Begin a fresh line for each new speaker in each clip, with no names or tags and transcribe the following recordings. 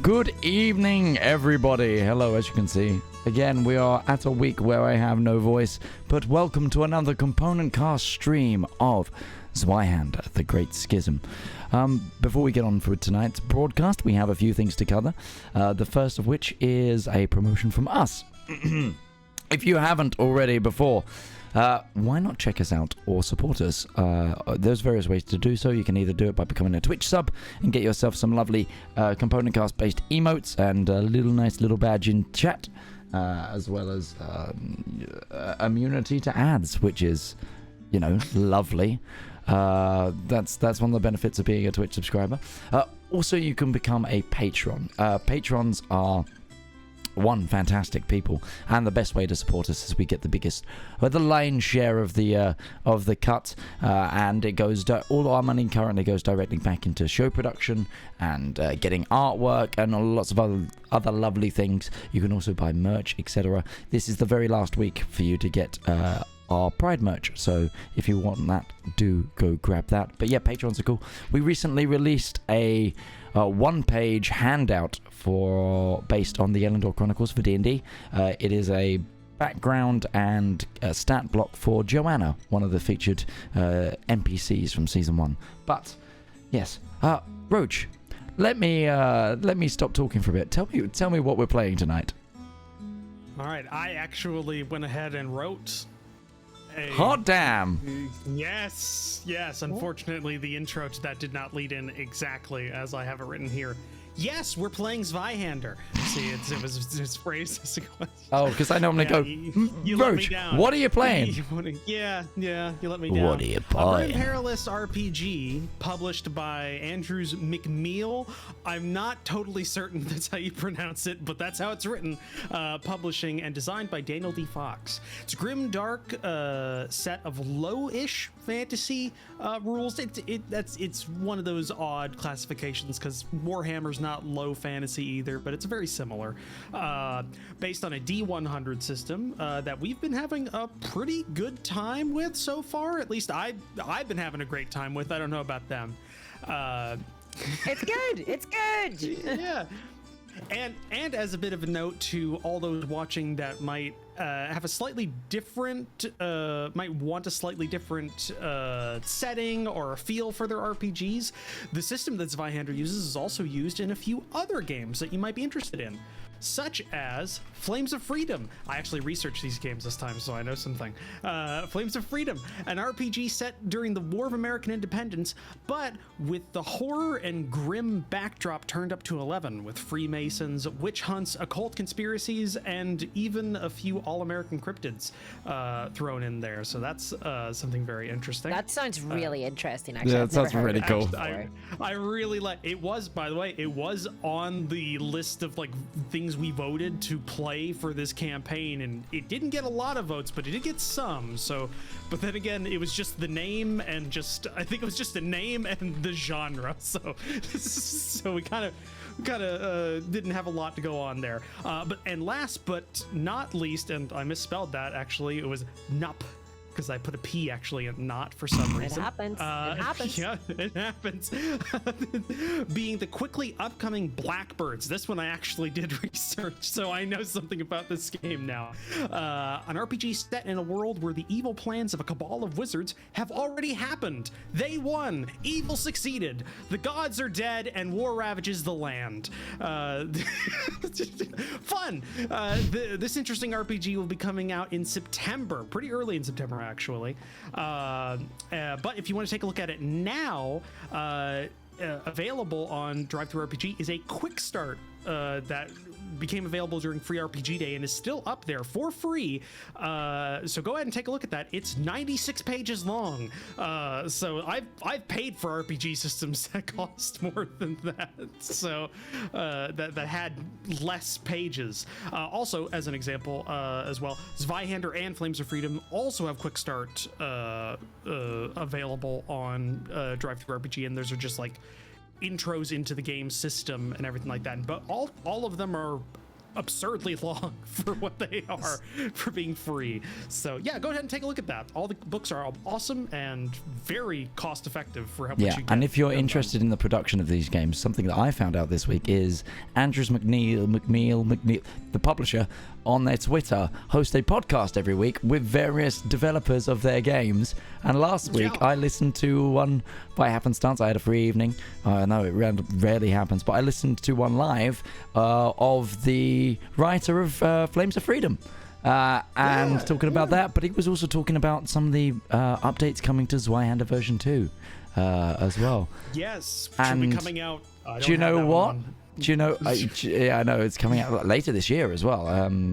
Good evening, everybody. Hello, as you can see. Again, we are at a week where I have no voice, but welcome to another component cast stream of Zweihander, the Great Schism. Before we get on for tonight's broadcast, we have a few things to cover. The first of which is a promotion from us. If you haven't already before, why not check us out or support us? There's various ways to do so. You can either do it by becoming a Twitch sub and get yourself some lovely component cast based emotes and a nice little badge in chat, as well as immunity to ads, which is, you know, lovely. That's one of the benefits of being a Twitch subscriber. Also, you can become a patron. Patrons are fantastic people, and the best way to support us is we get the lion's share of the cut, and it goes all our money currently goes directly back into show production and getting artwork and lots of other lovely things. You can also buy merch, etc. This is the very last week for you to get our Pride merch, so if you want that, do go grab that. But yeah, patrons are cool. We recently released a one-page handout based on the Elendor Chronicles for D&D. It is a background and a stat block for Joanna, one of the featured NPCs from season 1. But yes, Roach, let me stop talking for a bit. Tell me what we're playing tonight.
All right, I actually went ahead and wrote
hot damn!
Yes. Unfortunately, the intro to that did not lead in exactly as I have it written here. Yes, we're playing Zweihander. See, it was phrased as a question.
Oh, because I normally go,
you
Roach,
let me down.
What are you playing?
Yeah, you let me down.
What are you playing?
A Perilous RPG, published by Andrews McNeil. I'm not totally certain that's how you pronounce it, but that's how it's written. Publishing and designed by Daniel D. Fox. It's a grim, dark set of low-ish fantasy rules. It's one of those odd classifications because Warhammer's not low fantasy either, but it's very similar. Based on a D100 system that we've been having a pretty good time with so far. At least I've been having a great time with. I don't know about them.
It's good. It's good.
Yeah. And as a bit of a note to all those watching that might have a slightly different, might want a slightly different setting or a feel for their RPGs, the system that Zweihander uses is also used in a few other games that you might be interested in, such as Flames of Freedom. I actually researched these games this time, so I know something. Flames of Freedom, an RPG set during the War of American Independence, but with the horror and grim backdrop turned up to 11, with Freemasons, witch hunts, occult conspiracies, and even a few all-American cryptids thrown in there. So that's something very interesting.
That sounds really interesting, actually.
Yeah, that sounds really cool.
I really like it. Was, by the way, it was on the list of like things we voted to play for this campaign, and it didn't get a lot of votes, but it did get some. So, but then again, it was just the name and just, I think it was just a name and the genre. So, so we kind of didn't have a lot to go on there. And last but not least, and I misspelled that actually, it was NUP, because I put a P actually and not for some reason.
It happens. It happens.
Yeah, it happens. Being the quickly upcoming Blackbirds. This one I actually did research, so I know something about this game now. An RPG set in a world where the evil plans of a cabal of wizards have already happened. They won. Evil succeeded. The gods are dead, and war ravages the land. Fun. This interesting RPG will be coming out in September, pretty early in September, actually. But if you want to take a look at it now, available on Drive-Thru RPG is a quick start that became available during Free RPG Day and is still up there for free. So go ahead and take a look at that. It's 96 pages long. So I've paid for RPG systems that cost more than that. So that had less pages. Also, as an example, as well, Zweihander and Flames of Freedom also have quick start available on Drive-Thru RPG, and those are just like intros into the game system and everything like that. But all of them are absurdly long for what they are for being free. So yeah, go ahead and take a look at that. All the books are awesome and very cost effective for how much you get.
And if you're interested in the production of these games, something that I found out this week is Andrews McNeil, the publisher, on their Twitter host a podcast every week with various developers of their games. And last week I listened to one by happenstance. I had a free evening. I know it rarely happens, but I listened to one live of the writer of Flames of Freedom. Talking about that, but he was also talking about some of the updates coming to Zweihander version 2 as well.
Yes,
and
should be coming out.
Do you know what? Do you know? Yeah, I know it's coming out later this year as well,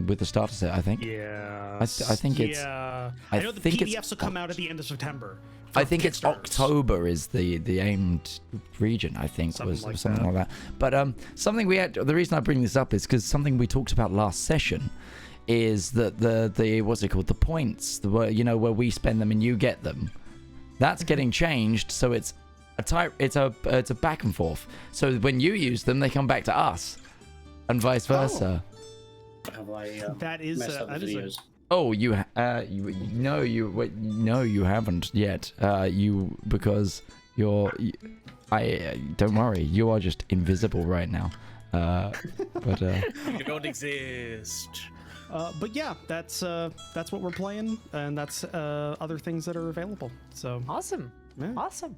with the starter set, I think.
Yeah.
I think it's.
Yeah. I know the PDFs will come out at the end of September.
I think it's October is the aimed region. I think something like that. But something we had. The reason I bring this up is because something we talked about last session is that the what's it called, the points, where we spend them and you get them. That's getting changed, so it's a back and forth. So when you use them, they come back to us, and vice versa.
Have I
that is
videos?
Oh, you haven't yet. Because don't worry, you are just invisible right now. But
You don't exist.
But yeah, that's what we're playing, and that's other things that are available. So
Awesome.
Yeah.
Awesome.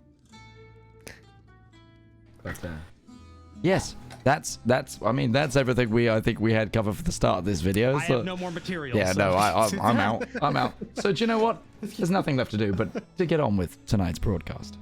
But, yes, that's everything I think we had covered for the start of this video.
I have no more material.
Yeah,
so.
no, I'm out. I'm out. So do you know what? There's nothing left to do but to get on with tonight's broadcast.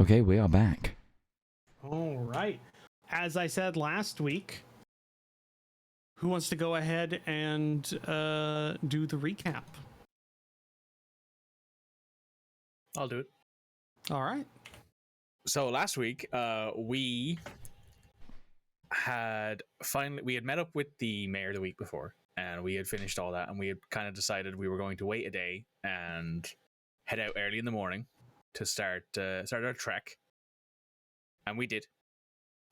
Okay, we are back.
All right. As I said last week, who wants to go ahead and do the recap?
I'll do it.
All right.
So last week, we had met up with the mayor the week before, and we had finished all that, and we had kind of decided we were going to wait a day and head out early in the morning to start our trek. And we did.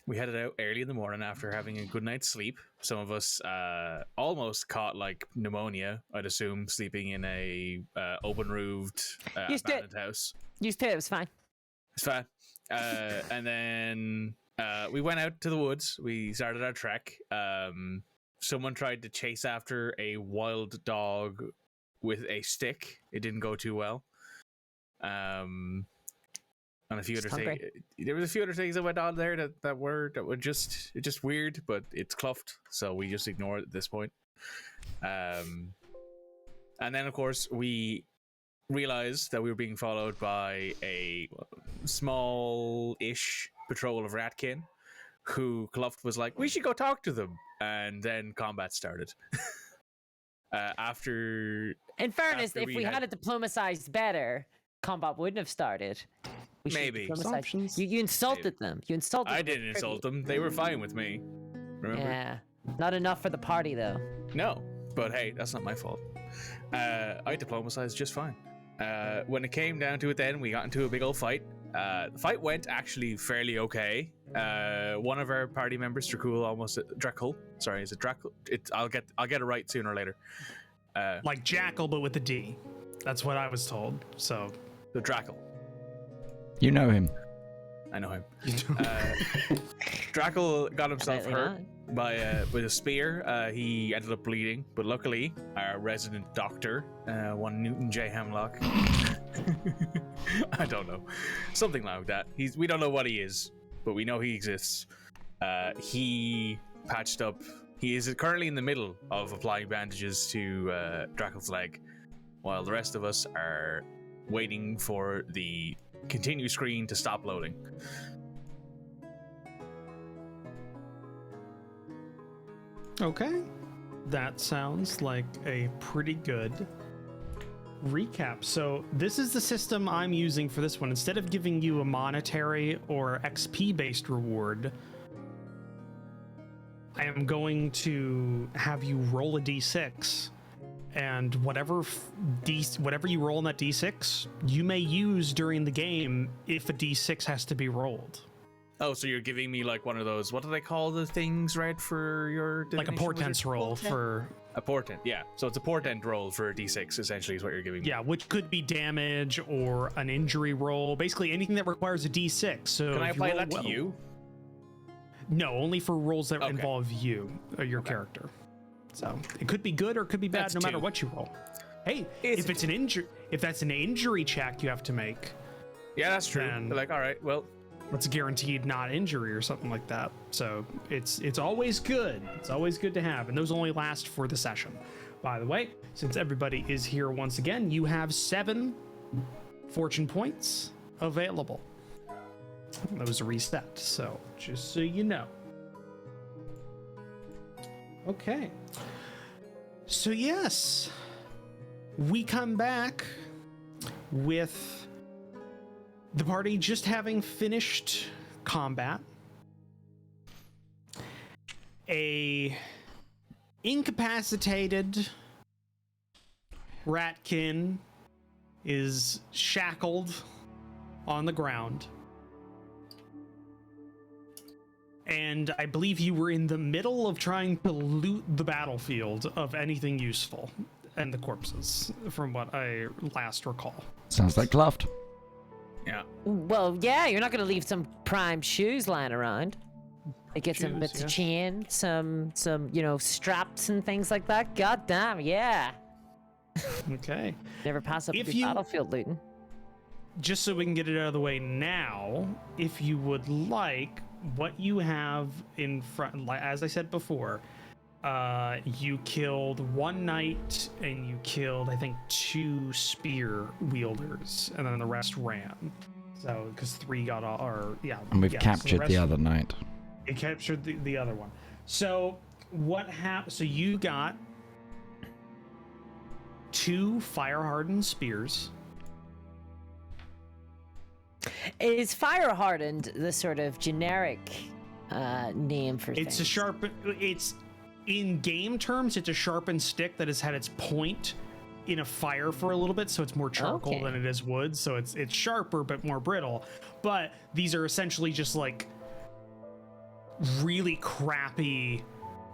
We headed out early in the morning after having a good night's sleep. Some of us almost caught like pneumonia, I'd assume, sleeping in a open-roofed abandoned house.
Used to it. It was fine.
It's fine. And then we went out to the woods. We started our trek. Someone tried to chase after a wild dog with a stick. It didn't go too well. And a few other things. There was a few other things that went on there that were just weird, but it's Kluft, so we just ignore it at this point. And then of course we realized that we were being followed by a small-ish patrol of Ratkin, who Kluft was like, we should go talk to them, and then combat started.
In fairness, if we had it diplomatized better, combat wouldn't have started.
Maybe.
You insulted them. You insulted them.
I didn't insult them. They were fine with me. Remember?
Yeah. Not enough for the party, though.
No, but hey, that's not my fault. I diplomatized just fine. When it came down to it then, we got into a big old fight. The fight went actually fairly okay. One of our party members, Drakel. Sorry, is it Drakel? I'll get it right sooner or later.
Like Jackal, but with a D. That's what I was told. So
the Drakel.
You know him.
I know him. Drakel got himself hurt with a spear. He ended up bleeding, but luckily, our resident doctor, one Newton J. Hemlock, I don't know, something like that. We don't know what he is, but we know he exists. He patched up. He is currently in the middle of applying bandages to Drakel's leg, while the rest of us are waiting for the continue screen to stop loading.
Okay. That sounds like a pretty good recap. So this is the system I'm using for this one. Instead of giving you a monetary or XP based reward, I am going to have you roll a d6, and whatever you roll in that d6, you may use during the game if a d6 has to be rolled.
Oh, so you're giving me like one of those, what do they call the things, Red, for your
like a portent roll for
a portent? Yeah, so it's a portent roll for a d6 essentially is what you're giving me.
Yeah, which could be damage or an injury roll, basically anything that requires a d6. So
can I apply that to you?
No, only for rolls that involve you or your character. So it could be good or it could be bad, no matter what you roll. Hey, if that's an injury check you have to make.
Yeah, that's true. Like, all right, well,
it's guaranteed not injury or something like that. So it's always good. It's always good to have, and those only last for the session. By the way, since everybody is here once again, you have 7 fortune points available. Those are reset, so just so you know. Okay. So yes, we come back with the party just having finished combat. A incapacitated Ratkin is shackled on the ground. And I believe you were in the middle of trying to loot the battlefield of anything useful and the corpses, from what I last recall.
Sounds like Kluft.
Yeah.
Well, yeah, you're not going to leave some prime shoes lying around. Get some bits of chain, some straps and things like that. God damn, yeah.
Okay.
Never pass up the battlefield looting.
Just so we can get it out of the way now, if you would like, what you have in front, as I said before, you killed 1 knight and you killed, I think, 2 spear wielders, and then the rest ran. So, because 3 got all, or yeah.
And we've
yeah,
captured
so
the other knight.
It captured the other one. So what happened? So you got 2 fire-hardened spears.
Is fire hardened the sort of generic name for
It's
things?
a sharp. It's in game terms, it's a sharpened stick that has had its point in a fire for a little bit, so it's more charcoal than it is wood. So it's sharper but more brittle. But these are essentially just like really crappy,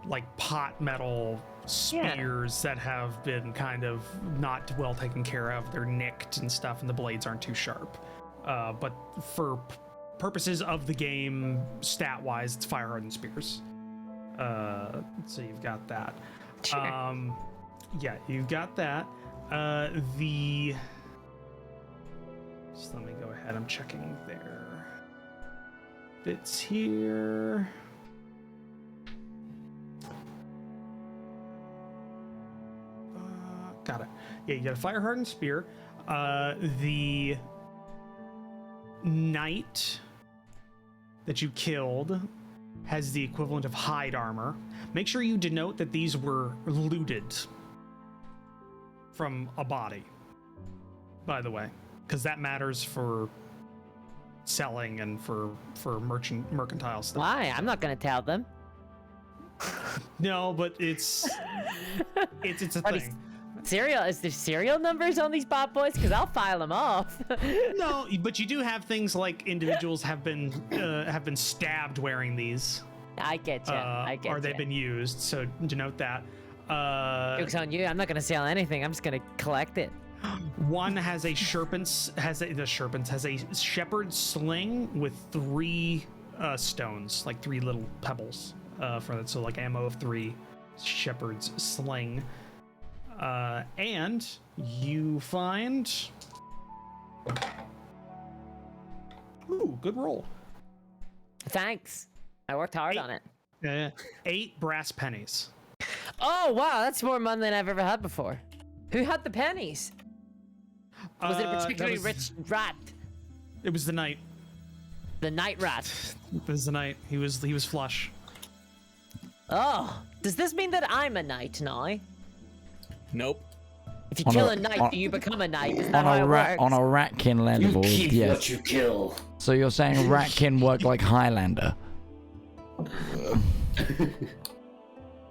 like pot metal spears that have been kind of not well taken care of. They're nicked and stuff, and the blades aren't too sharp. But for purposes of the game, stat-wise, it's fire-hardened spears. So you've got that.
Sure.
Yeah, you've got that. Just let me go ahead. I'm checking their bits here. Got it. Yeah, you got a fire-hardened spear. The knight that you killed has the equivalent of hide armor. Make sure you denote that these were looted from a body, by the way, because that matters for selling and for mercantile stuff.
Why? I'm not gonna tell them.
No, but it's a
Are
thing.
Is there serial numbers on these bad boys? Because I'll file them off.
No, but you do have things like individuals have been stabbed wearing these.
I get you. I get you.
Or they've been used. So denote that.
Joke's on you. I'm not gonna sell anything. I'm just gonna collect it.
One has a shepherd's sling with 3 stones, like 3 little pebbles for that. So like ammo of 3, shepherd's sling. And you find, ooh, good roll.
Thanks. I worked hard on it.
8 brass pennies.
Oh wow, that's more money than I've ever had before. Who had the pennies? Was it a particularly rich rat?
It was the knight.
The night rat.
It was the knight. He was flush.
Oh, does this mean that I'm a knight now?
Nope.
If you kill a knight, do you become a knight? Isn't that
On
how
a
it works?
on a ratkin level,
You keep
yes.
what you kill.
So you're saying ratkin work like Highlander?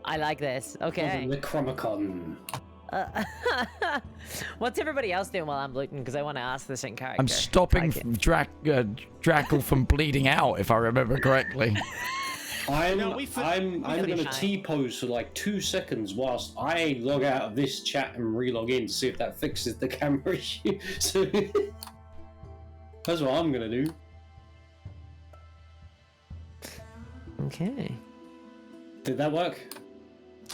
I like this. Okay.
The Necromicon.
What's everybody else doing while I'm looting? Because I want to ask this in character.
I'm stopping
Like it.
Drakel from bleeding out, if I remember correctly.
I'm
finished.
gonna T-pose for like 2 seconds whilst I log out of this chat and re-log in to see if that fixes the camera issue. So that's what I'm gonna do.
Okay.
Did that work?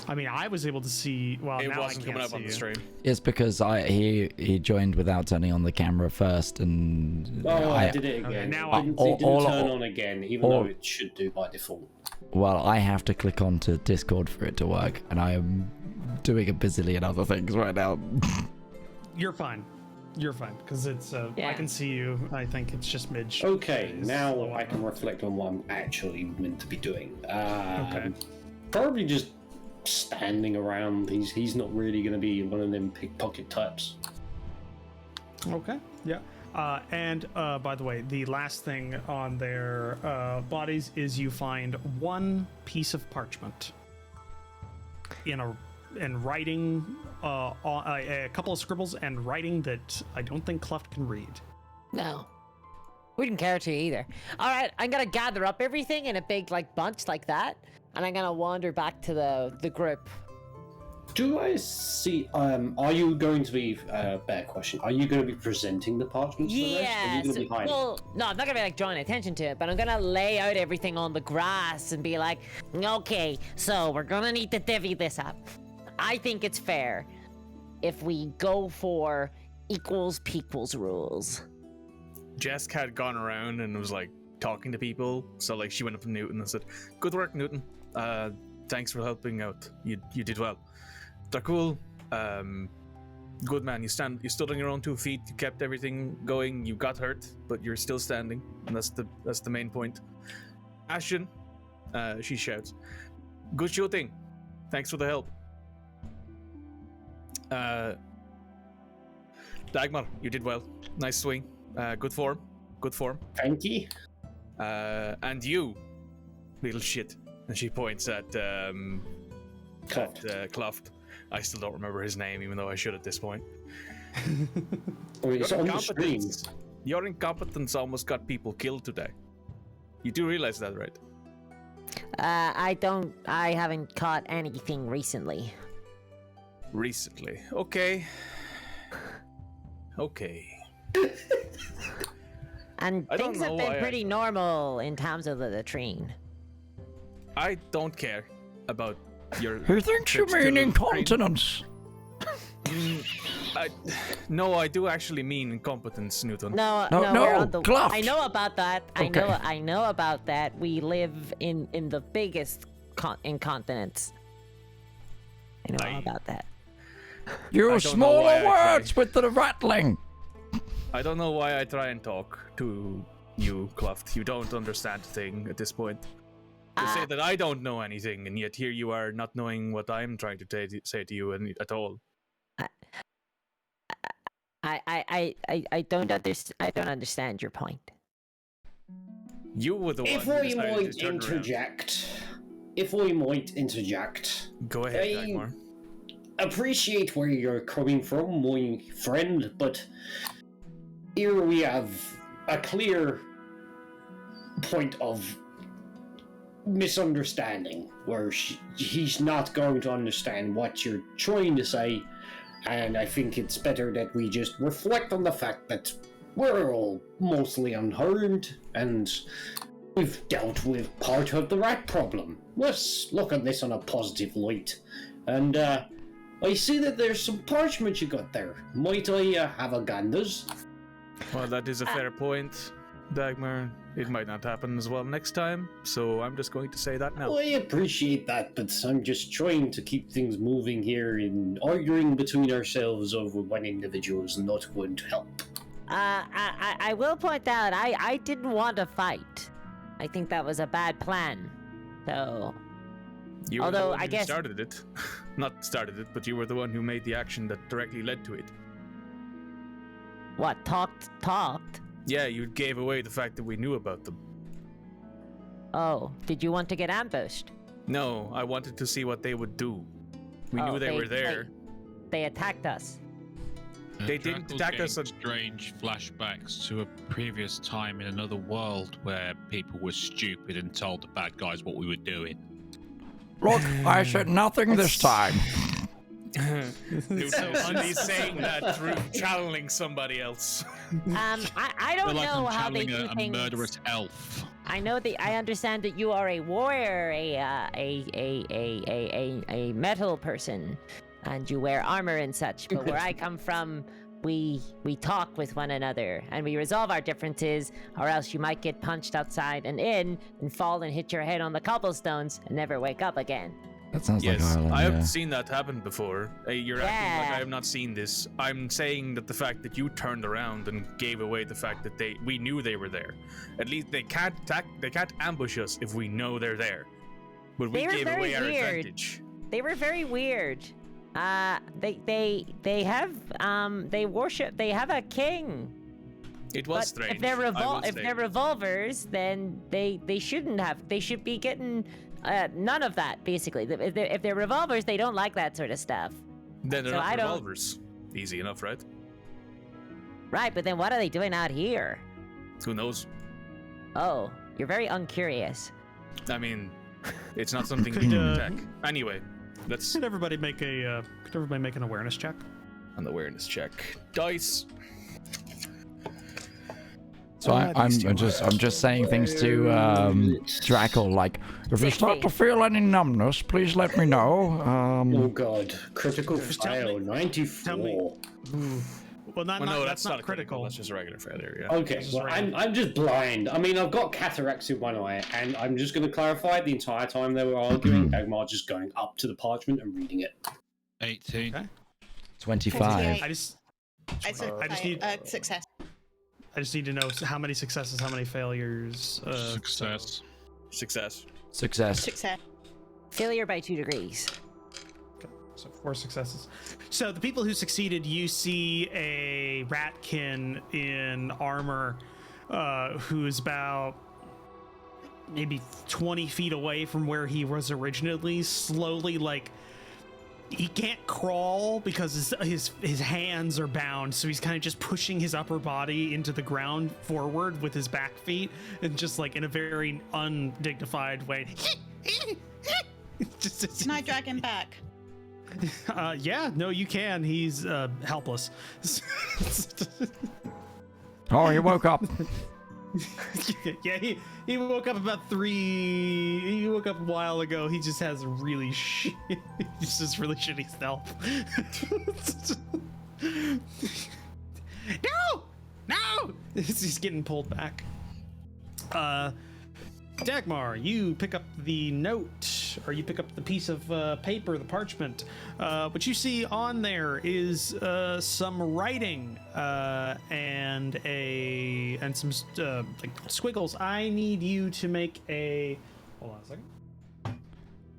I mean, I was able to see. Well,
It
now
wasn't
I can't
coming up
see
on the
you.
stream.
It's because he joined without turning on the camera first, and
Oh, I did it again.
Okay, now
it didn't turn on again, even though it should do by default.
well, I have to click onto Discord for it to work, and I am doing a bazillion other things right now.
You're fine. You're fine because it's. I
Yeah.
can see you. I think it's just mid.
Okay,
it's
now
slow
I
up.
can reflect on what I'm actually meant to be doing.
Okay.
Probably just standing around. He's not really going to be one of them pickpocket types.
Okay. Yeah. And by the way, the last thing on their bodies is you find 1 piece of parchment in writing, a couple of scribbles and writing that I don't think Kluft can read.
No. We didn't care to either. All right, I'm gonna gather up everything in a big like bunch like that, and I'm gonna wander back to the group.
Do I see? Are you going to be? Bad question. Are you going to be presenting the parchments to the rest? Or are
Yeah.
you going to be hiding?
Well, no, I'm not gonna be like drawing attention to it, but I'm gonna lay out everything on the grass and be like, okay, so we're gonna need to divvy this up. I think it's fair if we go for equals pequals rules.
Jeska had gone around and was like talking to people. So like she went up to Newton and said, "Good work, Newton. Thanks for helping out. You did well. Drakel, Good man. You stood on your own 2 feet. You kept everything going. You got hurt, but you're still standing, and that's the main point. Ashen, she shouts, "Good shooting. Thanks for the help." Dagmar, you did well. Nice swing. Good form. Good form.
Thank you.
And you, little shit. And she points at Kluft. I still don't remember his name, even though I should at this point. Your incompetence almost got people killed today. You do realize that, right?
I haven't caught anything recently.
Recently. Okay.
And things have been pretty normal in terms of the latrine.
I don't care about your...
Who thinks you mean incontinence?
No, I do actually mean incompetence, Newton.
No,
Kluft.
I know about that.
Okay.
I know about that. We live in the biggest incontinence. I know all about that.
You smaller words with the rattling.
I don't know why I try and talk to you, Kluft. You don't understand a thing at this point. You say that I don't know anything, and yet here you are not knowing what I'm trying to say to you at all.
I don't understand your point.
You were the one who decided to turn around.
If we might interject.
Go ahead, Dagmar.
Appreciate where you're coming from, my friend, but here we have a clear point of misunderstanding where he's not going to understand what you're trying to say, and I think it's better that we just reflect on the fact that we're all mostly unharmed and we've dealt with part of the rat problem. Let's look at this on a positive light. And I see that there's some parchment you got there. Might I have a ganders?
Well, that is a fair point, Dagmar. It might not happen as well next time, so I'm just going to say that now.
Well, I appreciate that, but I'm just trying to keep things moving here, and arguing between ourselves over one individual is not going to help.
I will point out, I didn't want to fight. I think that was a bad plan. So,
You were the one who started it. Not started it, but you were the one who made the action that directly led to it.
What, talked?
Yeah, you gave away the fact that we knew about them.
Oh, did you want to get ambushed?
No, I wanted to see what they would do. We knew they were there.
They attacked us.
They didn't attack us.
Strange flashbacks to a previous time in another world where people were stupid and told the bad guys what we were doing.
Look, I said nothing this time.
Newton only saying that through channeling somebody else.
I don't know how they do
a
things.
murderous elf.
I understand that you are a warrior, a metal person, and you wear armor and such. But where I come from, we talk with one another and we resolve our differences, or else you might get punched outside and in and fall and hit your head on the cobblestones and never wake up again.
That sounds like Ireland.
I have seen that happen before. You're acting like I have not seen this. I'm saying that the fact that you turned around and gave away the fact that we knew they were there. At least they can't ambush us if we know they're there. But we gave away our advantage.
They were very weird. They have a king.
It was strange.
If they're revolvers, then they shouldn't have. They should be getting none of that, basically. If they're revolvers, they don't like that sort of stuff.
Then they're not revolvers. Easy enough, right?
Right, but then what are they doing out here?
Who knows?
Oh, you're very uncurious.
I mean, it's not something you can detect. Anyway, let's...
Could everybody make an awareness check?
An awareness check. Dice.
So I'm just saying things to Drakel, like, if you start to feel any numbness, please let me know.
Oh god, critical fail, 94.
Well, that's not critical.
That's just a regular failure. Yeah.
Okay, well, I'm just blind. I mean, I've got cataracts in one eye, and I'm just going to clarify the entire time they were arguing, Dagmar just going up to the parchment and reading it.
18.
Okay.
25.
I just
I
need
success.
I just need to know how many successes, how many failures.
Success.
Success.
Success.
Success.
Failure by 2 degrees.
So 4 successes. So the people who succeeded, you see a ratkin in armor, who's about maybe 20 feet away from where he was originally, slowly, like, he can't crawl because his hands are bound, so he's kind of just pushing his upper body into the ground forward with his back feet, and just like in a very undignified way.
Can I drag him back?
Yeah, no, you can. He's helpless.
Oh, he woke up.
Yeah, he woke up He woke up a while ago. He just has really he's just really shitty stealth. No! He's getting pulled back. Dagmar, you pick up the note, or you pick up the piece of paper, the parchment. What you see on there is some writing and some like squiggles. I need you to make a. Hold on a second.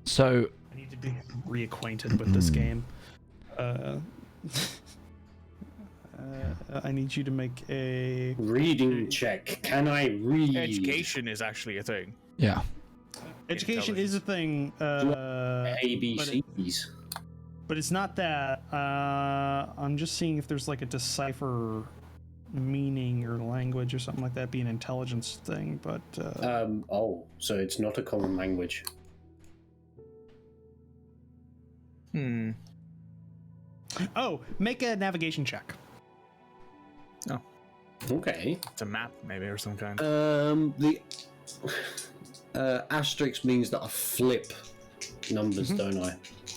So
I need to be reacquainted with this game. I need you to make a
reading check. Can I read?
Education is actually a thing.
yeah.
education is a thing.
ABCs.
But it's not that. I'm just seeing if there's like a decipher meaning or language or something like that. Be an intelligence thing, but.
Oh, so it's not a common language.
Oh, make a navigation check.
Oh,
Okay.
it's a map maybe or some kind.
The asterisk means that I flip numbers, don't I?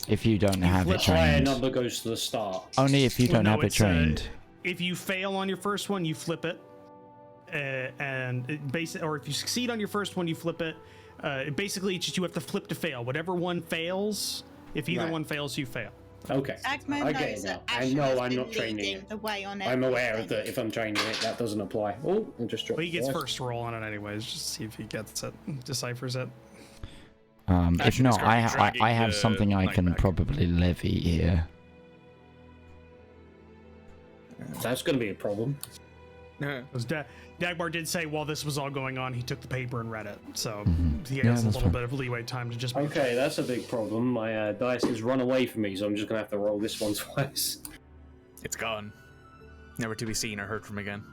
If you don't have it
Higher
trained.
number goes to the start.
Only if you
Well,
don't
no,
have it
it's,
trained.
If you fail on your first one, you flip it, and or if you succeed on your first one, you flip it. Basically, it's just you have to flip to fail. Whatever one fails, if either
Right.
one fails, you fail.
Okay.
Dagmar
I get
knows
it now.
that
I
Ashen
know
has
I'm
been
not training
leading
it.
the way on
I'm aware
everything.
that if I'm training it, that doesn't apply. Oh, I just dropped
But he gets
the
first roll on it anyways. Just see if he gets it, deciphers it.
If
Ashen is
not, I
currently
I have
dragging
something I
the
can
knight back.
probably levy here.
That's going to be a problem.
Because Dagmar did say while this was all going on, he took the paper and read it. So he
Yeah,
has a
that's
little
fine.
bit of leeway time to just.
Okay, that's a big problem. My dice has run away from me, so I'm just going to have to roll this one twice.
It's gone. Never to be seen or heard from again.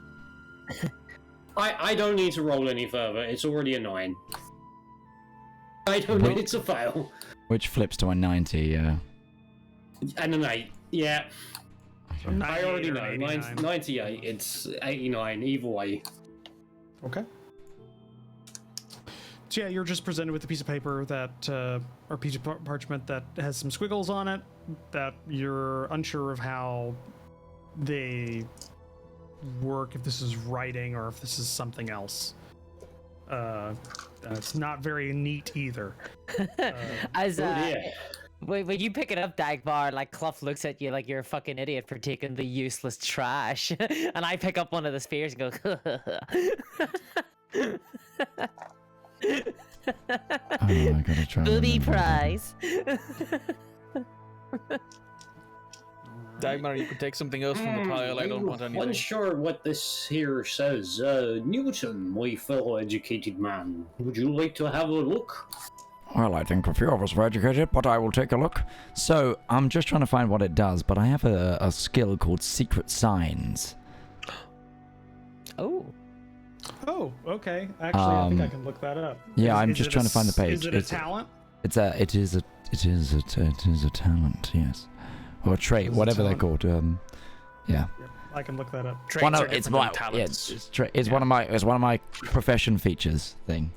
I don't need to roll any further. It's already a 9. I don't need it to fail.
Which flips to a 90, yeah.
And an 8. Yeah. I already
98 or
know.
89.
98. It's 89. Either way.
Okay. So yeah, you're just presented with a piece of paper that, or piece of parchment that has some squiggles on it that you're unsure of how they work, if this is writing or if this is something else. It's not very neat either.
As
Oh, dear.
when you pick it up, Dagmar, like Kluft looks at you like you're a fucking idiot for taking the useless trash, and I pick up one of the spears and go.
Oh, I gotta try. and
Booby
remember that.
prize.
Dagmar, you could take something else from the pile. I don't want
I'm
anything.
unsure what this here says. Newton, my fellow educated man, would you like to have a look?
Well, I think a few of us are educated, but I will take a look. So, I'm just trying to find what it does, but I have a skill called Secret Signs.
Oh.
Oh, okay. Actually, I think I
Um,
can look that up.
yeah, I'm
Is
just
it
trying
a
to find the page.
Is it a
It's-
talent?
It is a talent, yes, or a trait,
It's a
whatever they're
talent.
called. Yeah.
Yep, I can look that up.
Traits
One
are
of, it's
different
my
than
yeah,
talents.
it's one of my profession features thing.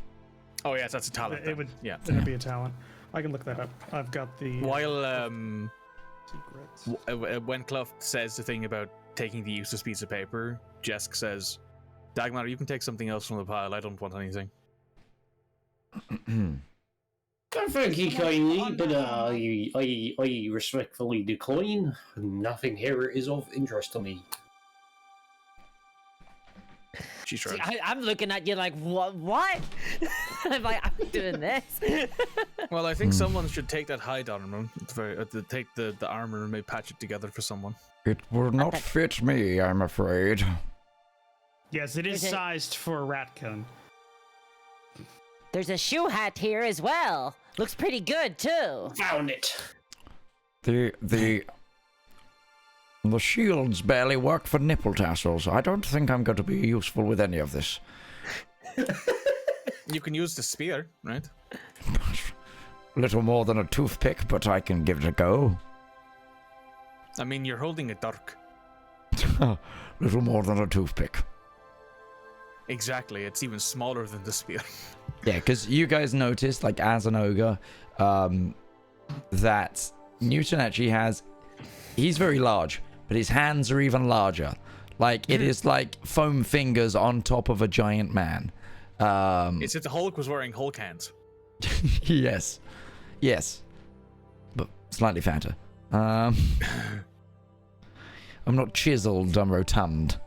Oh yes, that's a talent.
It
then.
would.
Yeah.
It would be a talent. I can look that up. I've got the
While
secrets.
when Kluft says the thing about taking the useless piece of paper, Jeska says, "Dagmar, you can take something else from the pile. I don't want anything."
Thank you kindly, but I respectfully decline. Nothing here is of interest to me.
She
See,
shrugs.
I'm looking at you like, what? I'm like, I'm doing this.
Well, I think someone should take that hide armor, take the armor and maybe patch it together for someone.
It will not fit me, I'm afraid.
Yes, it is
Is it-
sized for a ratkin.
There's a shoe hat here as well. Looks pretty good, too.
Found it.
The shields barely work for nipple tassels. I don't think I'm going to be useful with any of this.
You can use the spear, right?
Little more than a toothpick, but I can give it a go.
I mean, you're holding a dark.
Little more than a toothpick.
Exactly, it's even smaller than the spear.
Yeah, because you guys noticed, like, as an ogre, that Newton actually has... He's very large, but his hands are even larger. Like, it is like foam fingers on top of a giant man.
It's if the Hulk was wearing Hulk hands.
Yes. Yes. But slightly fatter. I'm not chiseled, I'm rotund.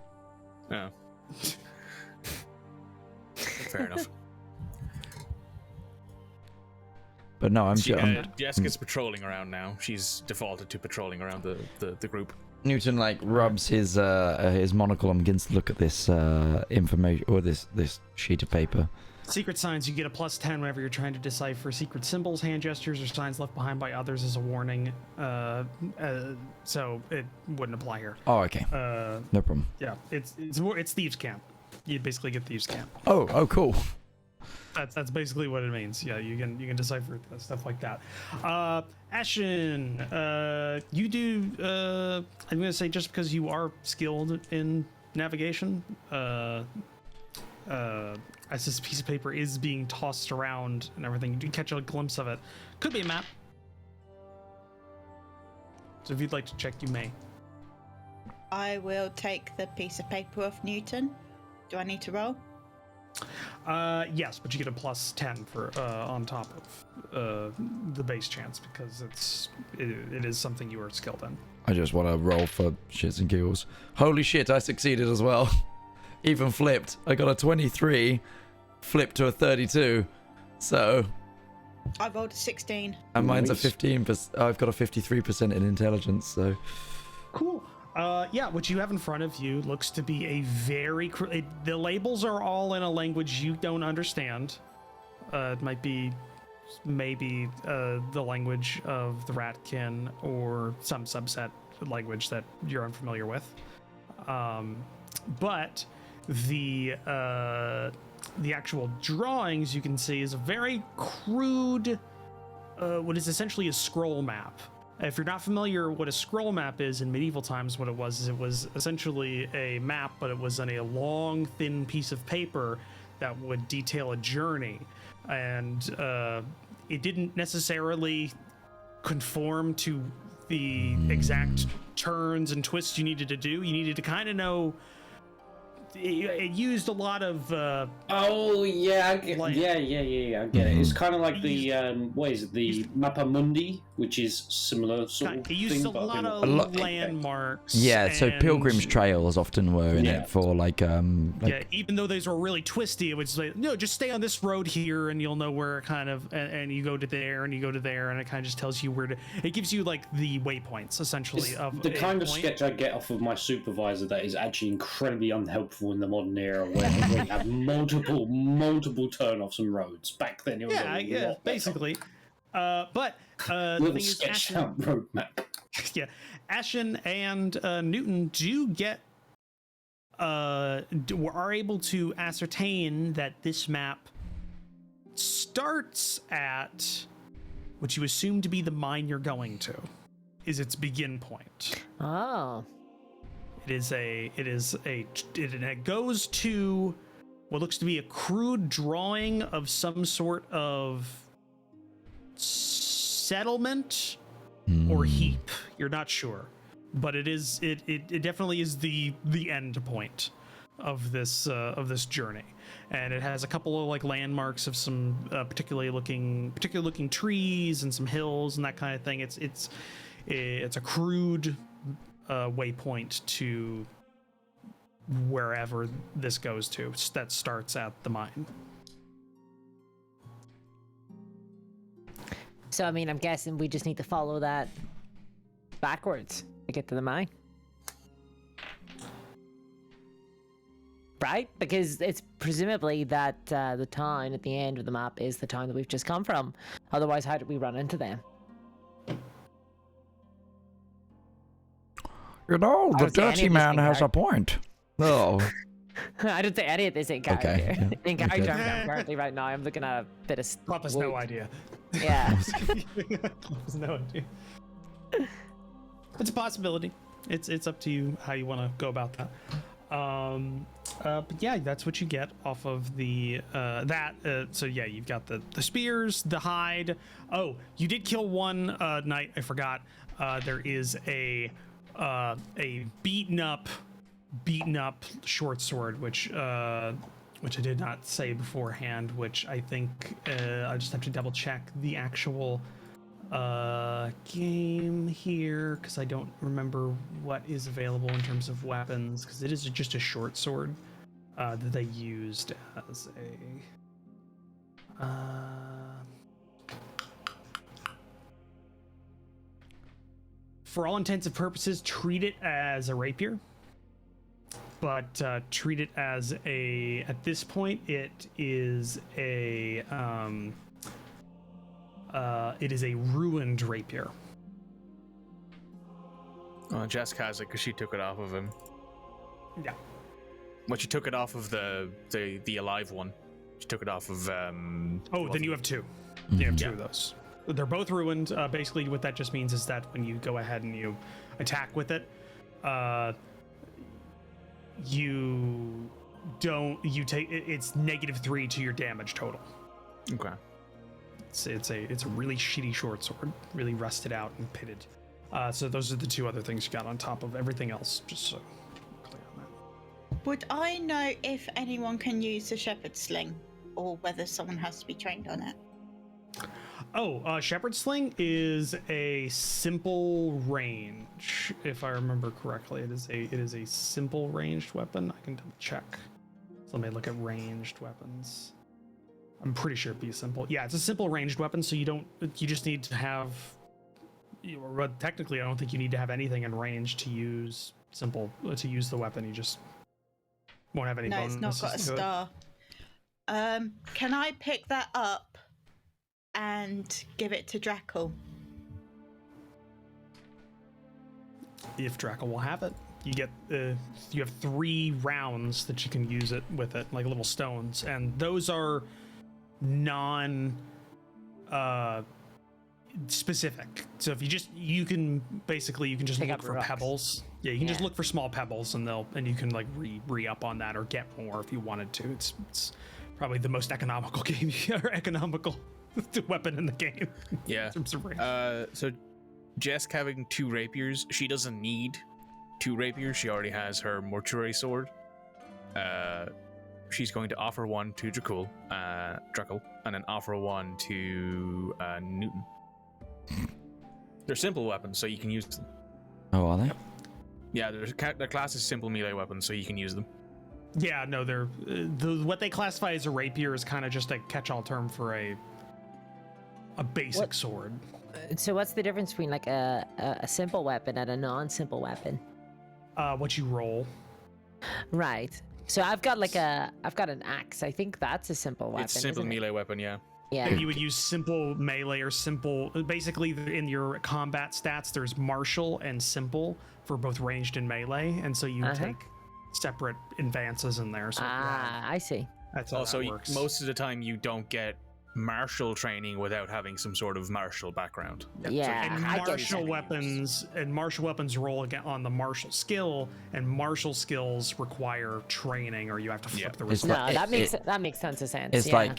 Oh. Fair enough.
But no, I'm
Jeska's patrolling around now. She's defaulted to patrolling around the group.
Newton like rubs his monocle and begins to look at this information or this sheet of paper.
Secret signs, you get a +10 whenever you're trying to decipher secret symbols, hand gestures, or signs left behind by others as a warning. So it wouldn't apply here.
Oh, okay. No problem.
Yeah, it's thieves' camp. You basically get thieves' camp.
Oh, cool.
That's basically what it means. Yeah, you can decipher stuff like that. Ashen, you do. I'm gonna say just because you are skilled in navigation, as this piece of paper is being tossed around and everything, you do catch a glimpse of it. Could be a map. So if you'd like to check, you may.
I will take the piece of paper off Newton. Do I need to roll?
Yes, but you get a +10 for on top of the base chance because it is something you are skilled in.
I just want to roll for shits and giggles. Holy shit, I succeeded as well. Even flipped. I got a 23, flipped to a 32. So.
I rolled a 16.
And mine's
Nice.
a 15%. I've got a 53% in intelligence, so.
Cool. Yeah, what you have in front of you looks to be a very... the labels are all in a language you don't understand. It might be maybe the language of the Ratkin or some subset language that you're unfamiliar with. But the actual drawings you can see is a very crude, what is essentially a scroll map. If you're not familiar what a scroll map is in medieval times, what it was essentially a map, but it was on a long, thin piece of paper that would detail a journey. And it didn't necessarily conform to the exact turns and twists you needed to do. You needed to kind of know. It used a lot of
Oh yeah, I get,
Like-
yeah, I get it. It's kind of like the what is it? The Mappa Mundi, which is similar sort of
it used
thing.
a
but
lot
in
of
a-
landmarks.
Yeah, so
and-
pilgrim's trails often were in
Yeah.
it for like
Yeah, even though those were really twisty, it would say, no, just stay on this road here and you'll know where kind of, and you go to there and you go to there, and it kind of just tells you where to, it gives you like the waypoints essentially
It's
of
the
a
kind of
point.
sketch I get off of my supervisor that is actually incredibly unhelpful in the modern era, where we have multiple turn-offs and roads. Back then, it was a lot better.
Basically. But the
Little
thing is,
sketched
Ashen,
out road map.
yeah, Ashen and Newton do get are able to ascertain that this map starts at what you assume to be the mine you're going to, is its begin point.
Oh.
It goes to what looks to be a crude drawing of some sort of settlement or heap. You're not sure, but it definitely is the end point of this journey. and it has a couple of like landmarks of some particular looking trees and some hills and that kind of thing. It's a crude waypoint to wherever this goes to. That starts at the mine.
So, I mean, I'm guessing we just need to follow that backwards to get to the mine. Right? Because it's presumably that the town at the end of the map is the town that we've just come from. Otherwise, how did we run into them?
You know, the dirty man has a point. No.
Oh.
I don't think any of this in character.
Okay, yeah,
In character,
okay.
I'm currently right now. I'm looking at a bit of.
Cluff has no idea.
Yeah.
Cluff has no idea. It's a possibility. It's up to you how you want to go about that. But yeah, that's what you get off of the so yeah, you've got the spears, the hide. Oh, you did kill one knight. I forgot. There is a beaten up short sword, which I did not say beforehand. Which I think I just have to double check the actual game here, because I don't remember what is available in terms of weapons, because it is just a short sword that they used as a for all intents and purposes, treat it as a rapier, but treat it as at this point it is a ruined rapier.
Oh, Jeska has it because she took it off of him.
Yeah.
But she took it off of the alive one. She took it off of.
Oh, then you have two. You have two of those. They're both ruined. Basically, what that just means is that when you go ahead and you attack with it, you take it's -3 to your damage total.
Okay.
It's a really shitty short sword, really rusted out and pitted. So those are the two other things you got on top of everything else. Just so clear on that.
Would I know if anyone can use the shepherd's sling, or whether someone has to be trained on it?
Oh, shepherd's sling is a simple range, if I remember correctly. It is a simple ranged weapon. I can double check. So let me look at ranged weapons. I'm pretty sure it'd be simple. Yeah, it's a simple ranged weapon, so you just need to have. Technically, I don't think you need to have anything in range to use the weapon. You just won't have any bonuses.
No, it's not got a star. Can I pick that up and give it to Drakel?
If Drakel will have it. You have 3 rounds that you can use it with it, like little stones, and those are non specific. So if you can just look for pebbles. Yeah, you can just look for small pebbles, and you can like re-up on that or get more if you wanted to. It's probably the most economical economical weapon in the game.
Yeah. So Jesk having 2 rapiers, she doesn't need 2 rapiers. She already has her mortuary sword. She's going to offer one to Drakel, and then offer one to Newton. They're simple weapons, so you can use them.
Oh, are they?
Yeah, their class is simple melee weapons, so you can use them.
Yeah, no, they're what they classify as a rapier is kind of just a catch-all term for a basic sword.
So what's the difference between like a simple weapon and a non-simple weapon?
What you roll.
Right. So I've got an axe. I think that's a simple weapon.
It's a simple melee weapon, yeah.
Yeah.
And you would use simple melee or simple. Basically, in your combat stats, there's martial and simple for both ranged and melee, and so you take separate advances in there. So
I see.
That's how
also
that works.
Most of the time you don't get martial training without having some sort of martial background.
Yeah.
And
I get
martial weapons roll again on the martial skill, and martial skills require training, or you have to flip the
It's
result.
No, that makes tons of sense.
It's
yeah.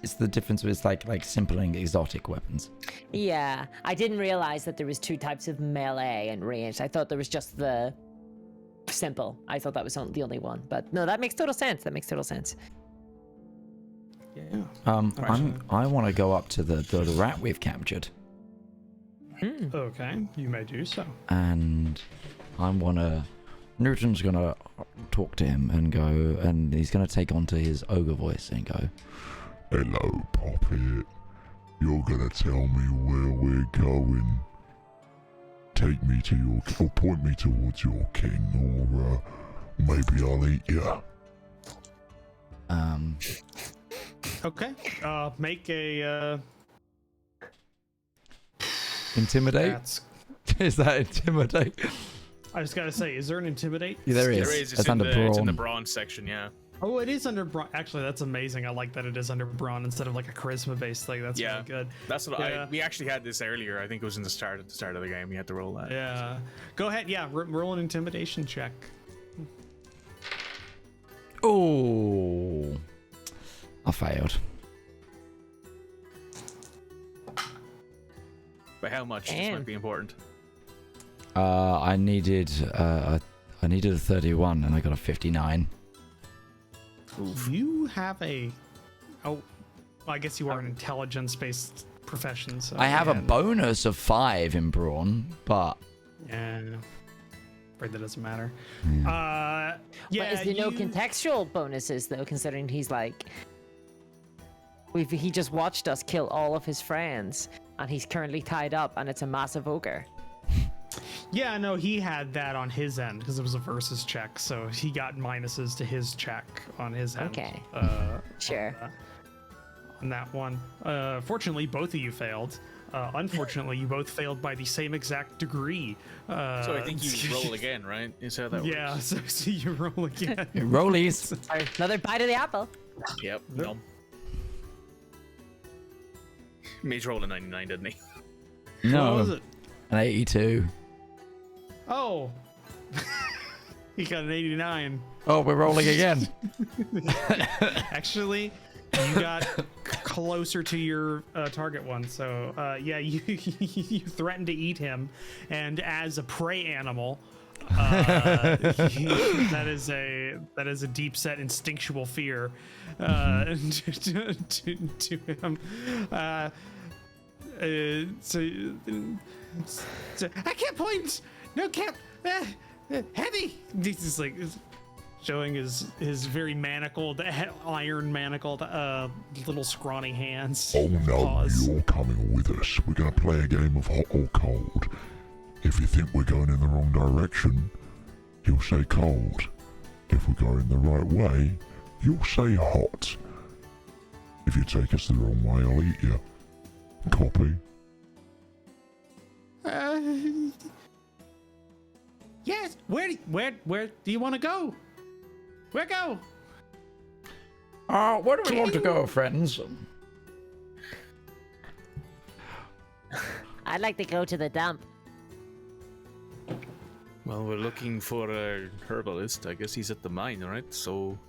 it's the difference with like simple and exotic weapons.
Yeah, I didn't realize that there was 2 types of melee and ranged. I thought there was just the simple. I thought that was the only one, but no, that makes total sense. That makes total sense.
Yeah.
I want to go up to the rat we've captured,
Okay, you may do so.
and Newton's gonna talk to him and go, and he's gonna take on to his ogre voice and go,
Hello, Poppet. You're gonna tell me where we're going. Take me to or point me towards your king, or maybe I'll eat you.
Okay. Make a.
intimidate?
That's.
Is that intimidate?
I just gotta say, is there an intimidate?
Yeah, there is.
There is.
It's under
it's in the
brawn.
bronze section, yeah.
Oh, it is under brawn. Actually, that's amazing. I like that it is under brawn instead of like a charisma-based thing. That's
Yeah.
really good.
That's what
Yeah.
we actually had this earlier. I think it was in the start of the game. You had to roll that.
Yeah. Go ahead. Yeah. Roll an intimidation check.
Oh, I failed.
But how much? This
Damn.
might be important.
I needed a 31 and I got a 59.
You have a. Oh, I guess you are an intelligence-based profession. So
I have a
yeah.
bonus of 5 in brawn, but
Yeah. Afraid that doesn't matter.
yeah.
Yeah.
But is there no
you-
contextual bonuses though, considering he's like, he just watched us kill all of his friends, and he's currently tied up, and it's a massive ogre.
Yeah, no, he had that on his end because it was a versus check, so he got minuses to his check on his end.
Okay. Sure.
On that one. Fortunately, both of you failed. Unfortunately, you both failed by the same exact degree.
So I think you roll again, right? Is how that
Yeah,
works.
so you roll again.
Rollies.
Another bite of the apple.
Yep. No. Mage rolled a 99, didn't he?
No,
What was it?
an 82.
Oh. He got an 89.
Oh, we're rolling again.
Actually, you got closer to your target one. So, yeah, you threatened to eat him, and as a prey animal, that is a deep set instinctual fear to him. So I can't point. No, can't. Heavy. This is like showing his very manacled, iron manacled, little scrawny hands.
Oh no,
Paws.
you're coming with us. We're gonna play a game of hot or cold. If you think we're going in the wrong direction, you'll say cold. If we're going the right way, you'll say hot. If you take us the wrong way, I'll eat you. Copy?
Yes. Where do you want to go? Where go?
Where do we want to go, friends?
I'd like to go to the dump.
Well, we're looking for a herbalist. I guess he's at the mine, right? So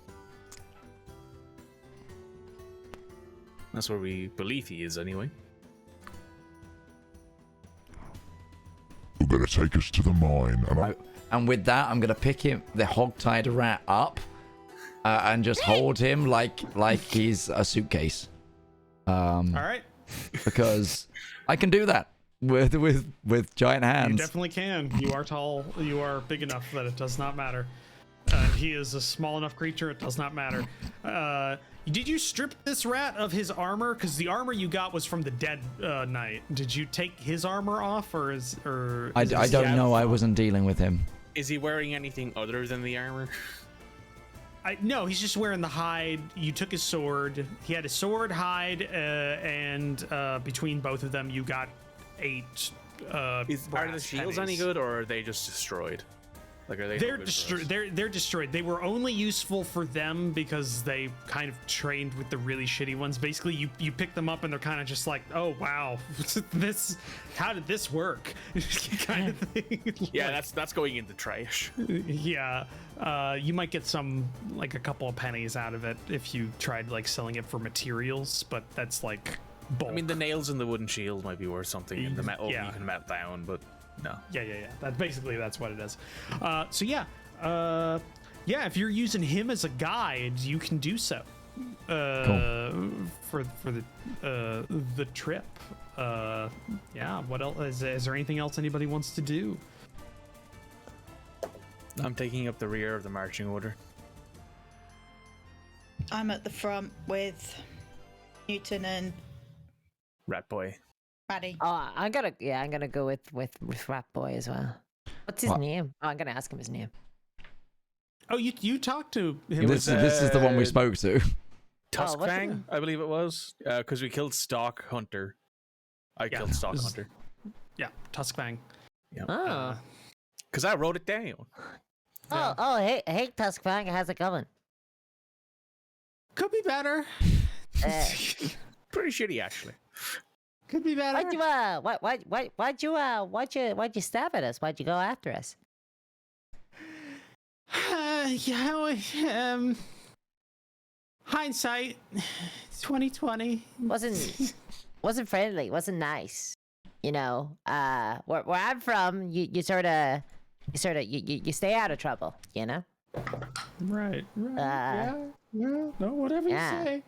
that's where we believe he is, anyway.
You're gonna take us to the mine, and
And with that, I'm gonna pick the hog-tied rat up, and just hold him like he's a suitcase.
All right.
Because I can do that with giant
You
hands.
definitely can. You are tall. You are big enough that it does not matter. He is a small enough creature. It does not matter. Did you strip this rat of his armor? Because the armor you got was from the dead knight. Did you take his armor off, or is
I
this-
don't know. I wasn't dealing with him.
Is he wearing anything other than the armor?
No, he's just wearing the hide. You took his sword. He had a sword, hide, and between both of them, you got 8.
Are the
brass
shields
pennies.
any good, or are they just destroyed? Like, are they?
They're
no good for
destroyed.
us?
They're destroyed. They were only useful for them because they kind of trained with the really shitty ones. Basically, you pick them up and they're kind of just like, oh wow, how did this work? kind of thing.
Yeah, that's going into trash.
Yeah. You might get like a couple of pennies out of it if you tried like selling it for materials, but that's like bulk.
I mean, the nails in the wooden shield might be worth something, and the metal
Yeah.
you can melt down, but no.
Yeah. That's what it is. So yeah, Yeah, if you're using him as a guide, you can do so. For the trip. Yeah. What else? Is there anything else anybody wants to do?
I'm taking up the rear of the marching order.
I'm at the front with Newton and
Rat Boy.
Maddie.
Oh, I'm gonna go with Rat Boy as well. What's his name? Oh, I'm gonna ask him his name.
Oh, you talked to him.
This is the one we spoke to.
Tuskfang, I believe it was, because we killed Stalk Hunter. I killed Stalk Hunter.
Yeah, Tuskfang.
Yeah.
Oh.
Because I wrote it down.
Hey, Tuskfang, how's it going?
Could be better.
Pretty shitty, actually.
Could be better.
Why'd you stab at us? Why'd you go after us?
Hindsight, 2020.
Wasn't friendly. Wasn't nice. You know, where I'm from, you stay out of trouble. You know.
Right. Yeah. No, whatever you say.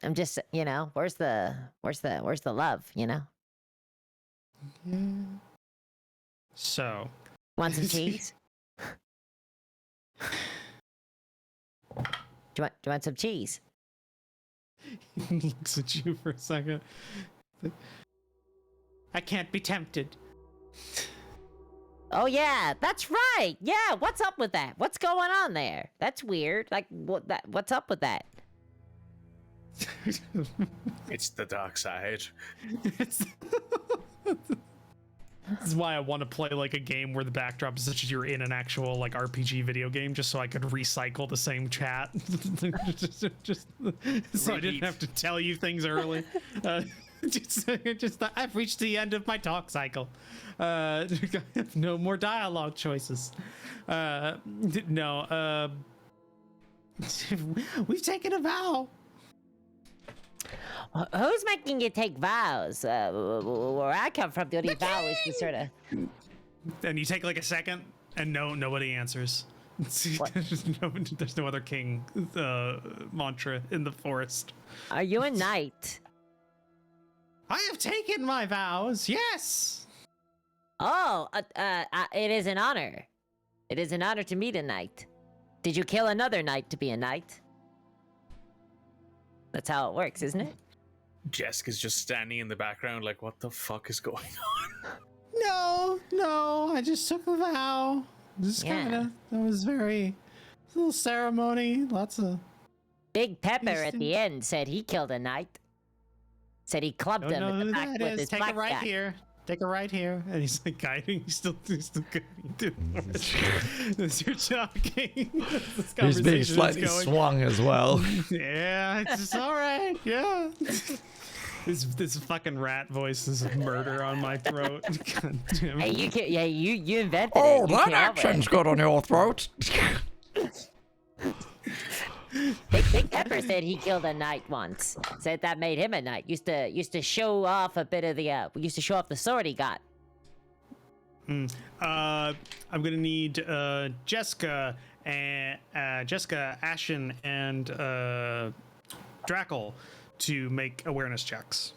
I'm just, you know, where's the love, you know?
Yeah. So.
Want some cheese? Do you want some cheese?
He looks at you for a second. I can't be tempted.
Oh yeah, that's right. Yeah, what's up with that? What's going on there? That's weird. Like, what's up with that?
It's the dark side.
This is why I want to play like a game where the backdrop is such as you're in an actual like RPG video game, just so I could recycle the same chat. just so I didn't have to tell you things early. Just I've reached the end of my talk cycle. I have no more dialogue choices. No. We've taken a vow.
Who's making you take vows? Where I come from, the only vow is to sort of...
And you take like a second, and nobody answers. There's no other king mantra in the forest.
Are you a knight?
I have taken my vows, yes!
Oh, it is an honor. It is an honor to meet a knight. Did you kill another knight to be a knight? That's how it works, isn't it?
Jeska's just standing in the background like, what the fuck is going on?
No, I just took a vow. That was a little ceremony, lots of...
Big Pepper at the end said he killed a knight. Said he clubbed him in the back with his
Take it right here. Take it right here. And he's like guiding. He's still guiding. As you're talking.
He's being slightly swung as well.
Yeah, it's all right. Yeah. This fucking rat voice is murder on my throat. God damn it.
Hey, you invented it.
Oh, that accent's good on your throat.
Big Pepper said he killed a knight once. Said that made him a knight. Used to show off a bit of the used to show off the sword he got.
I'm gonna need Jeska and Ashen and Drakel to make awareness checks.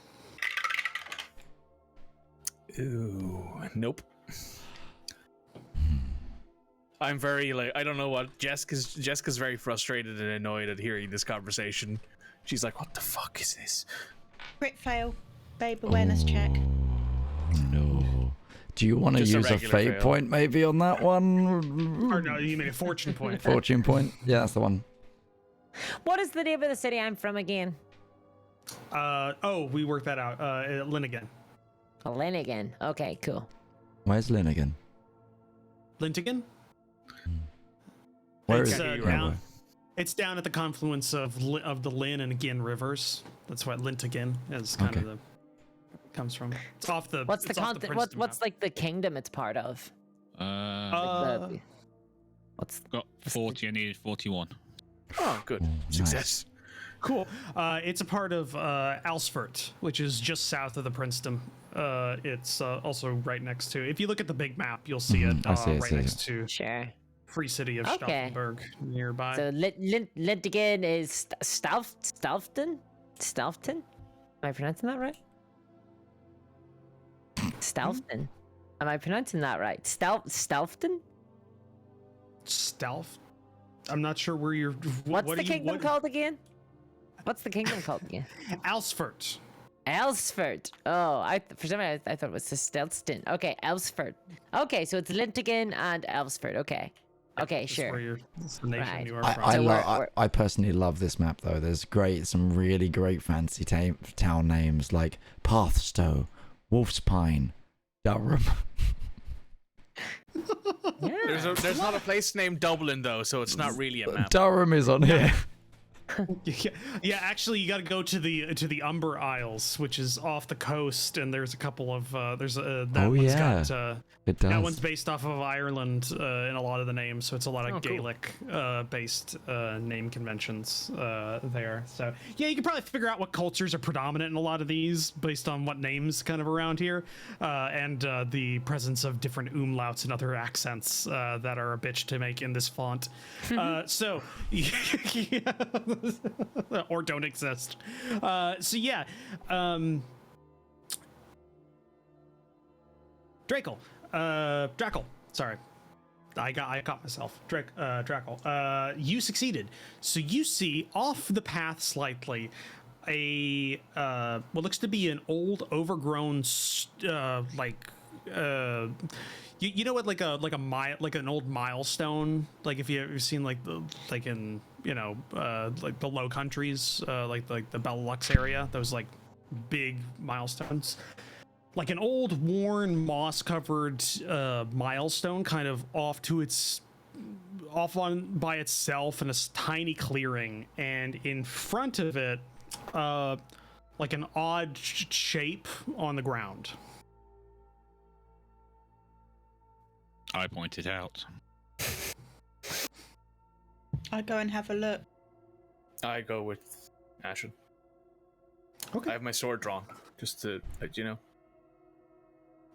Ooh, nope. I'm very I don't know what Jeska's very frustrated and annoyed at hearing this conversation. She's like, what the fuck is this?
Crit fail. Babe awareness check.
No. Do you want to use a fate
fail.
point maybe on that one?
Or no, you made a fortune point.
Fortune point? Yeah, that's the one.
What is the name of the city I'm from again?
We worked that out. Linnigan.
Linnigan. Okay, cool.
Where's Linnigan?
Lintigan?
Where
It's,
is it?
down, it's down at the confluence of the Lynn and Gin rivers. That's what Lintigan is kind of the comes from. It's off the.
What's the continent? What's like the kingdom it's part of? What's
got 40? I needed 41.
Oh, good. Success.
Cool. It's a part of Alsfort, which is just south of the Princeton. It's also right next to. If you look at the big map, you'll see it
I see
right next to.
Sure.
free city of
Okay.
Stauffenberg nearby.
So Lintigan is Staufton? Am I pronouncing that right? Staufton. Am I pronouncing that right? Staufton?
Stealth? I'm not sure where you're.
What's the kingdom called again? What's the kingdom called again?
Alsford.
Elsford. Oh, for some reason I thought it was Stelston. Okay, Elsford. Okay, so it's Lintigan and Elsford. Okay. Okay,
That's
sure.
That's the nation
Right.
you are
I,
from.
I,
So
lo- I personally love this map though. There's some really great fancy town names like Pathstow, Wolf's Pine, Durham.
Yeah.
There's not a place named Dublin though, so it's not really a map.
Durham is on here.
Yeah, actually, you got to go to the Umber Isles, which is off the coast, and there's a couple of that
Oh,
one's
yeah.
got
It
that
does.
one's based off of Ireland in a lot of the names, so it's a lot of
Oh, cool.
Gaelic based name conventions there. So yeah, you can probably figure out what cultures are predominant in a lot of these based on what names kind of around here, and the presence of different umlauts and other accents that are a bitch to make in this font. So yeah. Or don't exist. So yeah, Drakel. Drakel. Sorry, I caught myself. Drakel. You succeeded. So you see off the path slightly a what looks to be an old, overgrown, you know what, like an old milestone, like if you ever seen like in like the Low Countries, like the Benelux area, those like big milestones, like an old worn moss covered milestone kind of off on by itself in a tiny clearing, and in front of it like an odd shape on the ground.
I pointed out.
I'll go and have a look.
I go with Ashen.
Okay.
I have my sword drawn, just to let you know.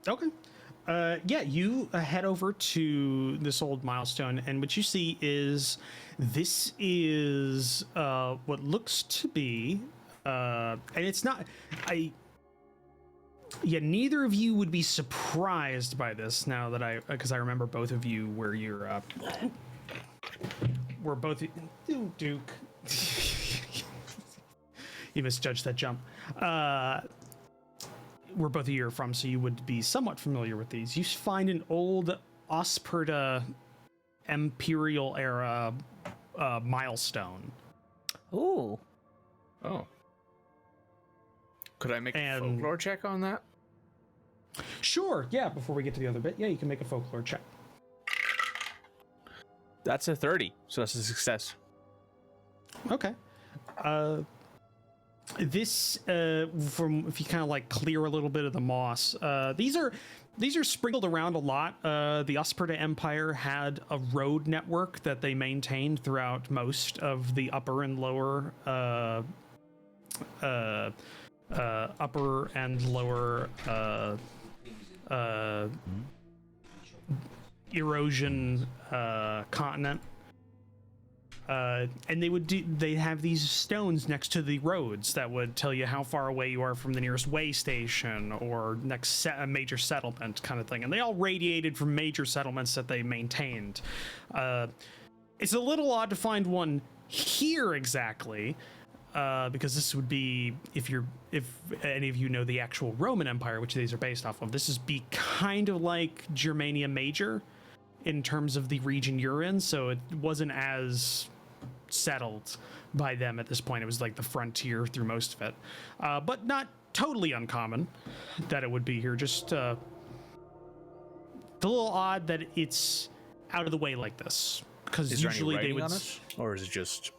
Okay. Yeah, you head over to this old milestone, and what you see is this is what looks to be, and it's not. Yeah, neither of you would be surprised by this now that because I remember both of you where you're we're both Duke. You misjudged that jump. Where both of you are from, so you would be somewhat familiar with these. You find an old Osperda Imperial era milestone.
Ooh.
Oh. Could I make a
And-
folklore check on that?
Sure, yeah, before we get to the other bit, yeah, you can make a folklore check.
That's a 30, so that's a success.
Okay. This from if you kind of like clear a little bit of the moss, these are sprinkled around a lot. The Osperda Empire had a road network that they maintained throughout most of the upper and lower upper and lower erosion continent. And they have these stones next to the roads that would tell you how far away you are from the nearest way station or next a major settlement kind of thing. And they all radiated from major settlements that they maintained. It's a little odd to find one here exactly, because this would be, if any of you know the actual Roman Empire, which these are based off of, this is be kind of like Germania Major in terms of the region you're in, so it wasn't as settled by them at this point. It was like the frontier through most of it, but not totally uncommon that it would be here. Just a little odd that it's out of the way like this, because
Is there
usually
any
they
writing
would
on it, or is it just?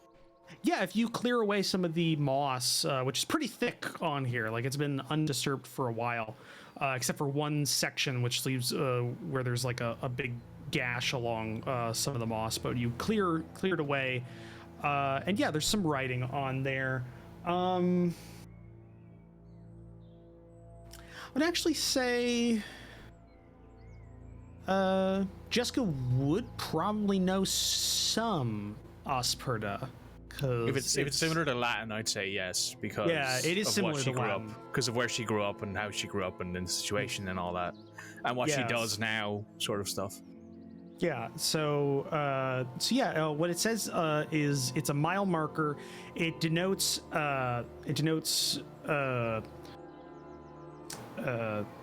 Yeah, if you clear away some of the moss, which is pretty thick on here, like it's been undisturbed for a while, except for one section which leaves where there's like a big gash along some of the moss, but you clear it away, and yeah, there's some writing on there. I would actually say Jeska would probably know some Asperda.
If it's similar to Latin, I'd say yes, because
it is
of
similar
what she
to
grew
Latin.
up, because of where she grew up and how she grew up and the situation and all that, and what she
Yes.
does now, sort of stuff.
Yeah. So what it says is it's a mile marker. It denotes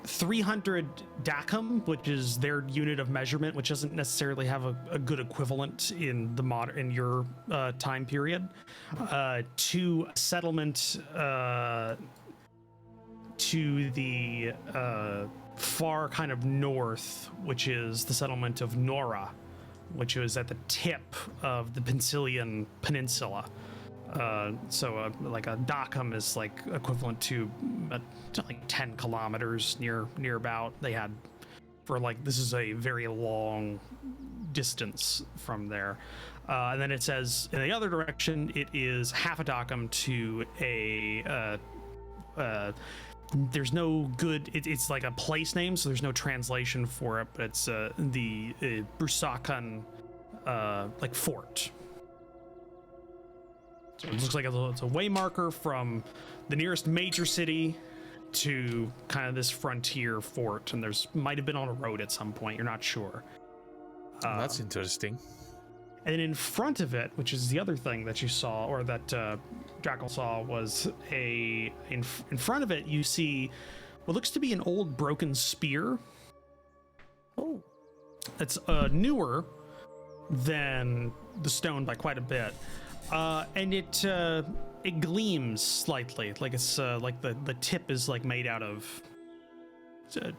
300 Dacum, which is their unit of measurement, which doesn't necessarily have a good equivalent in the in your time period, to a settlement to the far kind of north, which is the settlement of Nora, which is at the tip of the Pensilian Peninsula. Like a Dacum is like equivalent to like 10 kilometers near about. They had for like, this is a very long distance from there. And then it says in the other direction, it is half a Dacum to a, there's no good, it's like a place name, so there's no translation for it, but it's the Brusakan like fort. So it looks like it's a way marker from the nearest major city to kind of this frontier fort, and might have been on a road at some point, you're not sure.
That's interesting.
And in front of it, which is the other thing that you saw, or that Drakel saw, was in front of it you see what looks to be an old broken spear.
Oh.
It's newer than the stone by quite a bit. And it gleams slightly, like it's like the tip is like made out of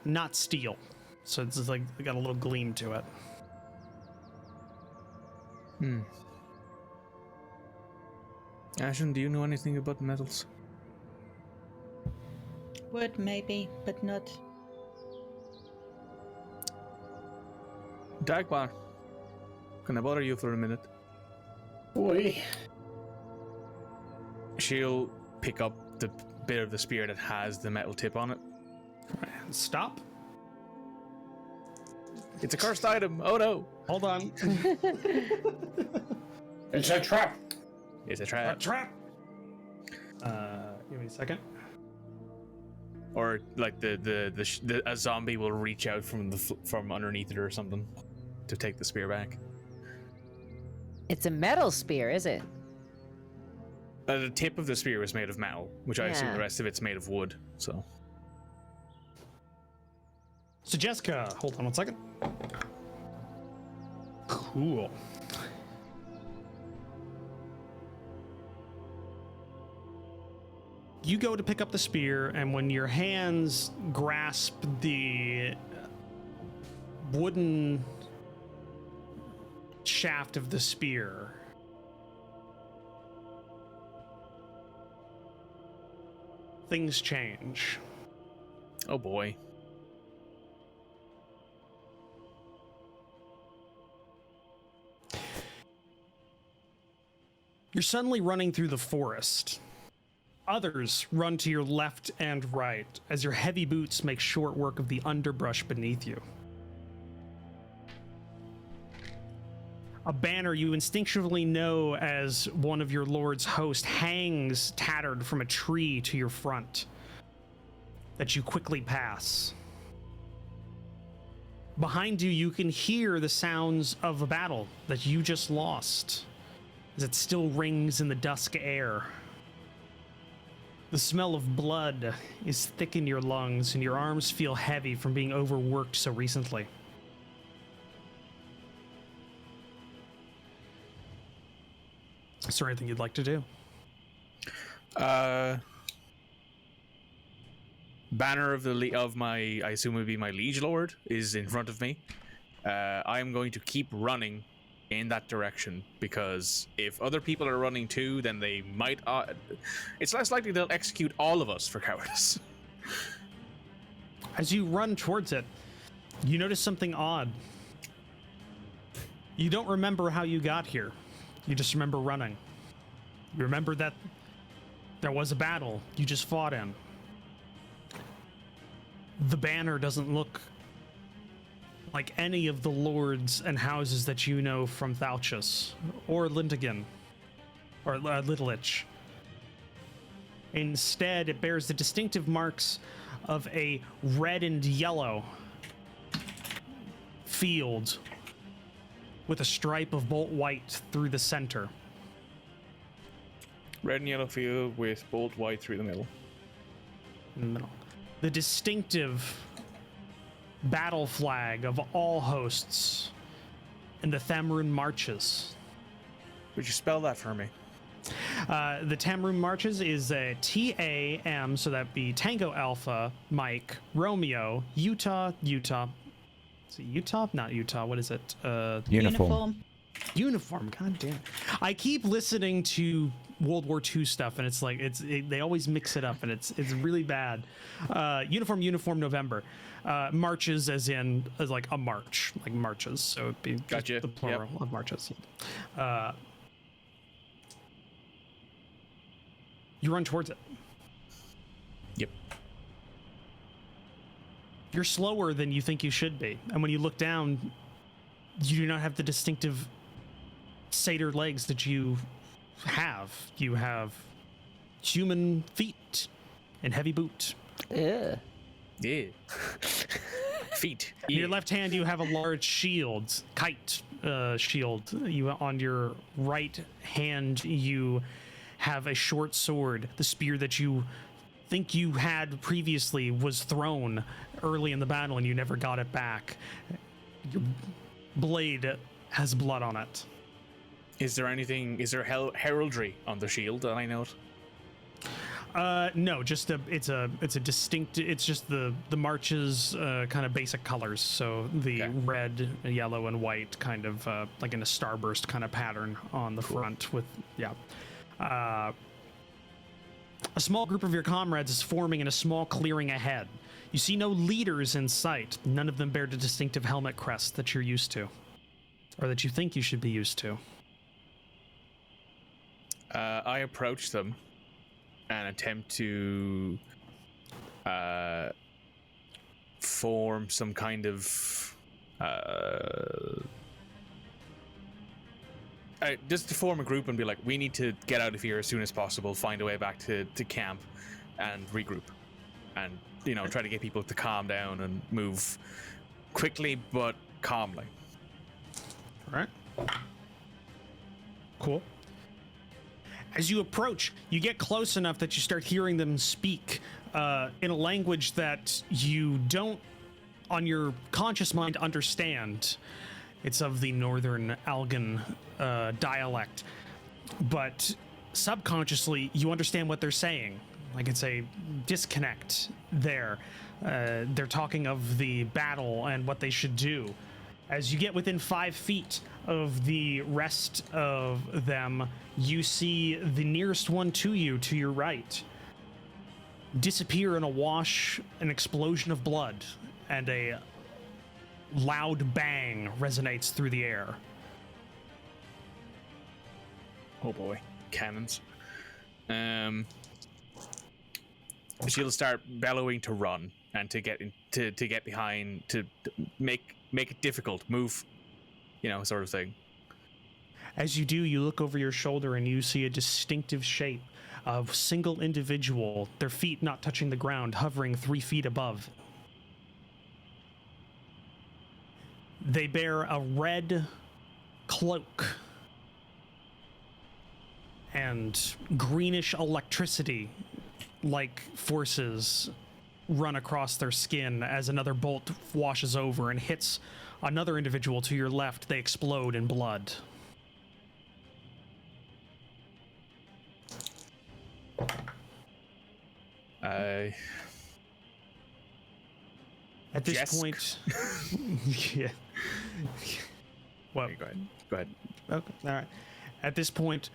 not steel, so it's like got a little gleam to it.
Ashen, do you know anything about metals?
Wood, maybe, but not.
Dagmar, can I bother you for a minute?
Boy.
She'll pick up the bit of the spear that has the metal tip on it.
Stop.
It's a cursed item. Oh no.
Hold on.
It's a trap.
It's a trap.
A trap. Give me a second.
Or like a zombie will reach out from underneath it or something to take the spear back.
It's a metal spear, is it?
The tip of the spear is made of metal, which I assume
Yeah.
the rest of it's made of wood. So
Jeska, hold on one second. Cool. You go to pick up the spear, and when your hands grasp the wooden shaft of the spear, things change.
oh boy.
You're suddenly running through the forest. Others run to your left and right as your heavy boots make short work of the underbrush beneath you. A banner you instinctively know as one of your lord's host hangs tattered from a tree to your front that you quickly pass. Behind you, you can hear the sounds of a battle that you just lost, as it still rings in the dusk air. The smell of blood is thick in your lungs, and your arms feel heavy from being overworked so recently. Is there anything you'd like to do?
Banner of my, I assume it would be my liege lord, is in front of me. I am going to keep running in that direction, because if other people are running too, then they might it's less likely they'll execute all of us for cowardice.
As you run towards it, you notice something odd. You don't remember how you got here. You just remember running. You remember that there was a battle you just fought in. The banner doesn't look like any of the lords and houses that you know from Thalchus or Lintigan or Littlich. Instead, it bears the distinctive marks of a red and yellow field with a stripe of bolt white through the center.
Red and yellow field with bolt white through the middle.
In the middle. The distinctive battle flag of all hosts in the Thamrun Marches.
Would you spell that for me?
The Thamrun Marches is a TAM, so that'd be Tango Alpha, Mike, Romeo, Utah. Is it Utah? Not Utah. What is it?
Uniform.
Uniform. God damn. I keep listening to World War II stuff, and it's like they always mix it up, and it's really bad. Uniform November. Marches as like a march, like marches. So it'd be
gotcha.
The plural of marches. You run towards it.
Yep.
You're slower than you think you should be, and when you look down, you do not have the distinctive satyr legs that you have. You have human feet and heavy boot.
Yeah.
Yeah. Feet.
In your left hand, you have a large shield, kite shield. You on your right hand, you have a short sword. The spear that you think you had previously was thrown early in the battle, and you never got it back. Your blade has blood on it.
Is there heraldry on the shield that I note?
No, just it's a distinct. It's just the marches kind of basic colors. So the red, yellow, and white, kind of like in a starburst kind of pattern on the front. With a small group of your comrades is forming in a small clearing ahead. You see no leaders in sight. None of them bear the distinctive helmet crest that you're used to, or that you think you should be used to.
I approach them and attempt to form some kind of just to form a group and be like, we need to get out of here as soon as possible, find a way back to camp and regroup, and try to get people to calm down and move quickly but calmly.
All right. Cool. As you approach, you get close enough that you start hearing them speak in a language that you don't, on your conscious mind, understand. It's of the Northern Algan dialect, but subconsciously, you understand what they're saying. Like, it's a disconnect there. They're talking of the battle and what they should do. As you get within 5 feet of the rest of them, you see the nearest one to you, to your right, disappear in a wash, an explosion of blood, and a loud bang resonates through the air.
Oh boy, cannons. She'll start bellowing to run and to get behind, to make it difficult, move, sort of thing.
As you do, you look over your shoulder and you see a distinctive shape of a single individual, their feet not touching the ground, hovering 3 feet above. They bear a red cloak and greenish electricity like forces run across their skin as another bolt washes over and hits another individual to your left. They explode in blood. At this point, yeah. Well,
okay, go ahead.
Okay, all right. At this point,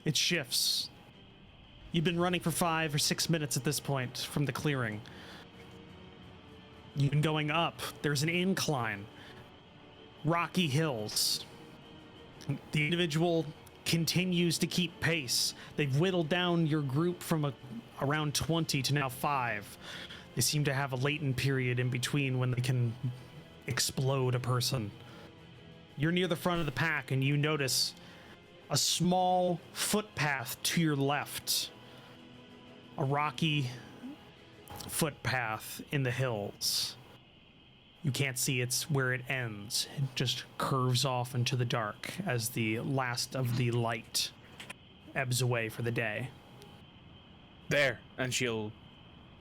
it shifts. You've been running for 5 or 6 minutes at this point from the clearing. You've been going up. There's an incline. Rocky hills. The individual continues to keep pace. They've whittled down your group from around 20 to now 5. They seem to have a latent period in between when they can explode a person. You're near the front of the pack and you notice a small footpath to your left. A rocky footpath in the hills. You can't see where it ends. It just curves off into the dark as the last of the light ebbs away for the day.
There, and she'll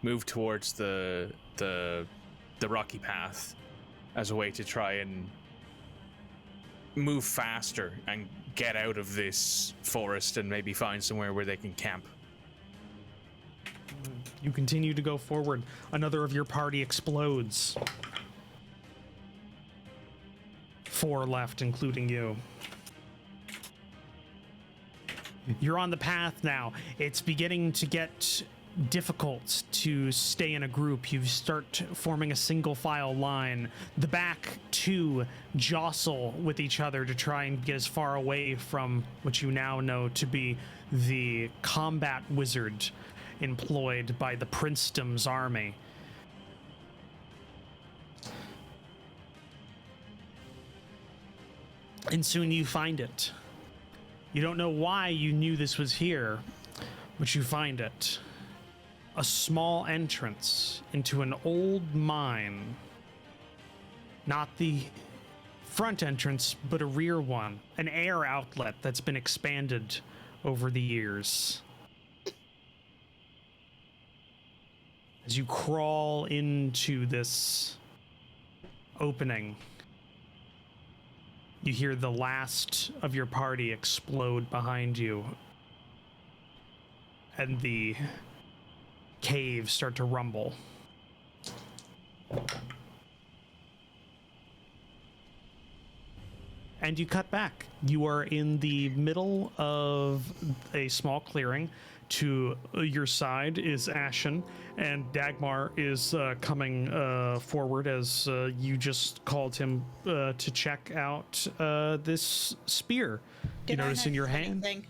move towards the rocky path as a way to try and move faster and get out of this forest and maybe find somewhere where they can camp.
You continue to go forward. Another of your party explodes. 4 left, including you. You're on the path now. It's beginning to get difficult to stay in a group. You start forming a single file line. The back 2 jostle with each other to try and get as far away from what you now know to be the combat wizard employed by the Princedom's army. And soon you find it. You don't know why you knew this was here, but you find it. A small entrance into an old mine. Not the front entrance, but a rear one. An air outlet that's been expanded over the years. As you crawl into this opening, you hear the last of your party explode behind you, and the cave start to rumble. And you cut back. You are in the middle of a small clearing. To your side is Ashen, and Dagmar is coming forward as you just called him to check out this spear.
Did
you
I
notice in your
notice
hand?
anything?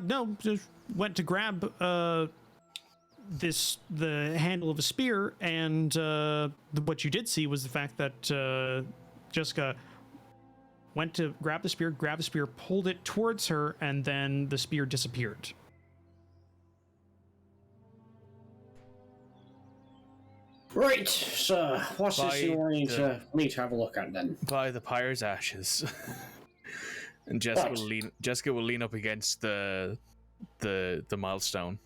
No, just went to grab the handle of a spear, and what you did see was the fact that Jeska went to grab the spear, pulled it towards her, and then the spear disappeared.
Right, so what's this you want me to have a look at then?
By the pyre's ashes. And Jeska will lean up against the milestone.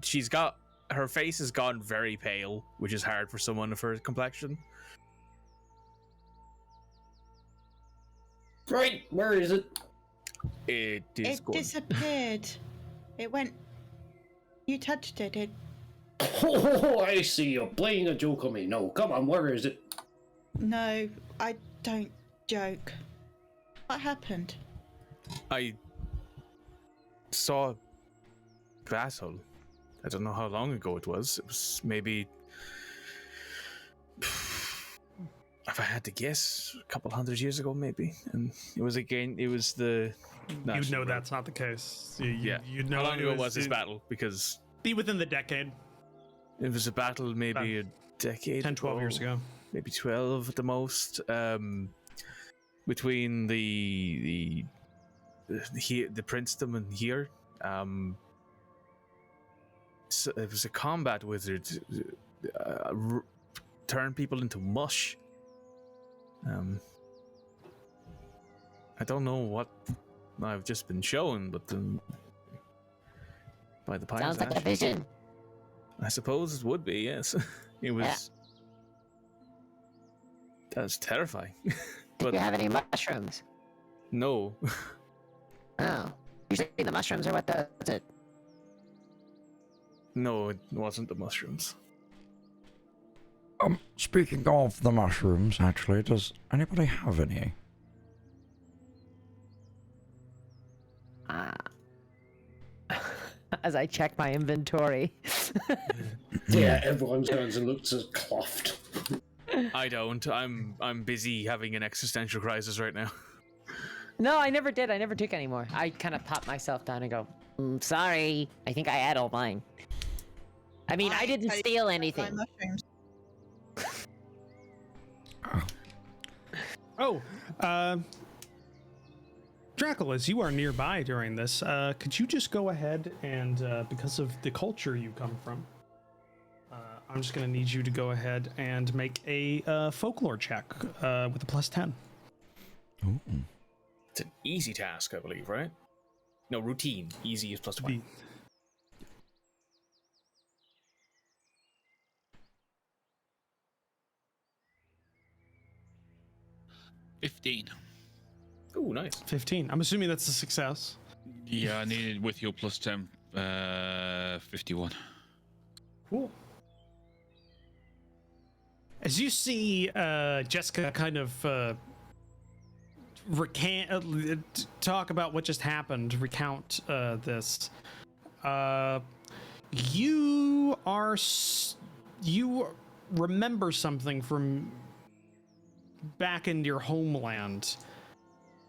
She's got her face has gone very pale, which is hard for someone of her complexion.
Right, where is it?
It
Disappeared. It went. You touched it. It.
Oh, I see. You're playing a joke on me. No, come on, where is it?
No, I don't joke. What happened?
I saw a battle. I don't know how long ago it was. It was maybe, if I had to guess, a couple 100 years ago, maybe. And it was the.
You'd know that's not the case. You'd know
how long ago was this battle? Because
be within the decade.
It was a battle maybe a decade
10, 12 years ago.
Maybe 12 at the most. Between the Princedom and here. So it was a combat wizard. Turn people into mush. I don't know what I've just been shown, but by the
Sounds like a vision.
I suppose it would be, yes. It was.
Yeah.
That's terrifying.
Do you have any mushrooms?
No.
Oh. Usually the mushrooms are what does it.
No, it wasn't the mushrooms.
Speaking of the mushrooms, actually, does anybody have any?
As I check my inventory.
Yeah, everyone turns and looks at Kluft.
I don't. I'm busy having an existential crisis right now.
No, I never did. I never took any more. I kind of pop myself down and go, sorry. I think I had all mine. I mean, I didn't steal anything.
Oh, Drakel, as you are nearby during this, could you just go ahead and, because of the culture you come from, I'm just going to need you to go ahead and make a folklore check with a +10.
Ooh.
It's an easy task, I believe, right? No, routine. Easy is +1.
Be-
15.
Ooh, nice.
15. I'm assuming that's a success.
Yeah, I needed with your +10, 51.
Cool. As you see Jeska kind of talk about what just happened, recount this, you remember something from back in your homeland,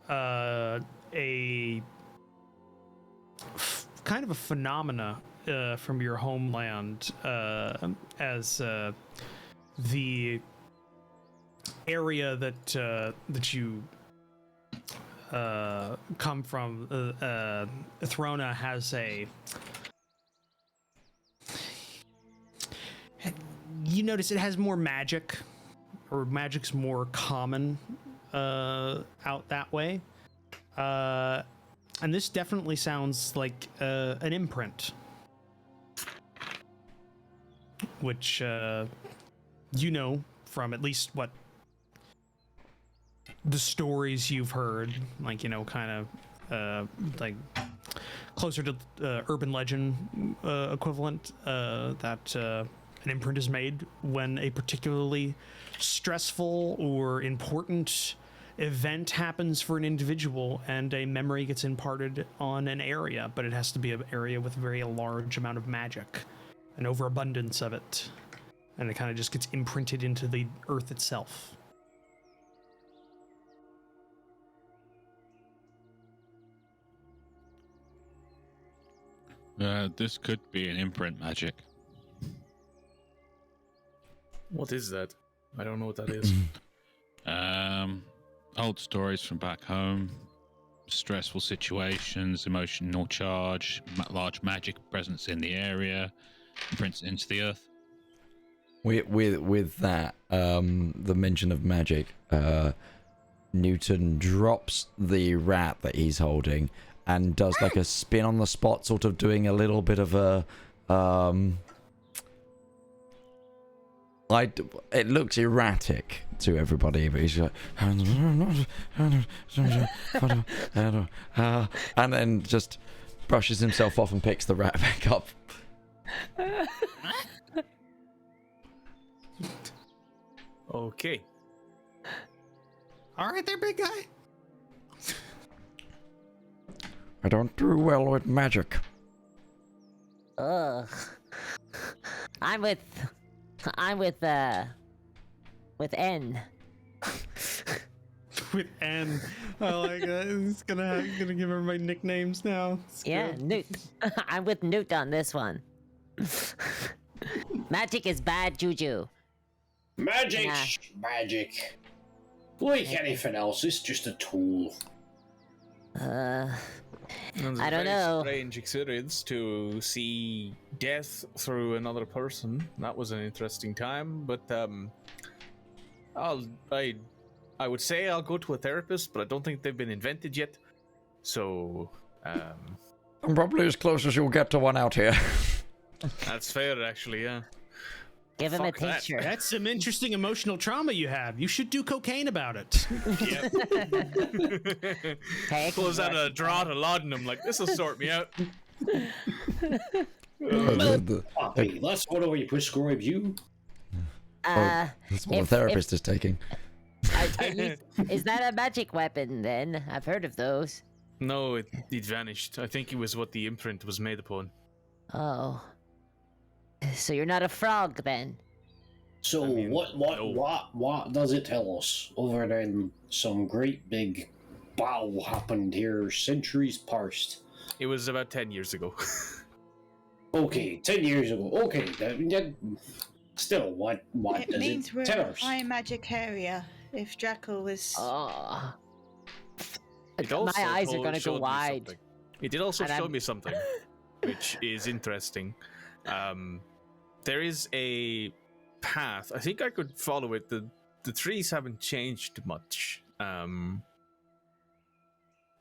kind of a phenomena from your homeland, as the area that you come from, Throna, has you notice it has more magic, or magic's more common out that way, and this definitely sounds like an imprint, which you know from at least what the stories you've heard, like, you know, kind of like closer to urban legend equivalent, that an imprint is made when a particularly stressful or important event happens for an individual and a memory gets imparted on an area, but it has to be an area with a very large amount of magic, an overabundance of it, and it kind of just gets imprinted into the earth itself.
This could be an imprint magic.
What is that? I don't know what that is.
Old stories from back home, stressful situations, emotional charge, large magic presence in the area, imprints into the earth.
With that, the mention of magic, Newton drops the rat that he's holding and does like a spin on the spot, sort of doing a little bit of a it looks erratic to everybody, but he's like, and then just brushes himself off and picks the rat back up.
Okay.
All right there, big guy.
I don't do well with magic.
Ugh. I'm with N.
With N. I like that. It's gonna give everybody nicknames now. It's
Yeah,
good.
Newt. I'm with Newt on this one. Magic is bad juju.
Magic,
Nah.
magic. Like anything else, it's just a tool.
I don't know.
Strange experience to see death through another person. That was an interesting time, but I would say I'll go to a therapist, but I don't think they've been invented yet. So,
I'm probably as close as you'll get to one out here.
that's fair, actually. Yeah.
Give him a
Fuck that.
tincture.
That's some interesting emotional trauma you have. You should do cocaine about it.
Hey,
Pulls out a draw to laudanum, like, this'll sort me out.
Poppy, that's what I prescribe you.
That's what the therapist is taking.
Is that a magic weapon then? I've heard of those.
No, it vanished. I think it was what the imprint was made upon.
Oh. So you're not a frog then?
So
I mean,
what does it tell us other than some great big bow happened here centuries past?
It was about 10 years ago.
Okay, 10 years ago. Okay, still, what
It
does
means
it
we're
tell
in a
us?
high magic area. if Drakel was.
Oh.
It
My
also
eyes are
told-
gonna go
showed me
wide.
something. It did also
And
show
I'm-
me something, which is interesting. There is a path. I think I could follow it. The trees haven't changed much.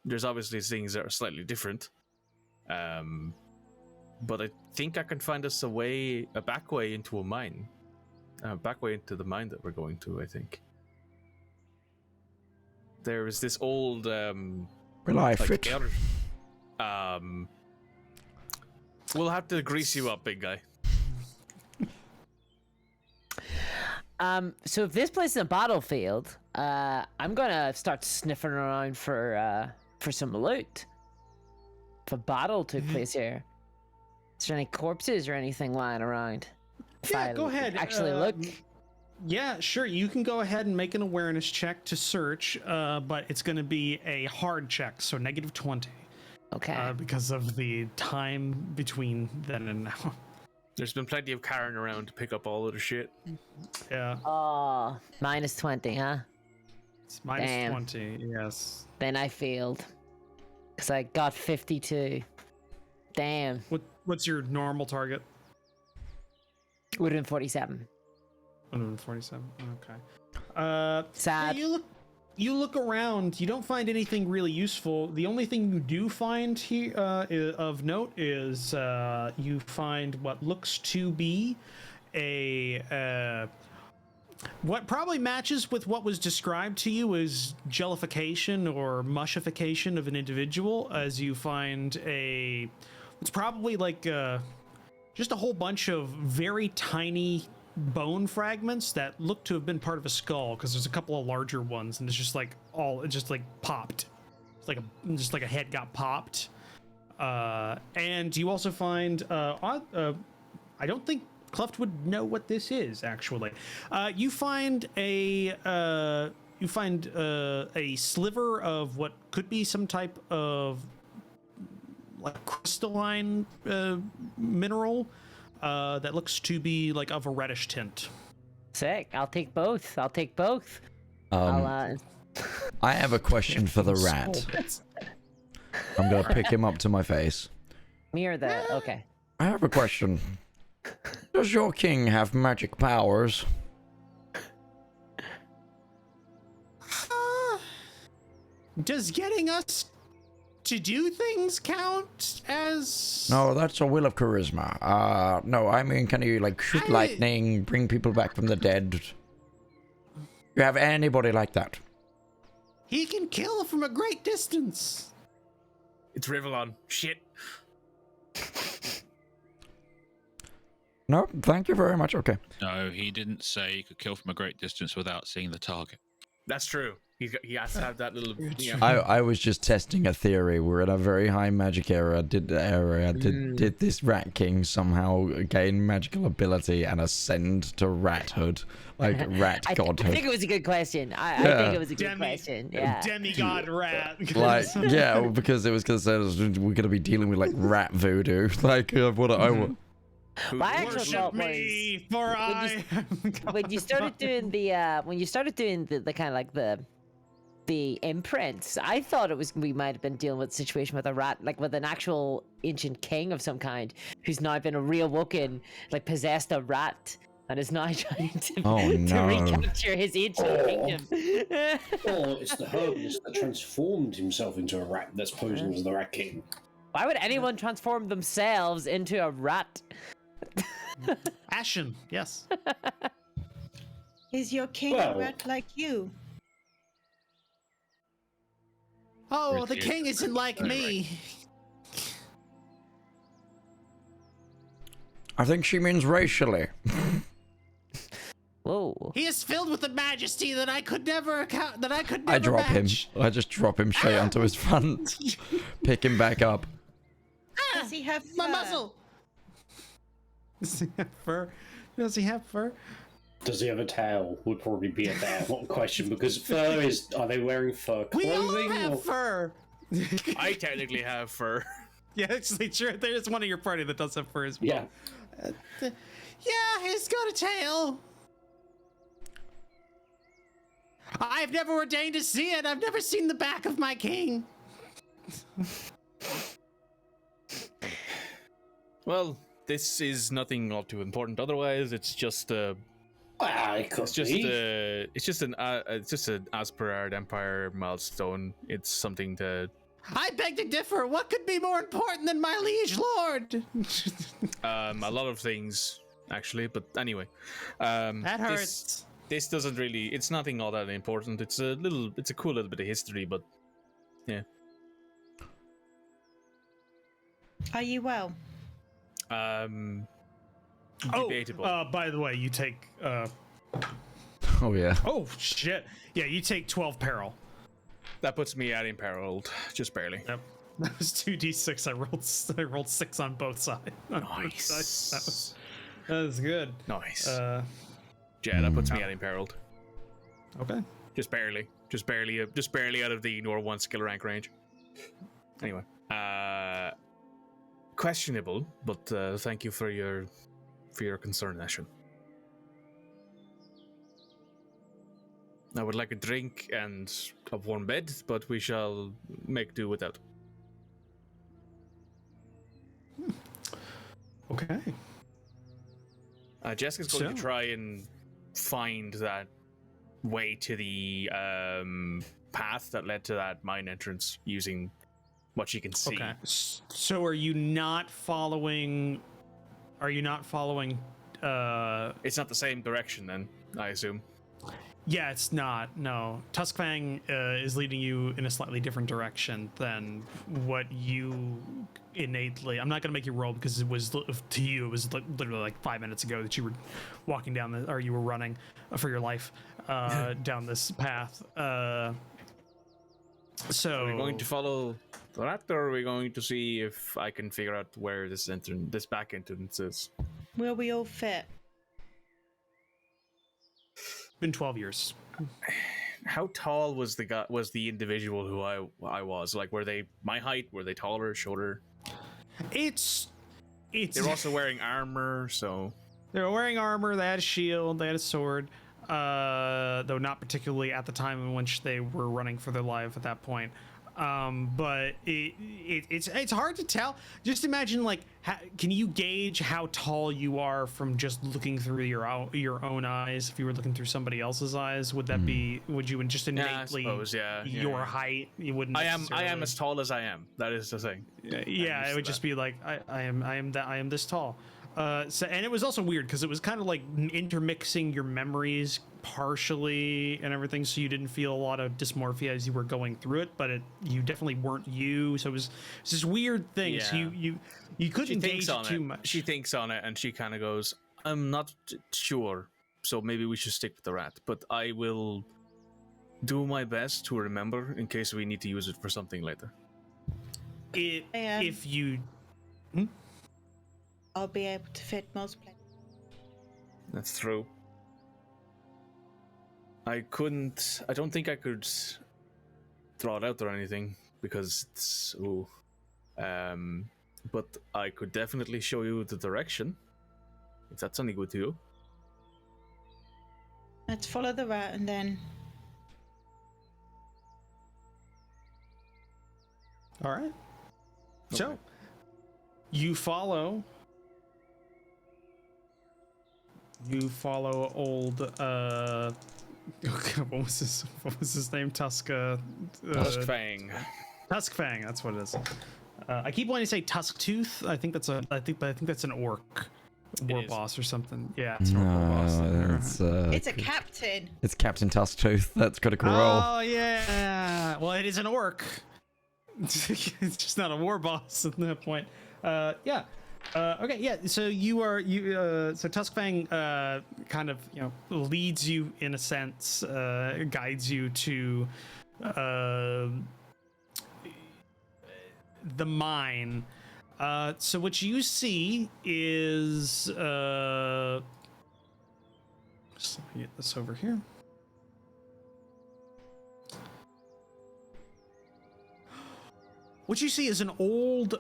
There's obviously things that are slightly different. But I think I can find us a back way into a mine. Back way into the mine that we're going to, I think. There is this old
Will I fit?
We'll have to grease you up, big guy.
So if this place is a battlefield, I'm gonna start sniffing around for some loot. If a battle took place here, is there any corpses or anything lying around?
Yeah, go ahead.
Actually, look.
Yeah, sure. You can go ahead and make an awareness check to search, but it's going to be a hard check, so -20.
Okay.
Because of the time between then and now.
There's been plenty of carrying around to pick up all of the shit.
Yeah,
Oh, -20, huh?
it's minus
Damn.
20. Yes.
Then I failed. Because I got 52. Damn.
What's your normal target?
Would have been 47.
147. Okay.
Sad.
You look around. You don't find anything really useful. The only thing you do find here of note is you find what looks to be a what probably matches with what was described to you as jellification or mushification of an individual, as you find it's probably like just a whole bunch of very tiny bone fragments that look to have been part of a skull, because there's a couple of larger ones, and it's just like popped. It's just like a head got popped. And you also find I don't think Kluft would know what this is actually. You find a sliver of what could be some type of like crystalline mineral that looks to be like of a reddish tint.
Sick. I'll take both.
I have a question for the rat. I'm gonna pick him up to my face.
Mirror that. Okay.
I have a question. Does your king have magic powers?
Does getting us to do things count as...
No, that's a will of charisma. No, I mean, can you like shoot lightning, bring people back from the dead? You have anybody like that?
He can kill from a great distance.
It's Rivellon. Shit.
No, thank you very much. Okay.
No, he didn't say he could kill from a great distance without seeing the target.
That's true. He has to have that little. Yeah.
I was just testing a theory. We're in a very high magic era. Did this rat king somehow gain magical ability and ascend to rathood, like rat godhood?
I think it was a good question. I think it was a good question. Yeah.
Demigod rat.
Like, yeah, because it was because we're gonna be dealing with like rat voodoo. Like, what I want.
My actual
Worship
thought
me, for I
when you started doing the kind of like the imprints, I thought we might have been dealing with a situation with a rat, like with an actual ancient king of some kind who's now been reawoken, like possessed a rat, and is now trying to recapture his ancient kingdom.
It's the herbalist that transformed himself into a rat that's posing as the Rat King.
Why would anyone transform themselves into a rat?
Ashen, yes.
Is your king a rat like you?
Oh, the king isn't like me.
I think she means racially.
Whoa.
He is filled with the majesty that I could never
I drop
match.
him. I just drop him straight onto his front. Pick him back up.
Does he have
My
fur?
muzzle. Does he have fur? Does he have fur?
Does he have a tail? Would probably be a better question, because fur is. Are they wearing fur
We
clothing?
all have fur.
I technically have fur.
Yeah, actually, sure. There's one of your party that does have fur as well.
Yeah.
Yeah, he's got a tail. I've never ordained to see it. I've never seen the back of my king.
Well, this is nothing all too important. Otherwise, it's just
It could
it's just
be.
it's just an Asperard Empire milestone. It's something to.
I beg to differ. What could be more important than my liege lord?
A lot of things actually, but anyway.
That hurts.
This doesn't really. It's nothing all that important. It's a cool little bit of history, but yeah.
Are you well?
Debatable.
By the way, you take.
Oh yeah.
Oh shit! Yeah, you take 12 peril.
That puts me at imperiled, just barely.
Yep. That was 2d6. I rolled 6 on both sides.
Nice.
That was good.
Nice. Yeah, that puts me at imperiled.
Okay.
Just barely out of the ignore 1 skill rank range. Anyway, questionable, but thank you for your concern, Ashen. I would like a drink and a warm bed, but we shall make do without.
Okay.
Jeska's going to try and find that way to the path that led to that mine entrance using what she can see.
Okay. So are you not following?
It's not the same direction then, I assume.
Yeah, it's not. No, Tuskfang is leading you in a slightly different direction than what you innately. I'm not gonna make you roll because it was to you. It was literally like 5 minutes ago that you were walking down you were running for your life down this path. So
are we going to follow that, or are we going to see if I can figure out where this back entrance is?
Will we all fit?
Been 12 years.
How tall was the individual who I was? Like, were they my height? Were they taller, shorter?
It's.
They're also wearing armor, so.
They were wearing armor. They had a shield. They had a sword. Though not particularly at the time in which they were running for their life at that point. But it's hard to tell. Just imagine, like, can you gauge how tall you are from just looking through your own eyes? If you were looking through somebody else's eyes, would that be? Would you just innately?
I suppose,
your height? You wouldn't.
I am as tall as I am. That is the thing.
Yeah, it would just be like I am this tall. And it was also weird because it was kind of like intermixing your memories partially and everything, so you didn't feel a lot of dysmorphia as you were going through it, but you definitely weren't you. So it was this weird thing.
Yeah.
So you couldn't gauge too much.
She thinks on it and she kind of goes, "I'm not sure, so maybe we should stick with the rat. But I will do my best to remember in case we need to use it for something later."
If you.
I'll be able to fit most places.
That's true. I don't think I could draw it out or anything because it's but I could definitely show you the direction if that's any good to you.
Let's follow the rat and then.
All right.
Okay.
So you follow old what was his name?
Tuskfang.
Tuskfang, that's what it is. I keep wanting to say Tusktooth. I think that's an orc war boss or something. Yeah, it's an orc war boss.
It's a captain.
It's Captain Tusktooth. That's Critical Role.
Oh yeah. Well, it is an orc. It's just not a war boss at that point. Yeah. Okay, yeah. So so Tuskfang kind of leads you in a sense, guides you to the mine. So what you see is just let me get this over here. What you see is an old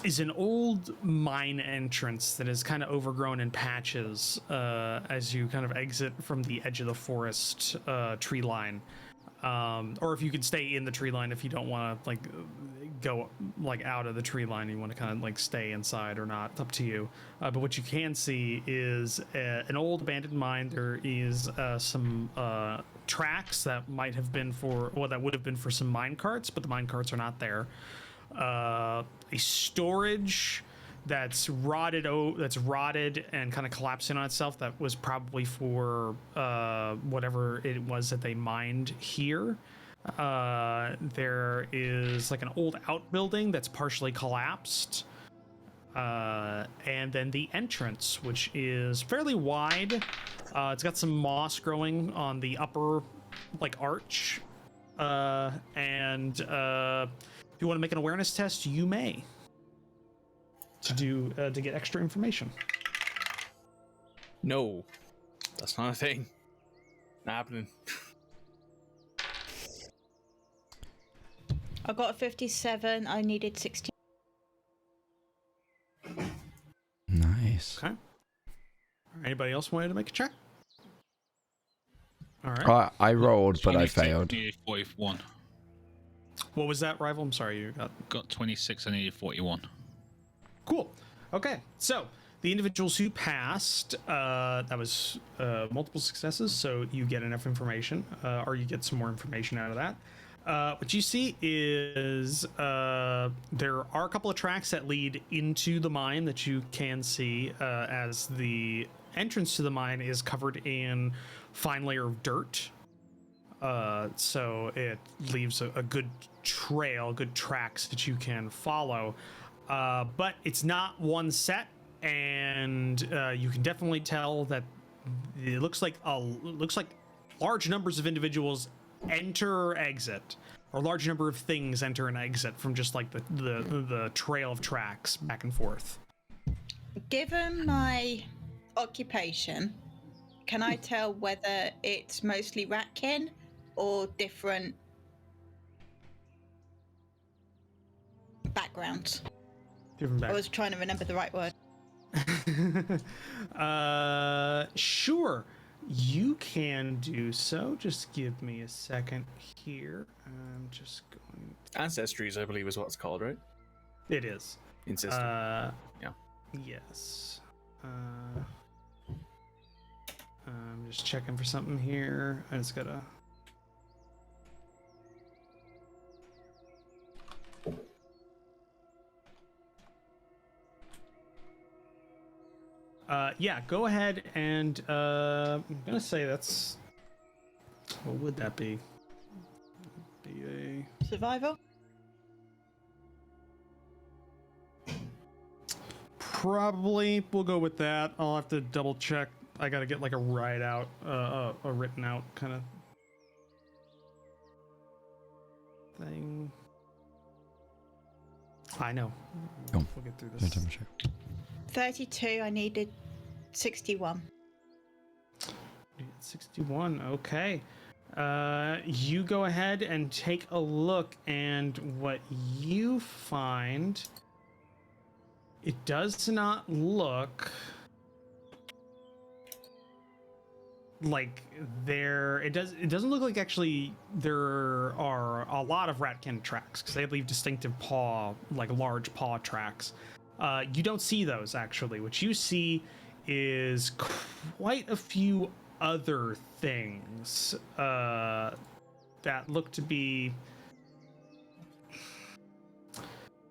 is an old mine entrance that is kind of overgrown in patches as you kind of exit from the edge of the forest tree line. Or if you can stay in the tree line if you don't want to like go like out of the tree line, you want to kind of like stay inside or not, it's up to you. But what you can see is an old abandoned mine. There is some tracks that might have been that would have been for some mine carts, but the mine carts are not there. A storage that's rotted and kind of collapsing on itself, that was probably for whatever it was that they mined here. There is like an old outbuilding that's partially collapsed, and then the entrance, which is fairly wide. It's got some moss growing on the upper like arch, and if you want to make an awareness test, you may to get extra information.
No, that's not a thing. Not happening.
I got a 57. I needed 16.
Nice.
Okay. Anybody else wanted to make a check? All right.
I rolled, but I
26,
failed.
Needed 41.
What was that, Rival? I'm sorry, you
Got 26. I needed 41.
Cool. Okay, so the individuals who passed, that was multiple successes, so you get enough information, or you get some more information out of that. What you see is there are a couple of tracks that lead into the mine that you can see, as the entrance to the mine is covered in fine layer of dirt. So it leaves a good trail, good tracks that you can follow. But it's not one set, and you can definitely tell that it looks like large numbers of individuals enter or exit, or large number of things enter and exit from just like the trail of tracks back and forth.
Given my occupation, can I tell whether it's mostly ratkin or different backgrounds?
Different
I was trying to remember the right word.
Sure, you can do so. Just give me a second here. I'm just going.
Ancestries, I believe, is what it's called, right?
It is.
In system.
Yeah.
Yes.
I'm just checking for something here. I just gotta. Yeah, go ahead and I'm gonna say that's. What would that be? Be a
Survival?
Probably. We'll go with that. I'll have to double check. I gotta get like a write out, a written out kind of thing. I know.
Oh.
We'll get through
Yeah,
this.
double check.
32, I needed 61.
61. Okay. You go ahead and take a look, and what you find, it does not look like it doesn't look like actually there are a lot of ratkin tracks, because they leave distinctive paw, like large paw tracks. You don't see those actually. What you see is quite a few other things that look to be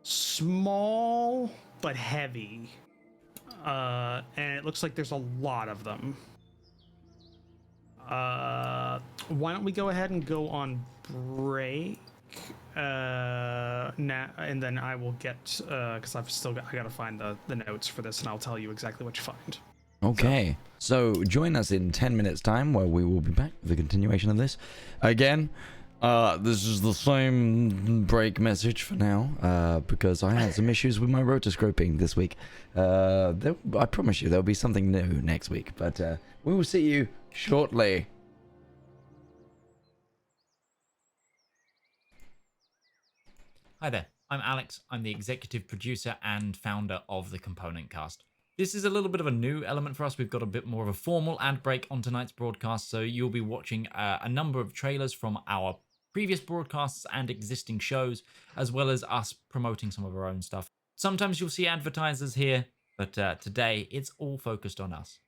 small but heavy, and it looks like there's a lot of them. Why don't we go ahead and go on break now, and then I will get because I gotta find the notes for this, and I'll tell you exactly what you find.
Okay, so join us in 10 minutes time where we will be back with the continuation of this. Again, this is the same break message for now, because I had some issues with my rotoscoping this week. I promise you there'll be something new next week, but we will see you shortly.
Hi there,
I'm Alex. I'm the executive producer and founder of the Component Cast. This is a little bit of a new element for us. We've got a bit more of a formal ad break on tonight's broadcast, so you'll be watching a number of trailers from our previous broadcasts and existing shows, as well as us promoting some of our own stuff. Sometimes you'll see advertisers here, but today it's all focused on us.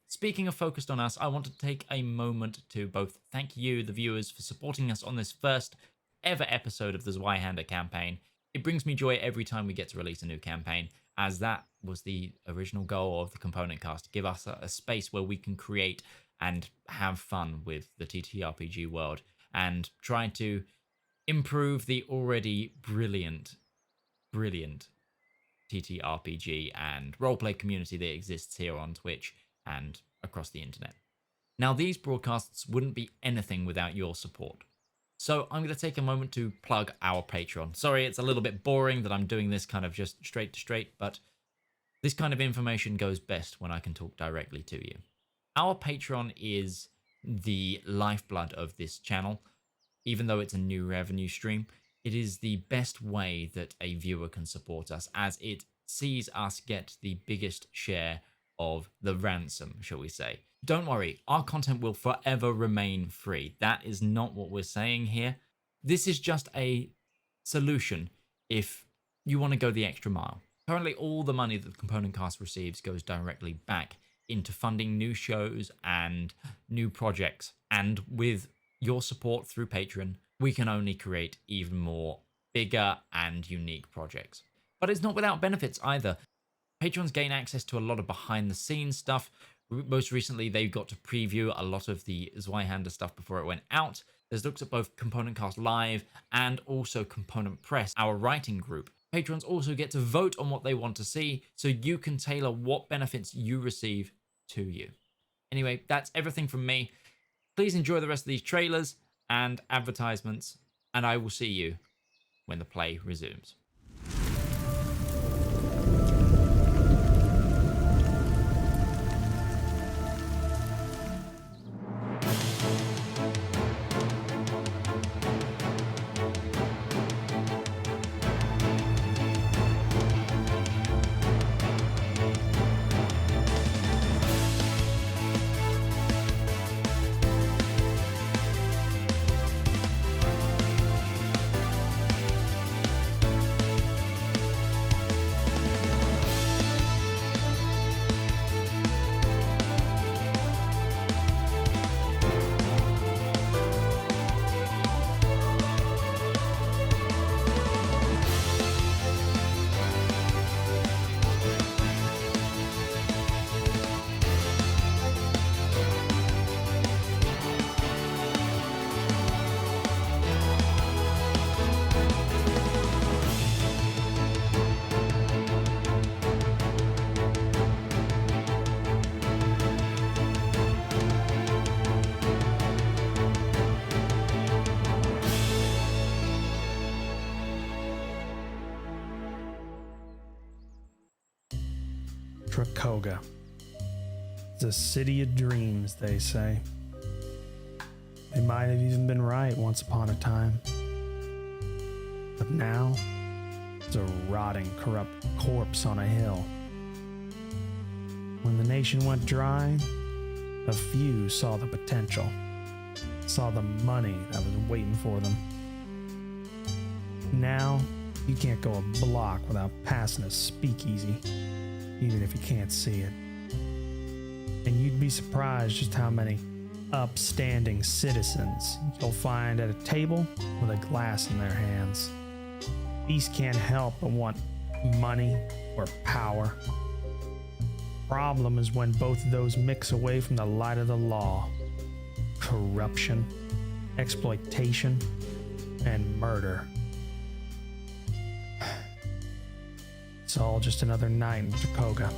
Speaking of focused on us, I want to take a moment to both thank you, the viewers, for supporting us on this first ever episode of the Zweihander campaign. It brings me joy every time we get to release a new campaign, as that was the original goal of the Component Cast, to give us a space where we can create and have fun with the TTRPG world, and try to improve the already brilliant TTRPG and roleplay community that exists here on Twitch and across the internet. Now, these broadcasts wouldn't be anything without your support. So I'm going to take a moment to plug our Patreon. Sorry, it's a little bit boring that I'm doing this kind of just straight to straight, but this kind of information goes best when I can talk directly to you. Our Patreon is the lifeblood of this channel. Even though it's a new revenue stream, it is the best way that a viewer can support us, as it sees us get the biggest share of the ransom, shall we say. Don't worry, our content will forever remain free. That is not what we're saying here. This is just a solution if you want to go the extra mile. Currently, all the money that the Component Cast receives goes directly back into funding new shows and new projects. And with your support through Patreon, we can only create even more bigger and unique projects. But it's not without benefits either. Patrons gain access to a lot of behind the scenes stuff. Most recently, they got to preview a lot of the Zweihander stuff before it went out. There's looks at both Component Cast Live and also Component Press, our writing group. Patrons also get to vote on what they want to see, so you can tailor what benefits you receive to you. Anyway, that's everything from me. Please enjoy the rest of these trailers and advertisements, and I will see you when the play resumes.
Drakel. The city of dreams, they say. They might have even been right once upon a time. But now, it's a rotting, corrupt corpse on a hill. When the nation went dry, a few saw the potential, saw the money that was waiting for them. Now, you can't go a block without passing a speakeasy, even if you can't see it. And you'd be surprised just how many upstanding citizens you'll find at a table with a glass in their hands. These can't help but want money or power. Problem is when both of those mix away from the light of the law. Corruption, exploitation, and murder. It's all just another night in Drakel.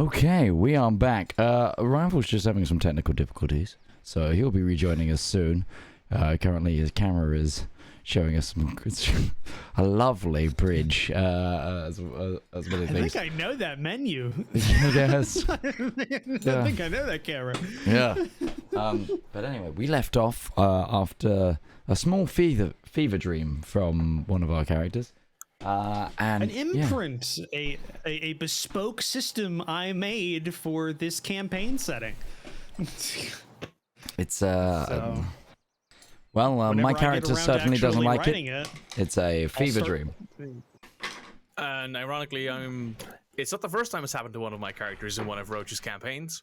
Okay, we are back. Rival's just having some technical difficulties, so he'll be rejoining us soon. Currently, his camera is showing us a lovely bridge. As many
I
things.
think I know that menu.
Yes.
I think I know that camera.
Yeah. But anyway, we left off after a small fever dream from one of our characters. And
An imprint, a bespoke system I made for this campaign setting.
It's
So,
well,
whenever
my
I get
character
around to
certainly doesn't
actually
like
writing
it. It's a fever
start-
dream.
And ironically, it's not the first time it's happened to one of my characters in one of Roach's campaigns.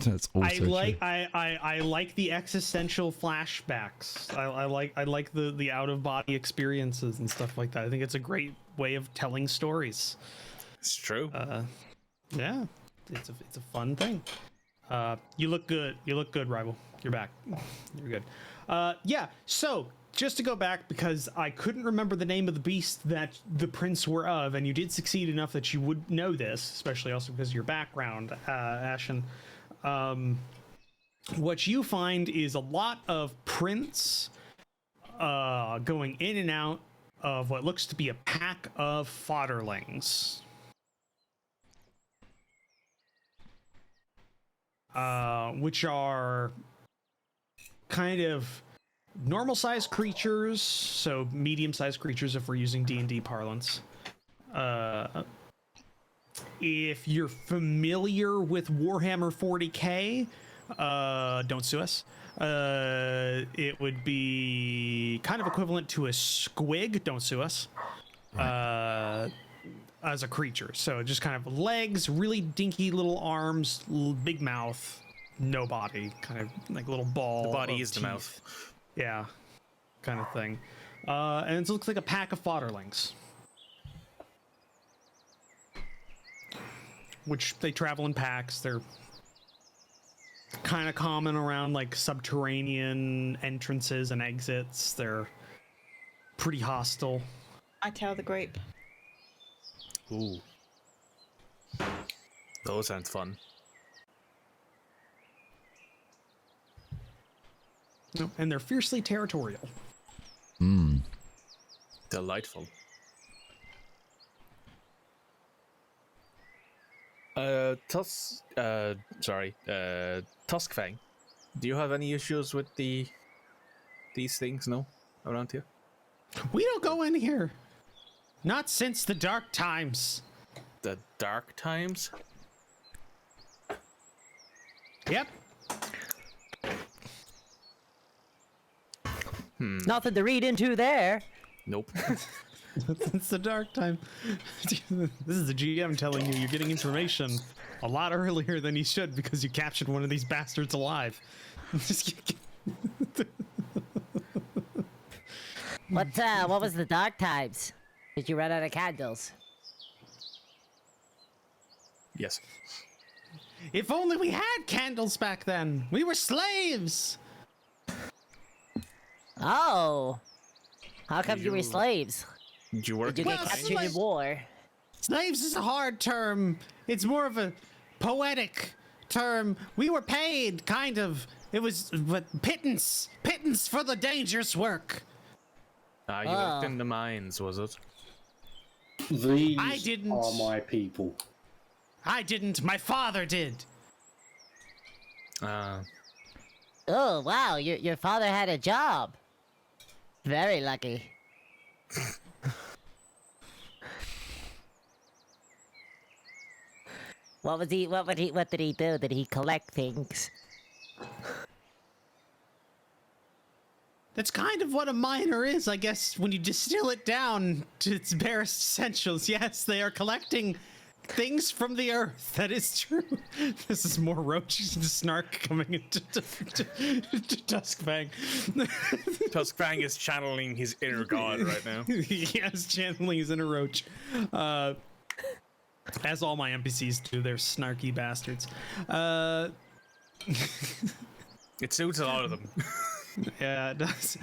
That's also
I like I like the existential flashbacks. I like the out of body experiences and stuff like that. I think it's a great way of telling stories.
It's true.
Yeah, it's a fun thing. You look good. You look good, Rival. You're back. You're good. Yeah. So just to go back, because I couldn't remember the name of the beast that the prince were of, and you did succeed enough that you would know this, especially also because of your background, Ashen. What you find is a lot of prints going in and out of what looks to be a pack of fodderlings. Which are kind of normal-sized creatures, so medium-sized creatures if we're using D&D parlance. If you're familiar with Warhammer 40k, don't sue us. It would be kind of equivalent to a squig, don't sue us, as a creature. So just kind of legs, really dinky little arms, big mouth, no body, kind of like a little ball.
The body
of
is the
teeth.
mouth.
Yeah, kind of thing. And it looks like a pack of fodderlings, which they travel in packs. They're kind of common around like subterranean entrances and exits. They're pretty hostile.
I tell the grape.
Ooh. Those sounds fun.
And they're fiercely territorial.
Delightful. Tuskfang. Do you have any issues with these things? No, around here.
We don't go in here. Not since the dark times.
The dark times.
Yep.
Nothing to read into there.
Nope.
It's the dark time. This is the GM telling you you're getting information a lot earlier than you should because you captured one of these bastards alive.
What was the dark times? Did you run out of candles?
Yes.
If only we had candles back then. We were slaves.
Oh. How come you were slaves?
Did you work?
Did you get
Well,
captured in
like-
war?
Slaves is a hard term. It's more of a poetic term. We were paid, kind of. It was but pittance for the dangerous work.
You worked in the mines, was it?
These
I didn't.
are my people.
I didn't. My father did.
Oh, wow, your father had a job. Very lucky. What did he do? Did he collect things?
That's kind of what a miner is, I guess, when you distill it down to its barest essentials. Yes, they are collecting things from the earth. That is true. This is more Roach snark coming into Tuskfang.
Tuskfang is channeling his inner god right now.
Yes, channeling his inner Roach. As all my NPCs do, they're snarky bastards.
It suits a lot of them.
Yeah, it does.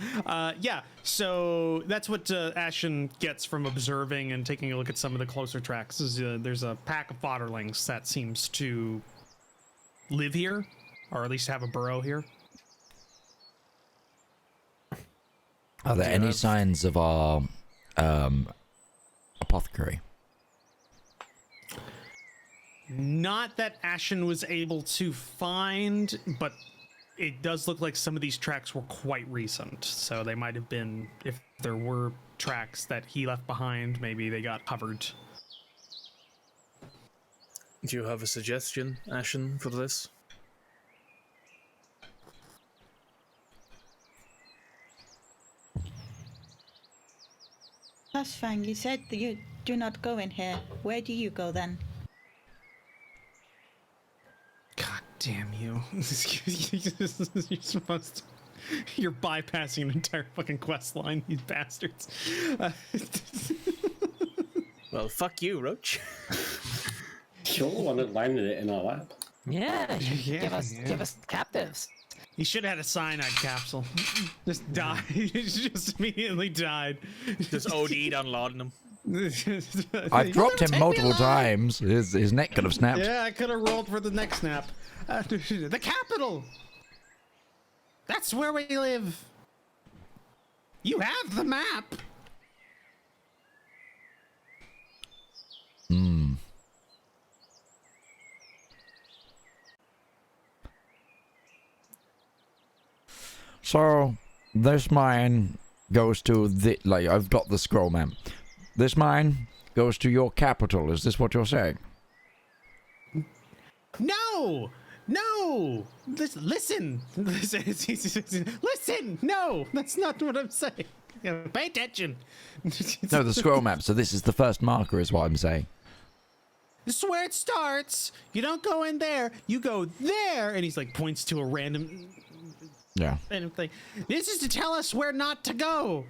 Yeah, so that's what Ashen gets from observing and taking a look at some of the closer tracks. There's a pack of fodderlings that seems to live here, or at least have a burrow here.
Are there any signs of our apothecary?
Not that Ashen was able to find, but it does look like some of these tracks were quite recent. So they might have been, if there were tracks that he left behind, maybe they got covered.
Do you have a suggestion, Ashen, for this?
Fang, you said that you do not go in here. Where do you go then?
God damn you. You're supposed to... You're bypassing an entire fucking quest line, you bastards.
Well, fuck you, Roach.
You're the one that landed it in our lap.
Yeah,
Yeah,
give us captives.
He should have had a cyanide capsule. Just died. Just immediately died.
Just OD'd on laudanum.
I've dropped him multiple times. His neck could have snapped.
Yeah, I could have rolled for the next snap. The capital! That's where we live. You have the map.
So, this mine goes to the... Like, I've got the scroll map. This mine goes to your capital. Is this what you're saying?
No! No! Listen! Listen! No! That's not what I'm saying. Pay attention.
No, the scroll map. So this is the first marker is what I'm saying.
This is where it starts. You don't go in there. You go there. And he's like points to a random...
Yeah.
random thing. This is to tell us where not to go.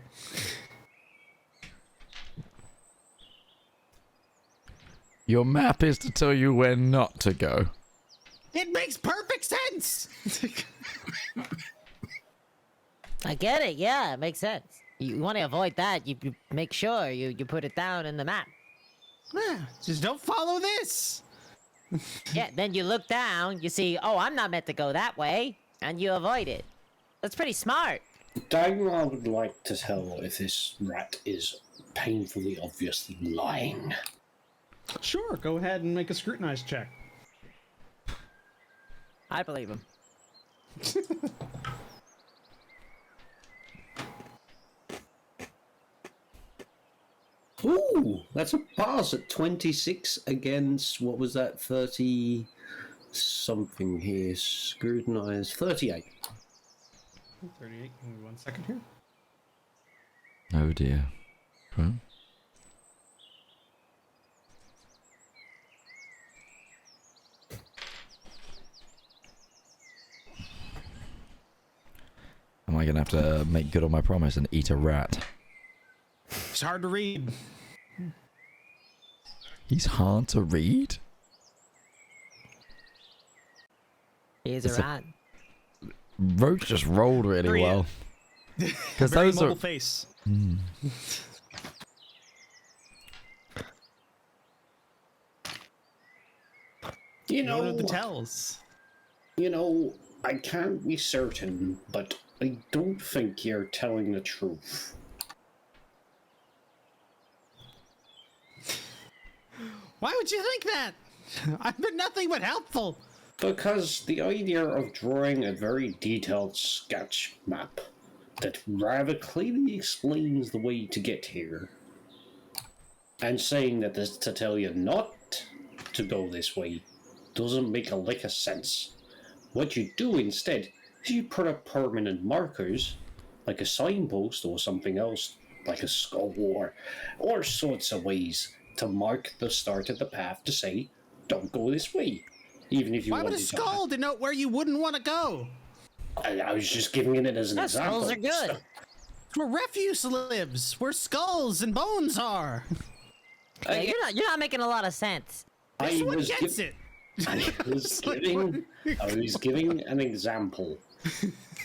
Your map is to tell you where not to go.
It makes perfect sense.
I get it. Yeah, it makes sense. You want to avoid that. You make sure you put it down in the map.
Yeah, just don't follow this.
Yeah, then you look down, you see, oh, I'm not meant to go that way, and you avoid it. That's pretty smart.
Dagmar would like to tell if this rat is painfully obviously lying.
Sure, go ahead and make a scrutinize check.
I believe him.
Ooh, that's a pass at 26 against, what was that, 30 something here, scrutinize, 38.
38, give me 1 second here.
Oh dear. Huh? Am I gonna have to make good on my promise and eat a rat?
It's hard to read.
He's hard to read?
He's
It's
a
a-
rat.
Roach just rolled really
Very,
well. Because
Very
those
mobile
are...
face.
You
What are
know,
the tells?
I can't be certain, but I don't think you're telling the truth.
Why would you think that? I've been nothing but helpful.
Because the idea of drawing a very detailed sketch map that rather clearly explains the way to get here, and saying that this to tell you not to go this way, doesn't make a lick of sense. What you do instead is you put up permanent markers, like a signpost or something else, like a skull or all sorts of ways to mark the start of the path to say, don't go this way. Even if you
Why would a
wanted to.
skull denote where you wouldn't want to go?
I was just giving it as an
Yeah,
example.
skulls are good.
It's where refuse lives, where skulls and bones are.
Yeah, you're not making a lot of sense.
This
I
one
was
gets it.
I was giving an example.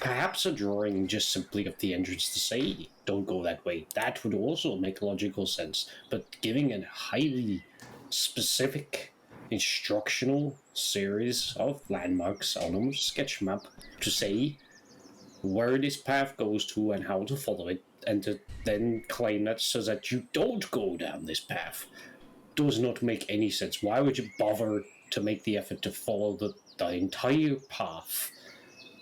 Perhaps a drawing just simply of the entrance to say, don't go that way. That would also make logical sense. But giving a highly specific instructional series of landmarks on a sketch map to say where this path goes to and how to follow it, and to then claim that so that you don't go down this path, does not make any sense. Why would you bother to make the effort to follow the entire path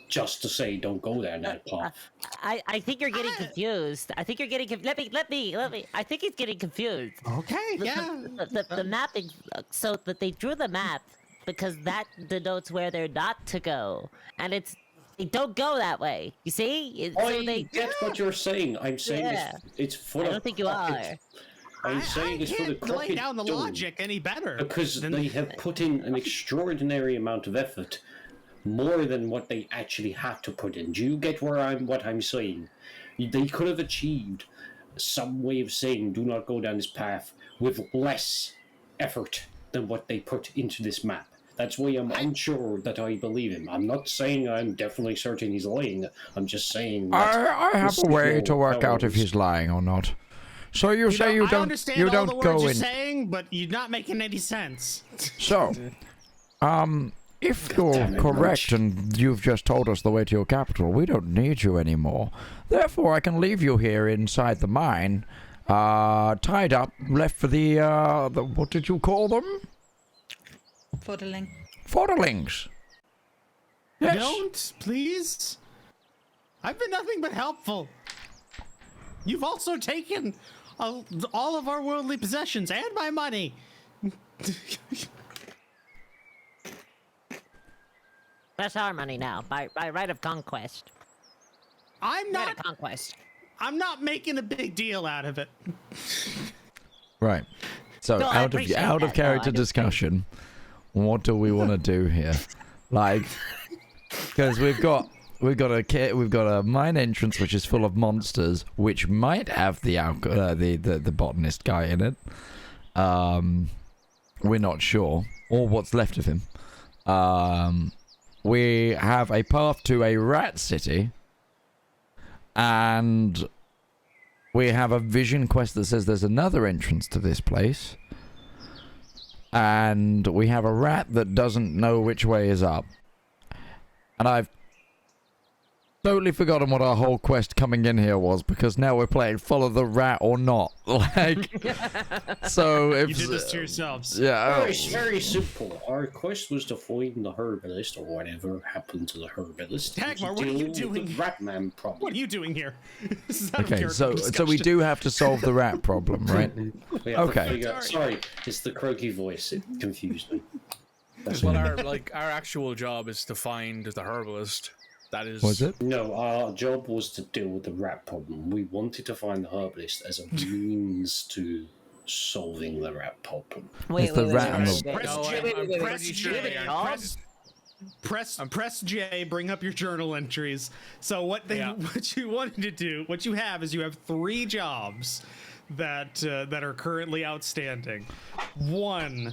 just to say don't go down that path?
I think you're getting confused. I think you're getting let me. I think he's getting confused.
Okay,
The mapping, so that they drew the map because that denotes where they're not to go, and they don't go that way. You see?
I get what you're saying. I'm saying it's for
I don't think you are.
I'm saying it's for the
can't lay down the logic any better.
Because they have put in an extraordinary amount of effort, more than what they actually had to put in. Do you get what I'm saying? They could have achieved some way of saying do not go down this path with less effort than what they put into this map. That's why I'm unsure that I believe him. I'm not saying I'm definitely certain he's lying. I'm just saying
I have a way to work out if he's lying or not. So you say you
I
don't
understand
you
all
don't
the words
go
you're
in.
saying, but you're not making any sense.
So, if you're correct and you've just told us the way to your capital, we don't need you anymore. Therefore, I can leave you here inside the mine, tied up, left for the what did you call them?
Fodderling.
Fodderlings. Yes.
Don't, please. I've been nothing but helpful. You've also taken all of our worldly possessions and my money.
That's our money now, by right of conquest.
I'm
Right
not.
of conquest.
I'm not making a big deal out of it.
Right. So
No, I
out
appreciate
of
that. No,
character
I do.
discussion, what do we want to do here? Like, because we've got a mine entrance which is full of monsters, which might have the botanist guy in it. We're not sure, or what's left of him. We have a path to a rat city, and we have a vision quest that says there's another entrance to this place, and we have a rat that doesn't know which way is up. And I've totally forgotten what our whole quest coming in here was, because now we're playing follow the rat or not. Like, so if
You did this to yourselves.
yeah,
It's very simple. Our quest was to find the herbalist, or whatever happened to the herbalist.
Dagmar,
and
what
to
are you
deal with
doing?
the Ratman problem.
What are you doing here? This is out of
okay.
character
So we
discussion.
do have to solve the rat problem, right?
We have to
Okay.
figure out- sorry, it's the croaky voice. It confused me. That's
Well,
all.
our actual job is to find the herbalist. That is.
Was it?
No, our job was to deal with the rat problem. We wanted to find the herbalist as a means to solving the rat problem.
Wait,
It's the rat and the-
Press
No,
J,
I'm
press
pretty sure
J,
they are.
press J, bring up your journal entries. So what you wanted to do, what you have is you have 3 jobs that are currently outstanding. 1,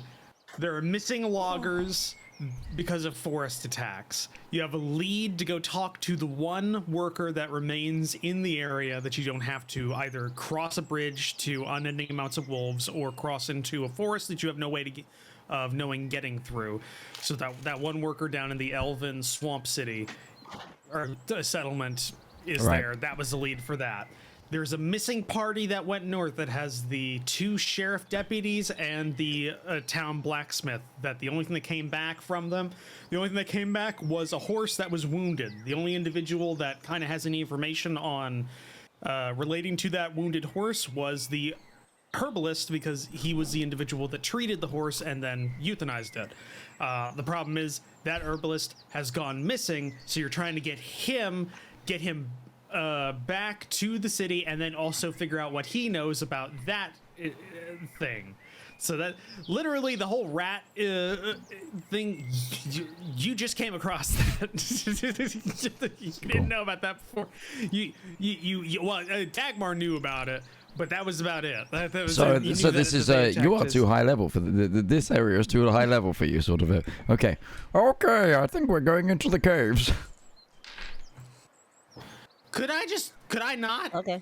there are missing loggers because of forest attacks. You have a lead to go talk to the one worker that remains in the area that you don't have to either cross a bridge to unending amounts of wolves or cross into a forest that you have no way to of knowing getting through. So that one worker down in the Elven Swamp City or settlement is
Right.
there. That was the lead for that. There's a missing party that went north that has the 2 sheriff deputies and the town blacksmith. That the only thing that came back from them, the only thing that came back was a horse that was wounded. The only individual that kind of has any information on relating to that wounded horse was the herbalist, because he was the individual that treated the horse and then euthanized it. The problem is that herbalist has gone missing, so you're trying to get him back to the city, and then also figure out what he knows about that thing. So that literally the whole rat thing, you just came across that. You didn't know about that before. Dagmar knew about it, but that was about it. That was
So,
you knew
so
that
this
at
is
the
you are
Texas.
too high level for this area is too high level for you, sort of. Okay, I think we're going into the caves.
Could I not?
Okay.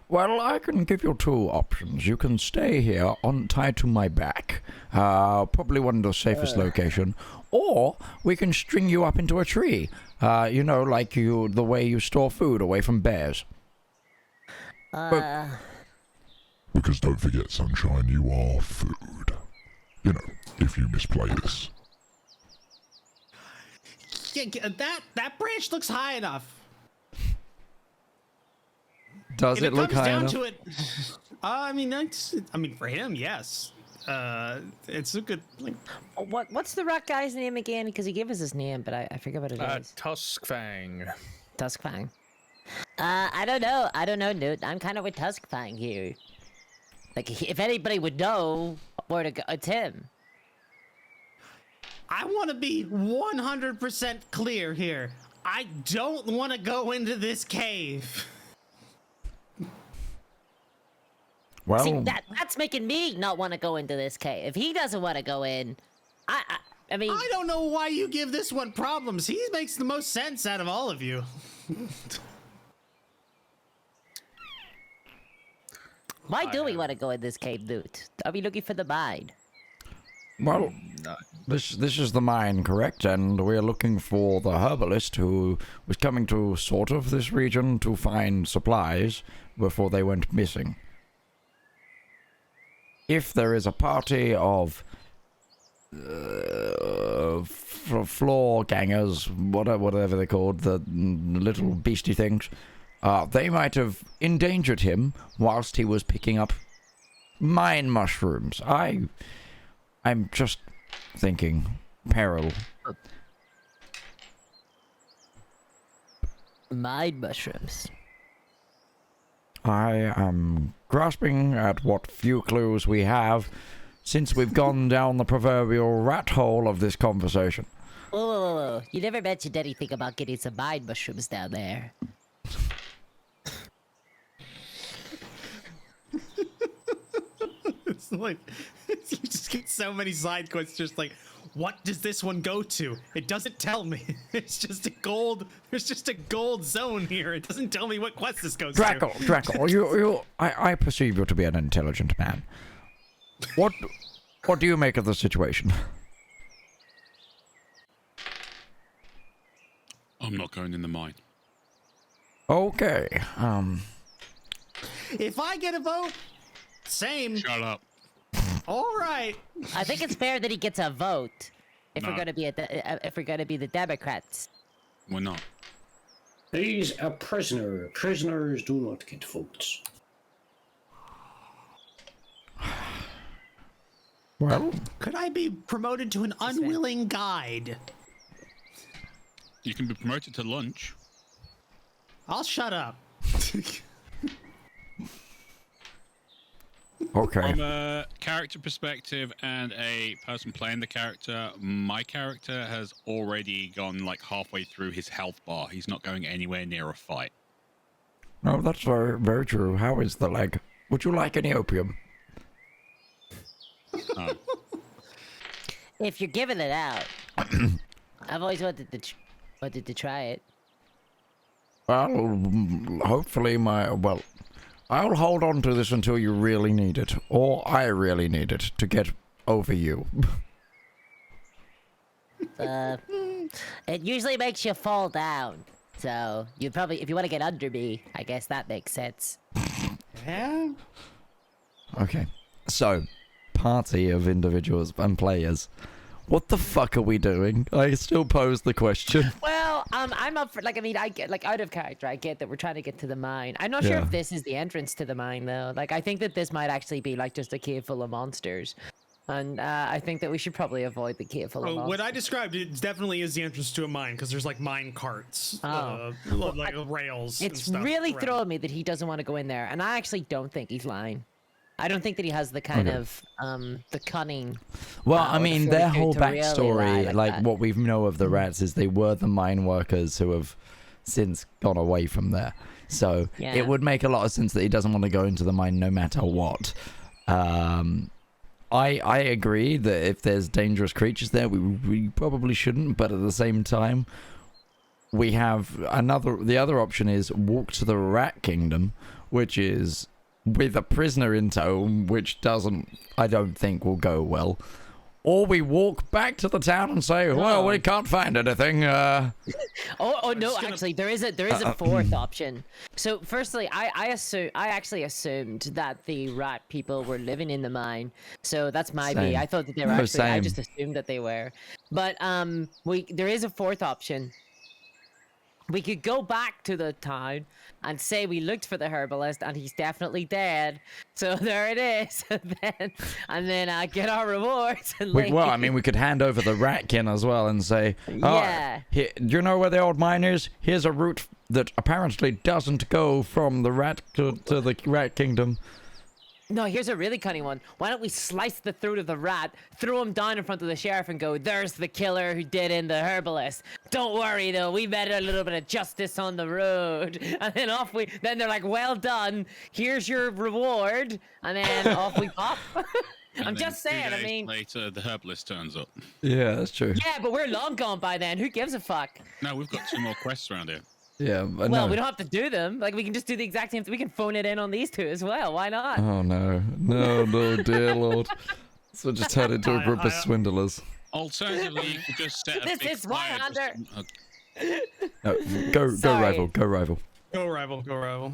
Well, I can give you two options. You can stay here tied to my back, probably one of the safest location, or we can string you up into a tree. You know, like the way you store food away from bears.
Because don't forget, Sunshine, you are food. You know, if you misplay this.
Yeah, that branch looks high enough.
Does
If
it look high enough?
to it, I mean, for him, yes. It's a good. Like,
What's the rock guy's name again? Because he gave us his name, but I forget what it is.
Tuskfang.
Tuskfang. I don't know, Newt. I'm kind of with Tuskfang here. Like, if anybody would know where to go, it's him.
I want to be 100% clear here. I don't want to go into this cave.
Well,
See, that's making me not want to go into this cave. If he doesn't want to go in, I mean,
I don't know why you give this one problems. He makes the most sense out of all of you.
why do we want to go in this cave, Newt? Are we looking for the mine?
well, this is the mine, correct? And we're looking for the herbalist who was coming to sort of this region to find supplies before they went missing. If there is a party of floor gangers, whatever they're called, the little beastie things, they might have endangered him whilst he was picking up mine mushrooms. I'm just thinking peril.
Mine mushrooms.
I am grasping at what few clues we have since we've gone down the proverbial rat hole of this conversation.
Whoa. You never mentioned anything about getting some mine mushrooms down there.
It's like you just get so many side quests. Just like, what does this one go to? It doesn't tell me. It's just a gold. There's just a gold zone here. It doesn't tell me what quest this goes to.
Drakel, I perceive you to be an intelligent man. What do you make of the situation?
I'm not going in the mine.
Okay.
If I get a vote, same.
Shut up.
All right.
I think it's fair that he gets a vote if
No.
we're gonna be if we're gonna be the Democrats.
We're not.
He's a prisoner. Prisoners do not get votes.
Well,
Could I be promoted to an unwilling guide?
You can be promoted to lunch.
I'll shut up.
okay.
From a character perspective and a person playing the character, my character has already gone like halfway through his health bar. He's not going anywhere near a fight.
No, that's very, very true. How is the leg? Would you like any opium?
Oh.
If you're giving it out, I've always wanted to try it.
Well, hopefully I'll hold on to this until you really need it, or I really need it to get over you.
It usually makes you fall down. So you probably, if you want to get under me, I guess that makes sense.
Yeah.
Okay, so party of individuals and players. What the fuck are we doing? I still pose the question.
Well, I'm up for, like, I mean, I get, like, out of character, I get that we're trying to get to the mine. I'm not sure
Yeah.
if this is the entrance to the mine, though. Like, I think that this might actually be, like, just a cave full of monsters. And I think that we should probably avoid the cave full of monsters.
What I described, it definitely is the entrance to a mine, because there's, like, mine carts.
Oh.
Like rails and
It's
stuff
really
around.
throwing me that he doesn't want to go in there. And I actually don't think he's lying. I don't think that he has the kind of, the cunning.
Well,
or
I
the
mean, their
fortitude
whole
to really lie
backstory,
like
like
that.
what we know of the rats, is they were the mine workers who have since gone away from there. So
Yeah.
it would make a lot of sense that he doesn't want to go into the mine no matter what. I agree that if there's dangerous creatures there, we probably shouldn't. But at the same time, we have the other option is walk to the Rat Kingdom, which is with a prisoner in tow, which I don't think will go well. Or we walk back to the town and say, well, we can't find anything. No,
actually, there is a fourth option. So, firstly, I actually assumed that the rat people were living in the mine. So that's my B. I thought that they were I just assumed that they were. But there is a fourth option. We could go back to the town and say we looked for the herbalist and he's definitely dead. So there it is. and then get our rewards. And
we could hand over the ratkin as well and say, do you know where the old mine is? Here's a route that apparently doesn't go from the rat to the Rat Kingdom.
No, here's a really cunning one. Why don't we slice the throat of the rat, throw him down in front of the sheriff and go, there's the killer who did in the herbalist. Don't worry though, we made a little bit of justice on the road. And then then they're like, well done, here's your reward. And then off we pop. I'm just saying, I mean.
Later, the herbalist turns up.
Yeah, that's true.
Yeah, but we're long gone by then. Who gives a fuck?
No, we've got 2 more quests around here.
Yeah,
we don't have to do them. Like, we can just do the exact same thing. We can phone it in on these 2 as well. Why not?
Oh, no, dear Lord. So just turn into a group of swindlers.
Alternatively, you could just set a
This
big
is Zweihander.
No, go rival.
Go rival.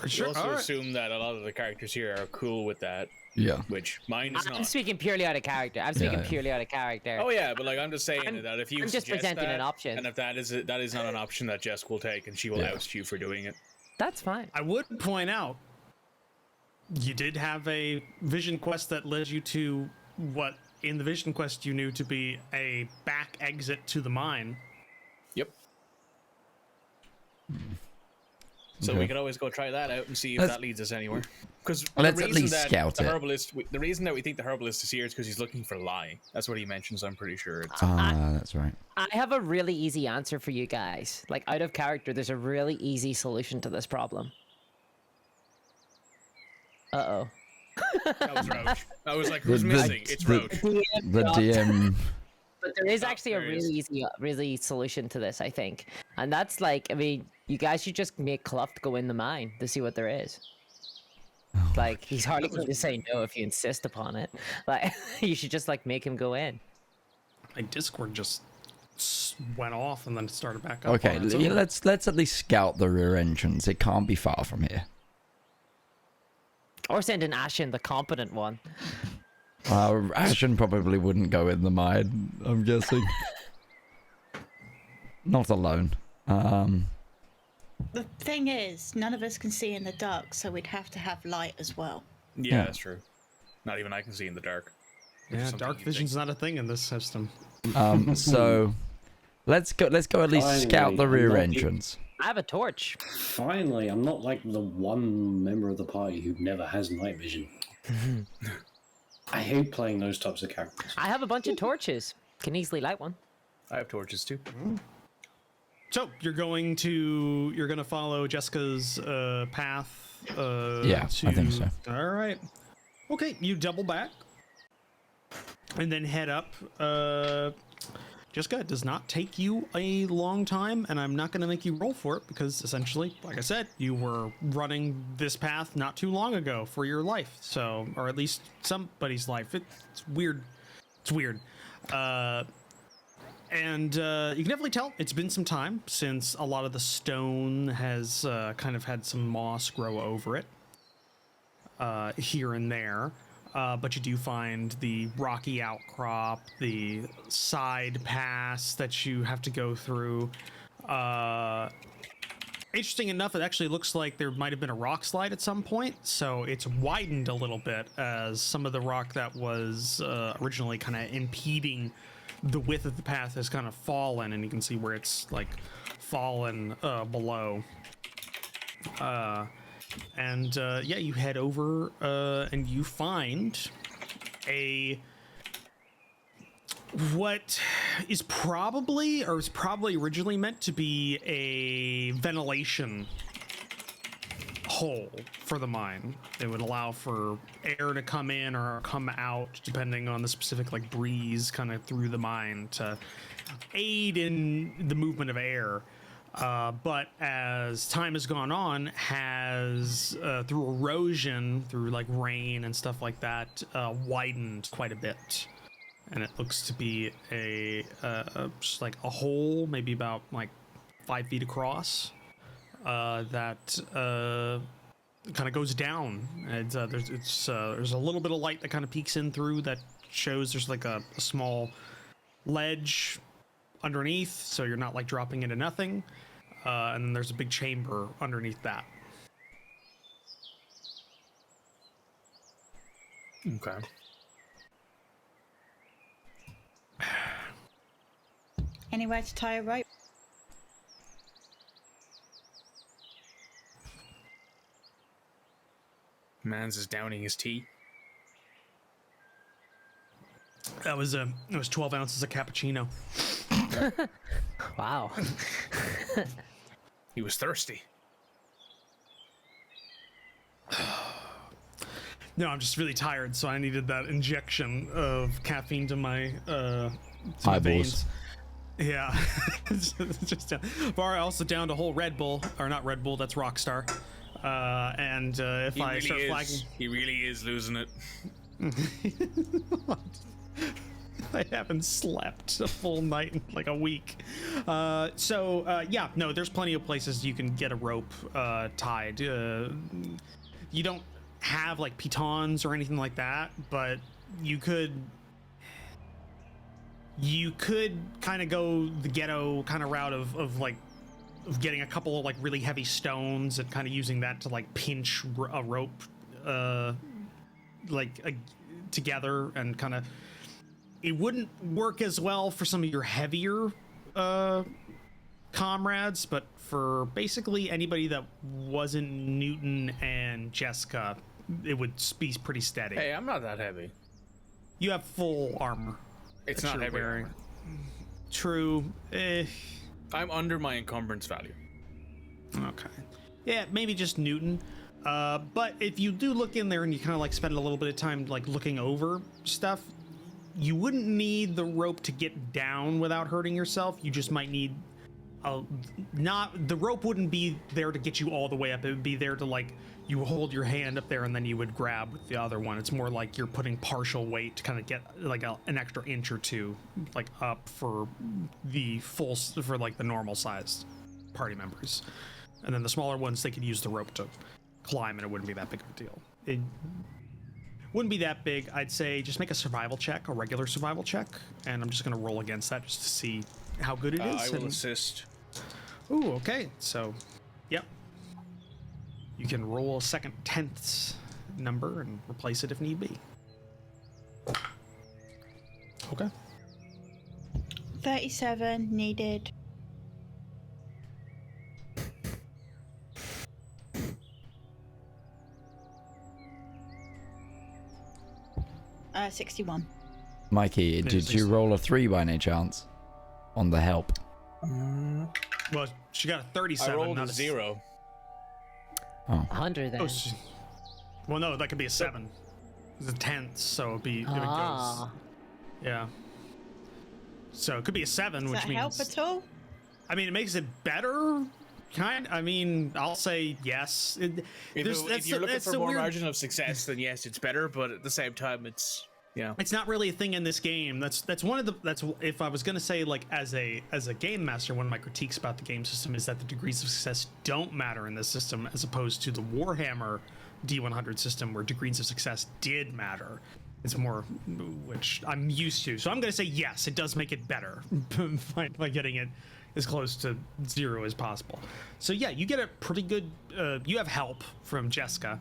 You also assume that a lot of the characters here are cool with that.
Yeah.
Which mine is not.
I'm speaking purely out of character.
Oh yeah, but like I'm just saying that if you
I'm just presenting an option,
and if that is not an option that Jeska will take, and she will oust you for doing it.
That's fine.
I would point out, you did have a vision quest that led you to what in the vision quest you knew to be a back exit to the mine.
Yep. So we could always go try that out and see if that leads us anywhere. Because
let's at least scout it.
The reason that we think the herbalist is here is because he's looking for Lie. That's what he mentions. I'm pretty sure.
That's right.
I have a really easy answer for you guys. Like out of character, there's a really easy solution to this problem.
That was Roach. I was like, who's missing? It's Roach.
The DM.
But there is actually a really easy solution to this, I think. And that's like, I mean, you guys should just make Kluft go in the mine to see what there is. Like, he's hardly going to say no if you insist upon it. Like, you should just like make him go in.
My Discord just went off and then it started back up.
Okay, let's at least scout the rear entrance. It can't be far from here.
Or send in Ashen, the competent one.
Ashen probably wouldn't go in the mine, I'm guessing. Not alone.
The thing is, none of us can see in the dark, so we'd have to have light as well.
Yeah, that's true. Not even I can see in the dark.
Yeah, dark vision's not a thing in this system.
So let's go at least scout the rear entrance.
I have a torch.
Finally, I'm not like the one member of the party who never has night vision. I hate playing those types of characters.
I have a bunch of torches. Can easily light one.
I have torches too.
So you're gonna follow Jeska's path.
Yeah, I think so.
All right. Okay, you double back and then head up. Jeska, it does not take you a long time, and I'm not going to make you roll for it because essentially, like I said, you were running this path not too long ago for your life. So, or at least somebody's life. It's weird. It's weird. And you can definitely tell it's been some time since a lot of the stone has kind of had some moss grow over it here and there. But you do find the rocky outcrop, the side pass that you have to go through. Interesting enough, it actually looks like there might have been a rock slide at some point, so it's widened a little bit as some of the rock that was originally kind of impeding the width of the path has kind of fallen, and you can see where it's like fallen below. Yeah, you head over and you find what is probably originally meant to be a ventilation hole for the mine. It would allow for air to come in or come out depending on the specific like breeze kind of through the mine to aid in the movement of air. But as time has gone on, has through erosion, through like rain and stuff like that, widened quite a bit. And it looks to be just like a hole, maybe about like 5 feet across, that kind of goes down. And there's a little bit of light that kind of peeks in through that shows there's like a small ledge underneath, so you're not like dropping into nothing. And then there's a big chamber underneath that.
Okay.
Anywhere to tie a rope?
Mans is downing his tea.
It was 12 ounces of cappuccino.
Wow.
He was thirsty.
No, I'm just really tired, so I needed that injection of caffeine to my
Eyeballs.
veins. Yeah. Just Bar also downed a whole Red Bull, or not Red Bull, that's Rockstar. And if
He
I
really
start
is.
flagging,
He really is losing it.
I haven't slept a full night in like a week. Yeah, no, there's plenty of places you can get a rope tied. You don't have like pitons or anything like that, but you could kind of go the ghetto kind of route of getting a couple of like really heavy stones and kind of using that to like pinch a rope together, and kind of it wouldn't work as well for some of your heavier comrades, but for basically anybody that wasn't Newton and Jeska, it would be pretty steady.
Hey, I'm not that heavy.
You have full armor.
It's
that
not
you're
heavy
wearing.
armor.
True.
I'm under my encumbrance value.
Okay. Yeah, maybe just Newton. But if you do look in there and you kind of like spend a little bit of time like looking over stuff, you wouldn't need the rope to get down without hurting yourself. You just might need the rope wouldn't be there to get you all the way up. It would be there to like you hold your hand up there and then you would grab with the other one. It's more like you're putting partial weight to kind of get like an extra inch or two like up for the like the normal sized party members. And then the smaller ones, they could use the rope to climb and it wouldn't be that big of a deal. It wouldn't be that big. I'd say just make a survival check, a regular survival check, and I'm just going to roll against that just to see how good it is.
I will assist.
Ooh, okay. So, yep. You can roll a second tenths number and replace it if need be. Okay.
37 needed. Uh, 61.
Mikey, did you roll a 3 by any chance on the help?
Well, she got a 37.
I rolled
not
a 0.
Oh.
100 then.
Well, no, that could be a 7. It's a tenth, so it'd be. It
Ah.
goes, yeah. So it could be a 7,
Does
which
that
means.
help at all?
I mean, it makes it better. I mean, I'll say yes.
If you're looking for more margin of success, then yes, it's better. But at the same time, it's
It's not really a thing in this game. That's one of the if I was gonna say like as a game master, one of my critiques about the game system is that the degrees of success don't matter in this system, as opposed to the Warhammer D100 system where degrees of success did matter. It's more, which I'm used to. So I'm gonna say yes, it does make it better by getting it as close to 0 as possible. So yeah, you get a pretty good. You have help from Jeska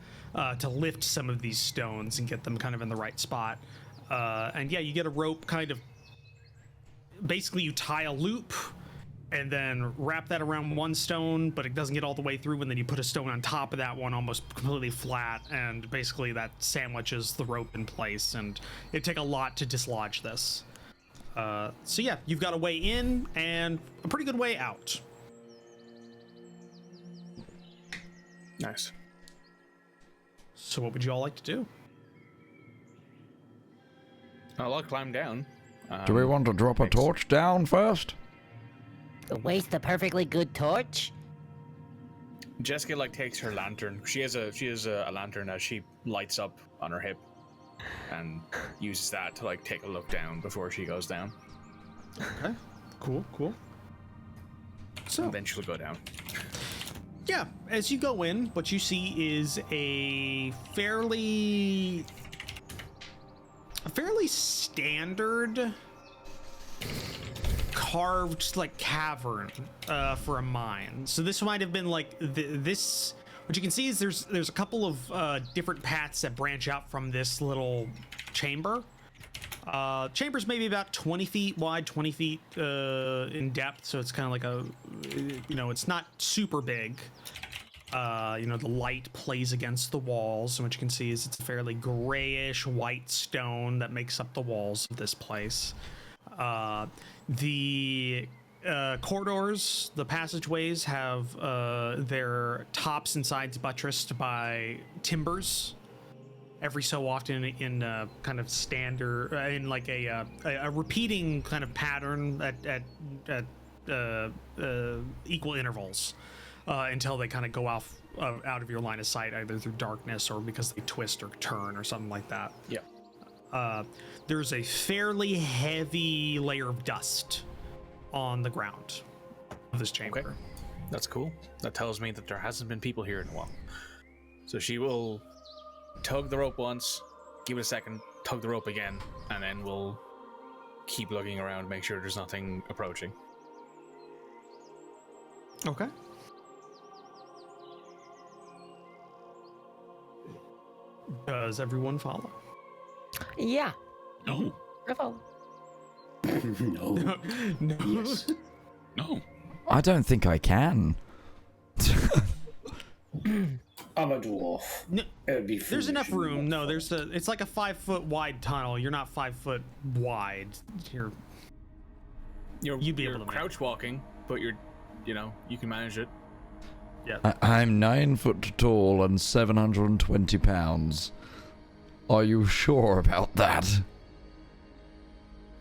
to lift some of these stones and get them kind of in the right spot. And yeah, you get a rope kind of. Basically, you tie a loop and then wrap that around one stone, but it doesn't get all the way through. And then you put a stone on top of that one, almost completely flat, and basically that sandwiches the rope in place. And it'd take a lot to dislodge this. So yeah, you've got a way in and a pretty good way out.
nice.
So what would you all like to do?
I'll climb down.
Do we want to drop a torch down first?
Waste a perfectly good torch?
Jeska like takes her lantern. She has a lantern that she lights up on her hip, and uses that to like take a look down before she goes down.
Okay. Cool. So
And then she'll go down.
yeah, as you go in, what you see is a fairly standard carved like cavern for a mine. So this might have been like this. What you can see is there's a couple of different paths that branch out from this little chamber. Chamber's maybe about 20 feet wide, 20 feet in depth, so it's kind of like a, it's not super big. The light plays against the walls, and what you can see is it's a fairly grayish white stone that makes up the walls of this place. The corridors, the passageways have their tops and sides buttressed by timbers. Every so often in kind of standard, in like a repeating kind of pattern at equal intervals until they kind of go out of your line of sight, either through darkness or because they twist or turn or something like that.
Yeah.
There's a fairly heavy layer of dust on the ground of this chamber.
Okay. That's cool. That tells me that there hasn't been people here in a while. So she will tug the rope once, give it a second, tug the rope again, and then we'll keep looking around, make sure there's nothing approaching.
Okay. Does everyone follow?
Yeah.
No.
I follow.
No.
No.
Yes.
No.
I don't think I can.
I'm a dwarf.
No,
It'd be
there's enough
foolish
room.
not
No,
to
it's like a 5 foot wide tunnel. You're not 5 foot wide. You'd be able to
crouch walking, but you can manage it.
Yeah.
I'm 9 foot tall and 720 pounds. Are you sure about that?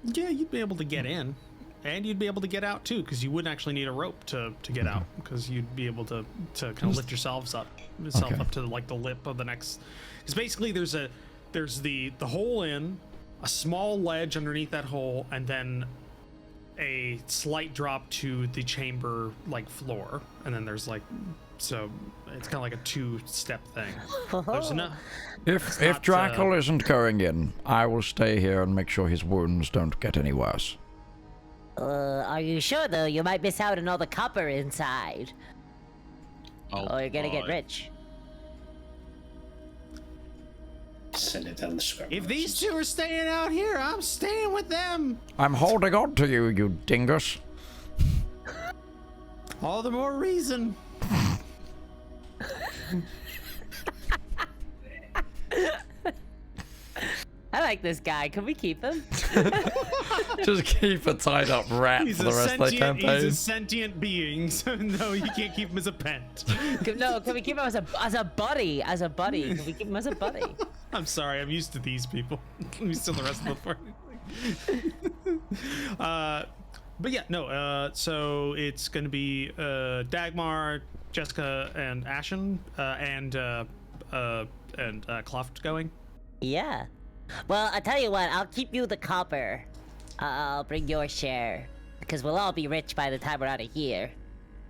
Yeah, you'd be able to get in, and you'd be able to get out too, because you wouldn't actually need a rope to get out, because you'd be able to kind of lift yourself up to like the lip of the next. Because basically there's the hole in, a small ledge underneath that hole, and then a slight drop to the chamber like floor, and then there's like, so it's kind of like a 2-step thing. There's enough.
If
not,
Drakel isn't going in, I will stay here and make sure his wounds don't get any worse.
Are you sure though? You might miss out on all the copper inside. Or you're gonna get rich.
Send it down the script.
If these two are staying out here, I'm staying with them.
I'm holding on to you, you dingus.
All the more reason.
I like this guy. Can we keep him?
Just keep a tied up rat for the rest of the campaign.
He's a sentient being, so no, you can't keep him as a pet.
No, can we keep him as a buddy? As a buddy, can we keep him as a buddy?
I'm sorry, I'm used to these people. I'm used to the rest of the party. But yeah, no. So it's gonna be Dagmar, Jeska, and Ashen, and Kluft going.
Yeah. Well, I tell you what. I'll keep you the copper. I'll bring your share, because we'll all be rich by the time we're out of here.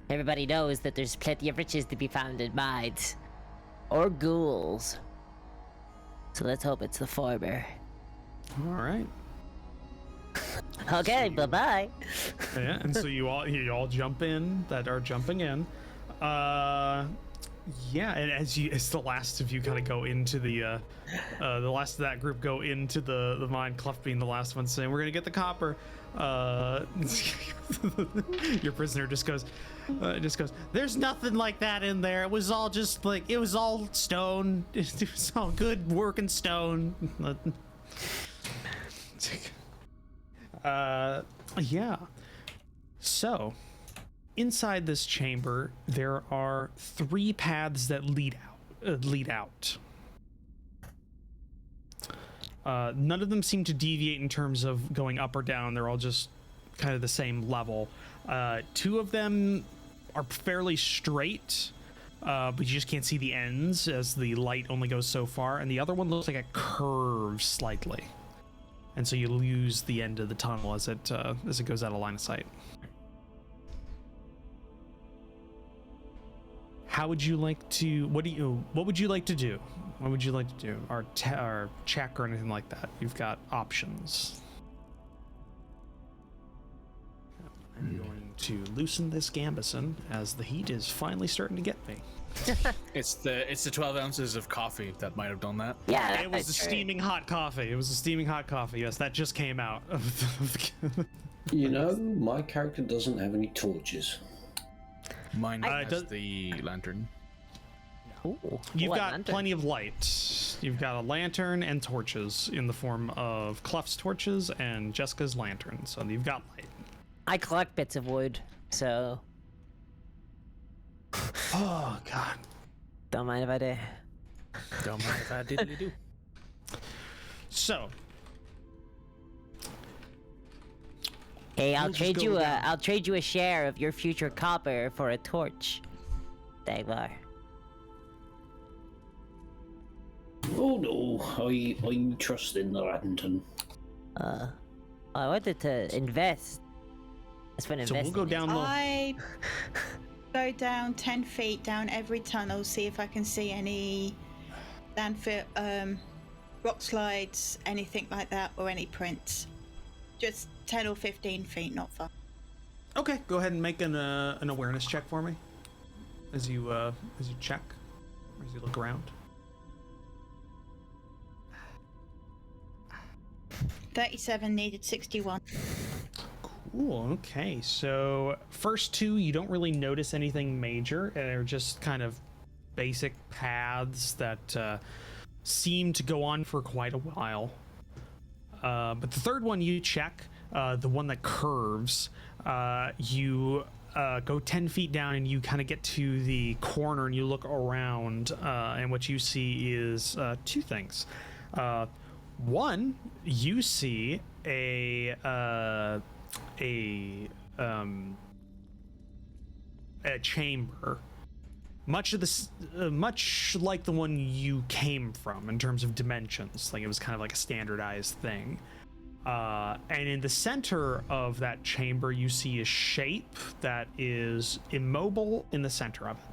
Everybody knows that there's plenty of riches to be found in mines, or ghouls. So let's hope it's the former.
All right.
Okay, bye-bye.
Yeah, and so you all jump in that are jumping in. Yeah, and as the last of you kind of go into the last of that group go into the mine, Kluft being the last one saying, "We're gonna get the copper." Your prisoner just goes, "There's nothing like that in there. It was all just like, it was all stone. It was all good working stone." Yeah. So, inside this chamber, there are 3 paths that lead out. None of them seem to deviate in terms of going up or down. They're all just kind of the same level. 2 of them are fairly straight, but you just can't see the ends as the light only goes so far. And the other one looks like it curves slightly, and so you lose the end of the tunnel as it goes out of line of sight. How would you like to? What would you like to do? What would you like to do? Or check or anything like that? You've got options. I'm going to loosen this gambeson as the heat is finally starting to get me.
It's the 12 ounces of coffee that might have done that.
Yeah,
It was the steaming hot coffee. It was the steaming hot coffee. Yes, that just came out.
You know, my character doesn't have any torches.
Mine has the lantern.
Ooh,
You've
what
got
lantern?
plenty of light. You've got a lantern and torches in the form of Kluft's torches and Jeska's lantern. So you've got light.
I collect bits of wood, so
Oh God.
don't mind if I do.
Don't mind if I diddly do.
So
Hey, I'll
We'll just
trade
go
you a
down.
I'll trade you a share of your future copper for a torch, Dagmar.
Oh no, I trust in the Raddington.
I wanted to invest. That's what
So we'll
investing
go
is.
down the.
I go down 10 feet down every tunnel, see if I can see any landfill, rock slides, anything like that, or any prints. Just 10 or 15 feet, not far.
Okay, go ahead and make an awareness check for me, as you check, or as you look around.
37 needed 61.
Cool. Okay, so first 2, you don't really notice anything major. They're just kind of basic paths that seem to go on for quite a while. But the third one you check, the one that curves, you go 10 feet down and you kind of get to the corner and you look around, and what you see is 2 things. One, you see a chamber, much like the one you came from in terms of dimensions. Like it was kind of like a standardized thing. And in the center of that chamber, you see a shape that is immobile in the center of it.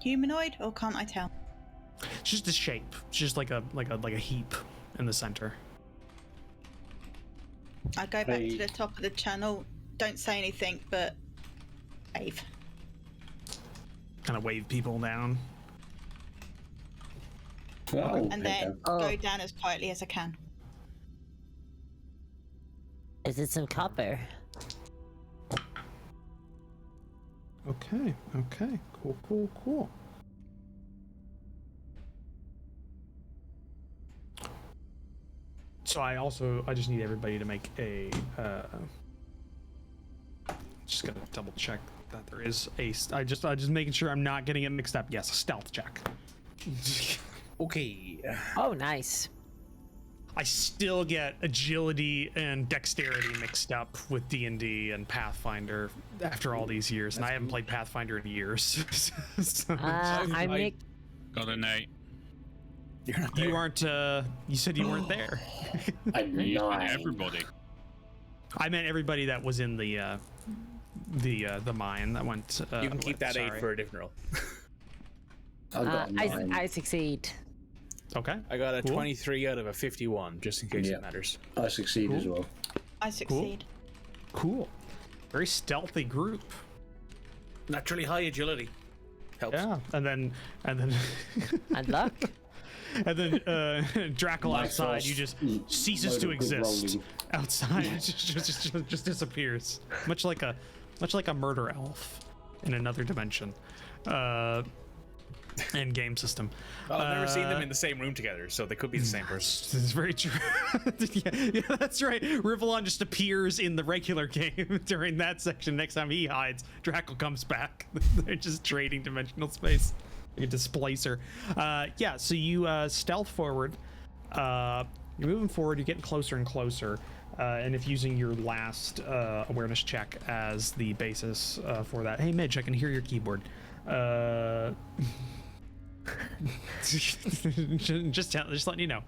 Humanoid, or can't I tell?
It's just a shape. It's just like a heap in the center.
I go back to the top of the channel, don't say anything, but wave.
Kind of wave people down.
Oh,
And then go down as quietly as I can.
Is it some copper?
Okay. Cool. So I just need everybody to make a just gotta double check that there is a I just making sure I'm not getting it mixed up. Yes, a stealth check.
Okay.
Oh, nice.
I still get agility and dexterity mixed up with D&D and Pathfinder after all these years, and I haven't played Pathfinder in years. So
I make.
Got an 8.
You're not
you
there.
aren't. You said you weren't there.
I'm
You said
9.
everybody.
I meant everybody that was in the mine that went.
You can keep that 8
sorry.
for a different roll.
I got 9.
I succeed.
Okay.
I got a
Cool.
23 out of a 51, just in case
Yeah.
it matters.
I succeed as well.
I succeed.
Cool. Very stealthy group.
Naturally high agility. Helps.
Yeah. And then
And luck.
and then Drakel
My
outside,
first
you just
load
ceases
of
to
good
exist.
rolling.
Outside, just disappears, much like a murder elf in another dimension, and game system.
Well, I've never seen them in the same room together, so they could be the same person.
This is very true. yeah, that's right. Rivellon just appears in the regular game during that section. Next time he hides, Drakel comes back. They're just trading dimensional space. a displacer. Yeah, so you stealth forward. You're moving forward. You're getting closer and closer. And if using your last awareness check as the basis for that. Hey, Midge, I can hear your keyboard. just letting you know.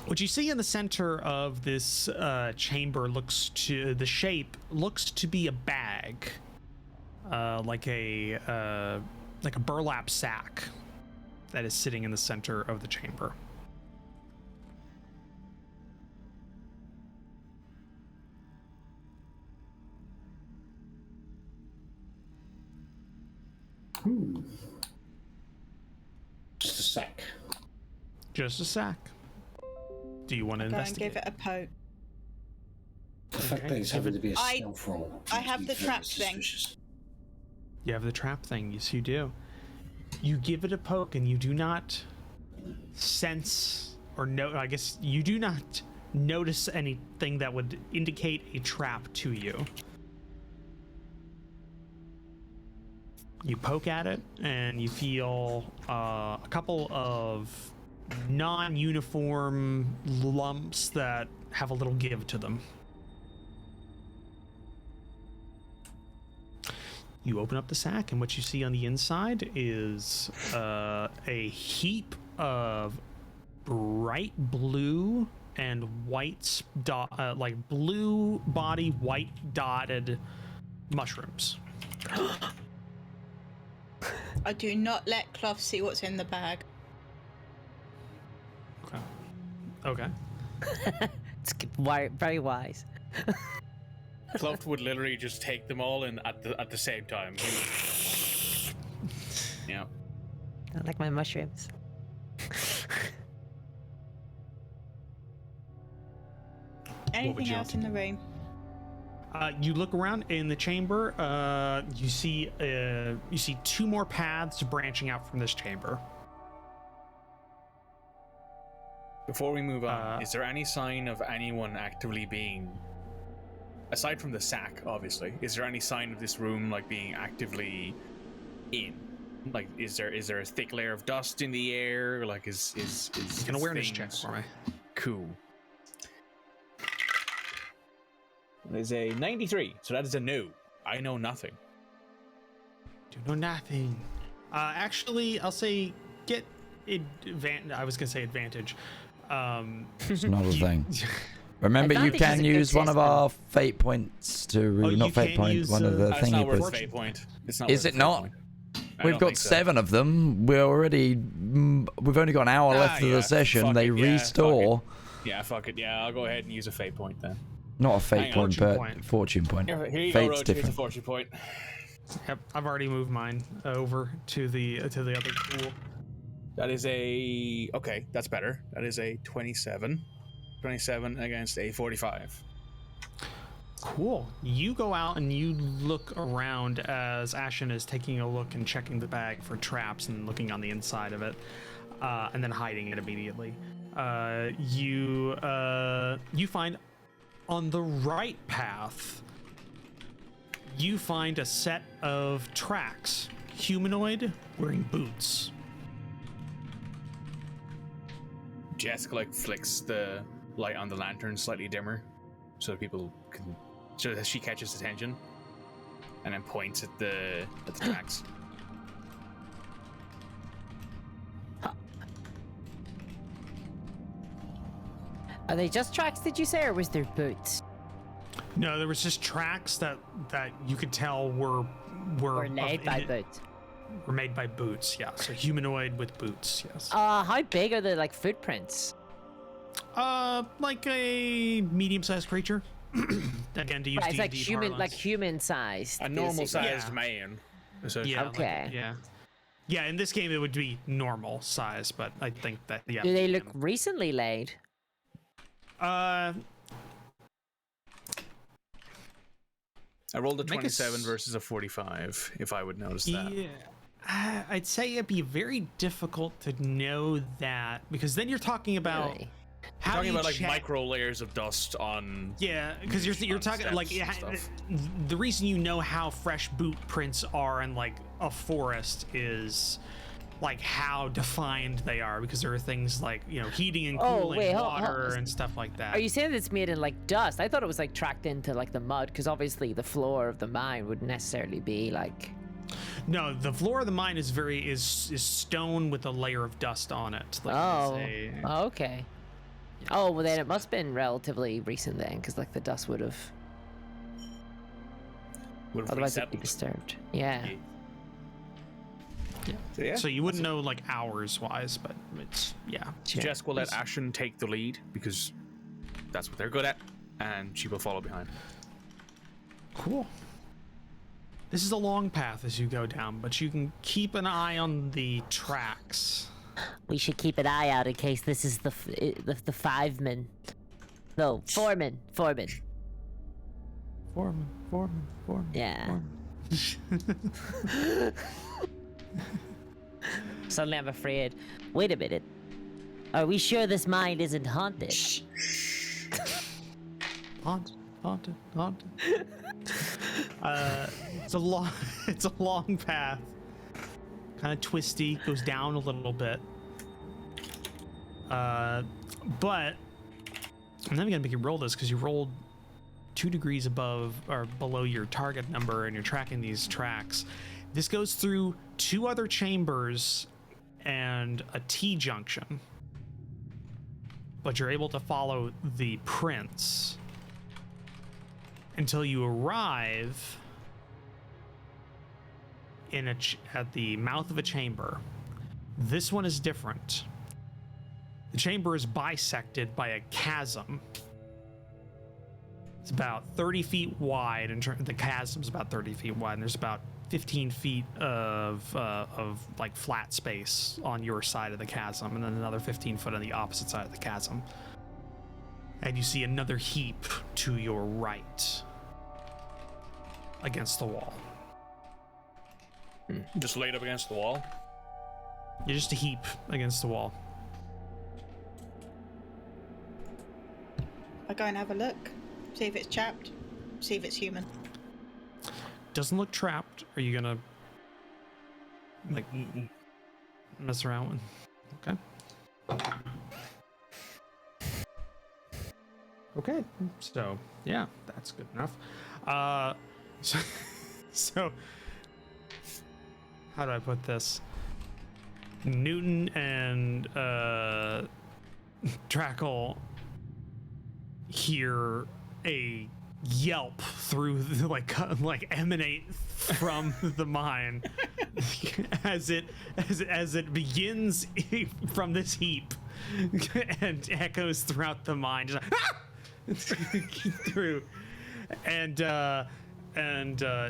What you see in the center of this chamber looks to be a bag, like a burlap sack that is sitting in the center of the chamber.
Just a sack.
Just a sack. Do you want to
Go and
investigate?
give it a poke.
The fact that it's having to be a stealth roll.
I have the trap thing.
Suspicious.
You have the trap thing. Yes, you do. You give it a poke, and you do not sense or know. I guess you do not notice anything that would indicate a trap to you. You poke at it, and you feel a couple of non-uniform lumps that have a little give to them. You open up the sack, and what you see on the inside is a heap of bright blue and white like blue body, white dotted mushrooms.
I do not let Kluft see what's in the bag.
Okay.
It's very wise.
Kluft would literally just take them all in at the same time. Yeah.
I like my mushrooms.
Anything else in the room?
You look around in the chamber. You see two more paths branching out from this chamber.
Before we move on, is there any sign of anyone actively being, aside from the sack, obviously, is there any sign of this room like being actively in? Like, is there a thick layer of dust in the air? Like, is
an awareness check for me?
Cool. That is a 93, so that is a no. I know nothing.
Do know nothing. Actually, I'll say get advantage. I was gonna say advantage.
It's not a thing. Remember, you
Advantage is
can
a good
use one of
system.
our fate points to
you
not fate
can
point.
use,
One of the
It's not
thingy.
worth a
puts-
fate point. It's not.
Is
worth a
it
fate
not?
point. I
We've
don't
got
think so.
7 of them. We've only got an hour left of
yeah,
the session.
fuck
They
it, yeah,
restore.
Yeah, fuck it. Yeah, I'll go ahead and use a fate point then.
Not a fate
Hang on.
point,
Fortune
but
point.
fortune point.
Here you go,
Fate's
Roach. Here's a
different.
fortune point.
Yep, I've already moved mine over to the other pool.
That is a... Okay, that's better. That is a 27. 27 against a 45.
Cool. You go out and you look around as Ashen is taking a look and checking the bag for traps and looking on the inside of it, and then hiding it immediately. You find on the right path, you find a set of tracks. Humanoid wearing boots.
Jeska like flicks the light on the lantern slightly dimmer, so people can, so that she catches attention, and then points at the tracks.
Are they just tracks, did you say, or was there boots?
No, there was just tracks that you could tell were
Or made by boots?
Were made by boots, yeah. So humanoid with boots, yes.
How big are the like footprints?
Like a medium-sized creature. Again, to use
Right, it's like
D&D
human,
parlance.
human-sized.
A normal-sized
Yeah.
man. So
Yeah.
Okay.
Yeah. In this game, it would be normal size, but I think that yeah.
Do they look recently laid?
I rolled a
Make a
27 versus a 45, if I would notice that.
Yeah. I'd say it'd be very difficult to know that because then you're talking about
Really?
How
talking
do you
about like
check?
micro layers of dust on.
Yeah, because you're
on
talking
steps
like
and stuff.
the reason you know how fresh boot prints are in like a forest is like how defined they are, because there are things like, you know, heating and
Oh,
cooling
wait,
water and stuff like that.
Are you saying it's made in like dust? I thought it was like tracked into like the mud, because obviously the floor of the mine wouldn't necessarily be like.
No, the floor of the mine is stone with a layer of dust on it. Like
Oh, okay. Oh, well then it must have been relatively recent then, because like the dust would have. Otherwise it'd be disturbed. Yeah.
So, yeah.
So you wouldn't know like hours wise, but it's
Sure.
Jess will let Ashen take the lead because that's what they're good at, and she will follow behind.
Cool. This is a long path as you go down, but you can keep an eye on the tracks.
We should keep an eye out in case this is the fiveman. No, foreman.
Foreman.
Yeah. Suddenly I'm afraid. Wait a minute. Are we sure this mine isn't haunted?
Haunted. It's a long path. Kind of twisty, goes down a little bit. But I'm not gonna make you roll this because you rolled 2 degrees above or below your target number, and you're tracking these tracks. This goes through 2 other chambers and a T-junction, but you're able to follow the prints until you arrive in at the mouth of a chamber. This one is different. The chamber is bisected by a chasm. It's about 30 feet wide, and the chasm's about 30 feet wide, and there's about 15 feet of like flat space on your side of the chasm, and then another 15 foot on the opposite side of the chasm. And you see another heap to your right against the wall.
Just laid up against the wall.
You're just a heap against the wall.
I'll go and have a look. See if it's chapped. See if it's human.
Doesn't look trapped. Are you gonna like mess around with? Okay. Okay. So yeah, that's good enough. So how do I put this? Newton and Drakel hear a yelp through the, like emanate from the mine as it begins from this heap and echoes throughout the mine, just like, through and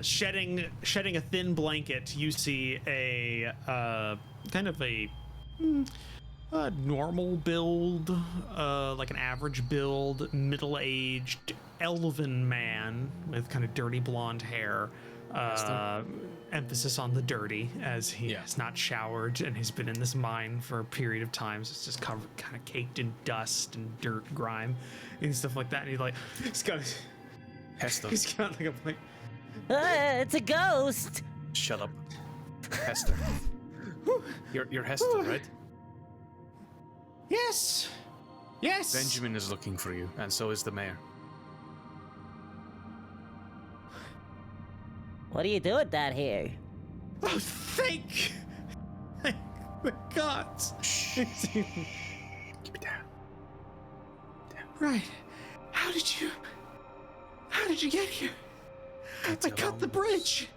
shedding a thin blanket. You see a kind of a normal build, like an average build, middle-aged elven man with kind of dirty blonde hair. Emphasis on the dirty, as he has not showered and he's been in this mine for a period of time. So it's just covered, kind of caked in dust and dirt and grime and stuff like that. And he's got like a like,
It's a ghost.
Shut up, Hester. You're Hester, right?
Yes.
Benjamin is looking for you, and so is the mayor.
What are you doing down here?
Oh, thank the gods.
Keep it down.
Right. How did you get here? I cut the bridge.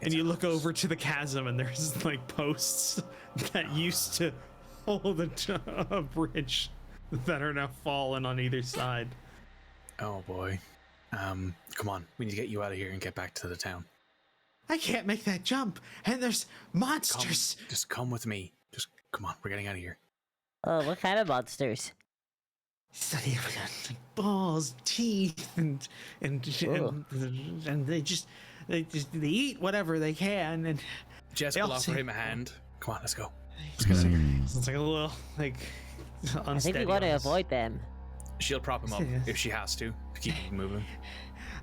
And you look over to the chasm, and there's like posts that used to hold a bridge that are now fallen on either side.
Oh boy. Come on, we need to get you out of here and get back to the town.
I can't make that jump, and there's monsters.
Just come with me. Just come on, we're getting out of here.
Oh, what kind of monsters?
So they have like balls, teeth, and they eat whatever they can, and
Jess will offer him a hand. Come on, let's go.
it's like a little like
I think we want to avoid them.
She'll prop him up if she has to keep him moving.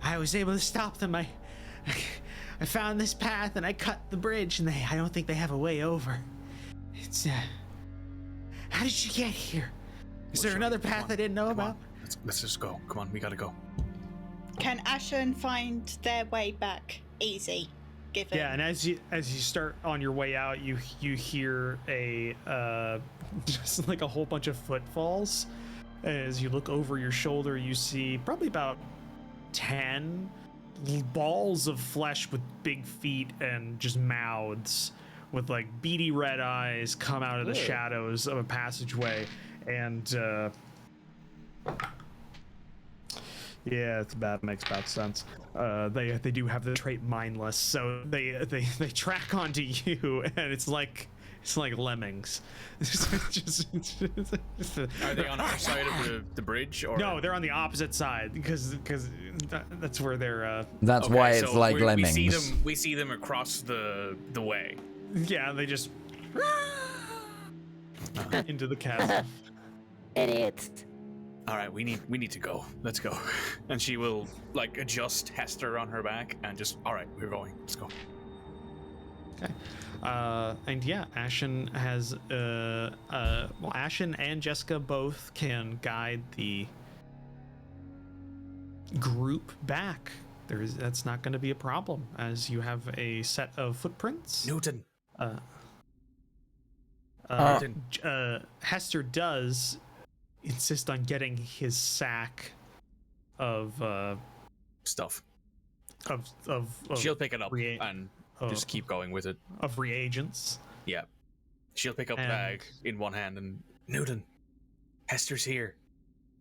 I was able to stop them. I found this path and I cut the bridge, and I don't think they have a way over. It's how did you get here? Is there another path I didn't know about?
Let's just go. Come on, we gotta go.
Can Ashen find their way back easy? Given.
Yeah, and as you start on your way out, you hear a just like a whole bunch of footfalls. As you look over your shoulder, you see probably about 10 balls of flesh with big feet and just mouths with like beady red eyes come out of the shadows of a passageway. And yeah, makes about sense. They do have the trait mindless, so they track onto you, and it's like lemmings.
Are they on our side of the bridge, or
no? They're on the opposite side because that's where they're.
That's
okay,
why it's
so
like lemmings.
We see them across the way.
Yeah, they just into the chasm.
Idiots.
All right, we need to go. Let's go. And she will like adjust Hester on her back and just, all right, we're going. Let's go.
Okay. And yeah, Ashen has Ashen and Jeska both can guide the group back. That's not going to be a problem, as you have a set of footprints.
Newton.
Hester does insist on getting his sack of
stuff.
Of
she'll pick it up and just keep going with it.
Of reagents.
Yeah. She'll pick up the bag in one hand and, Newton, Hester's here.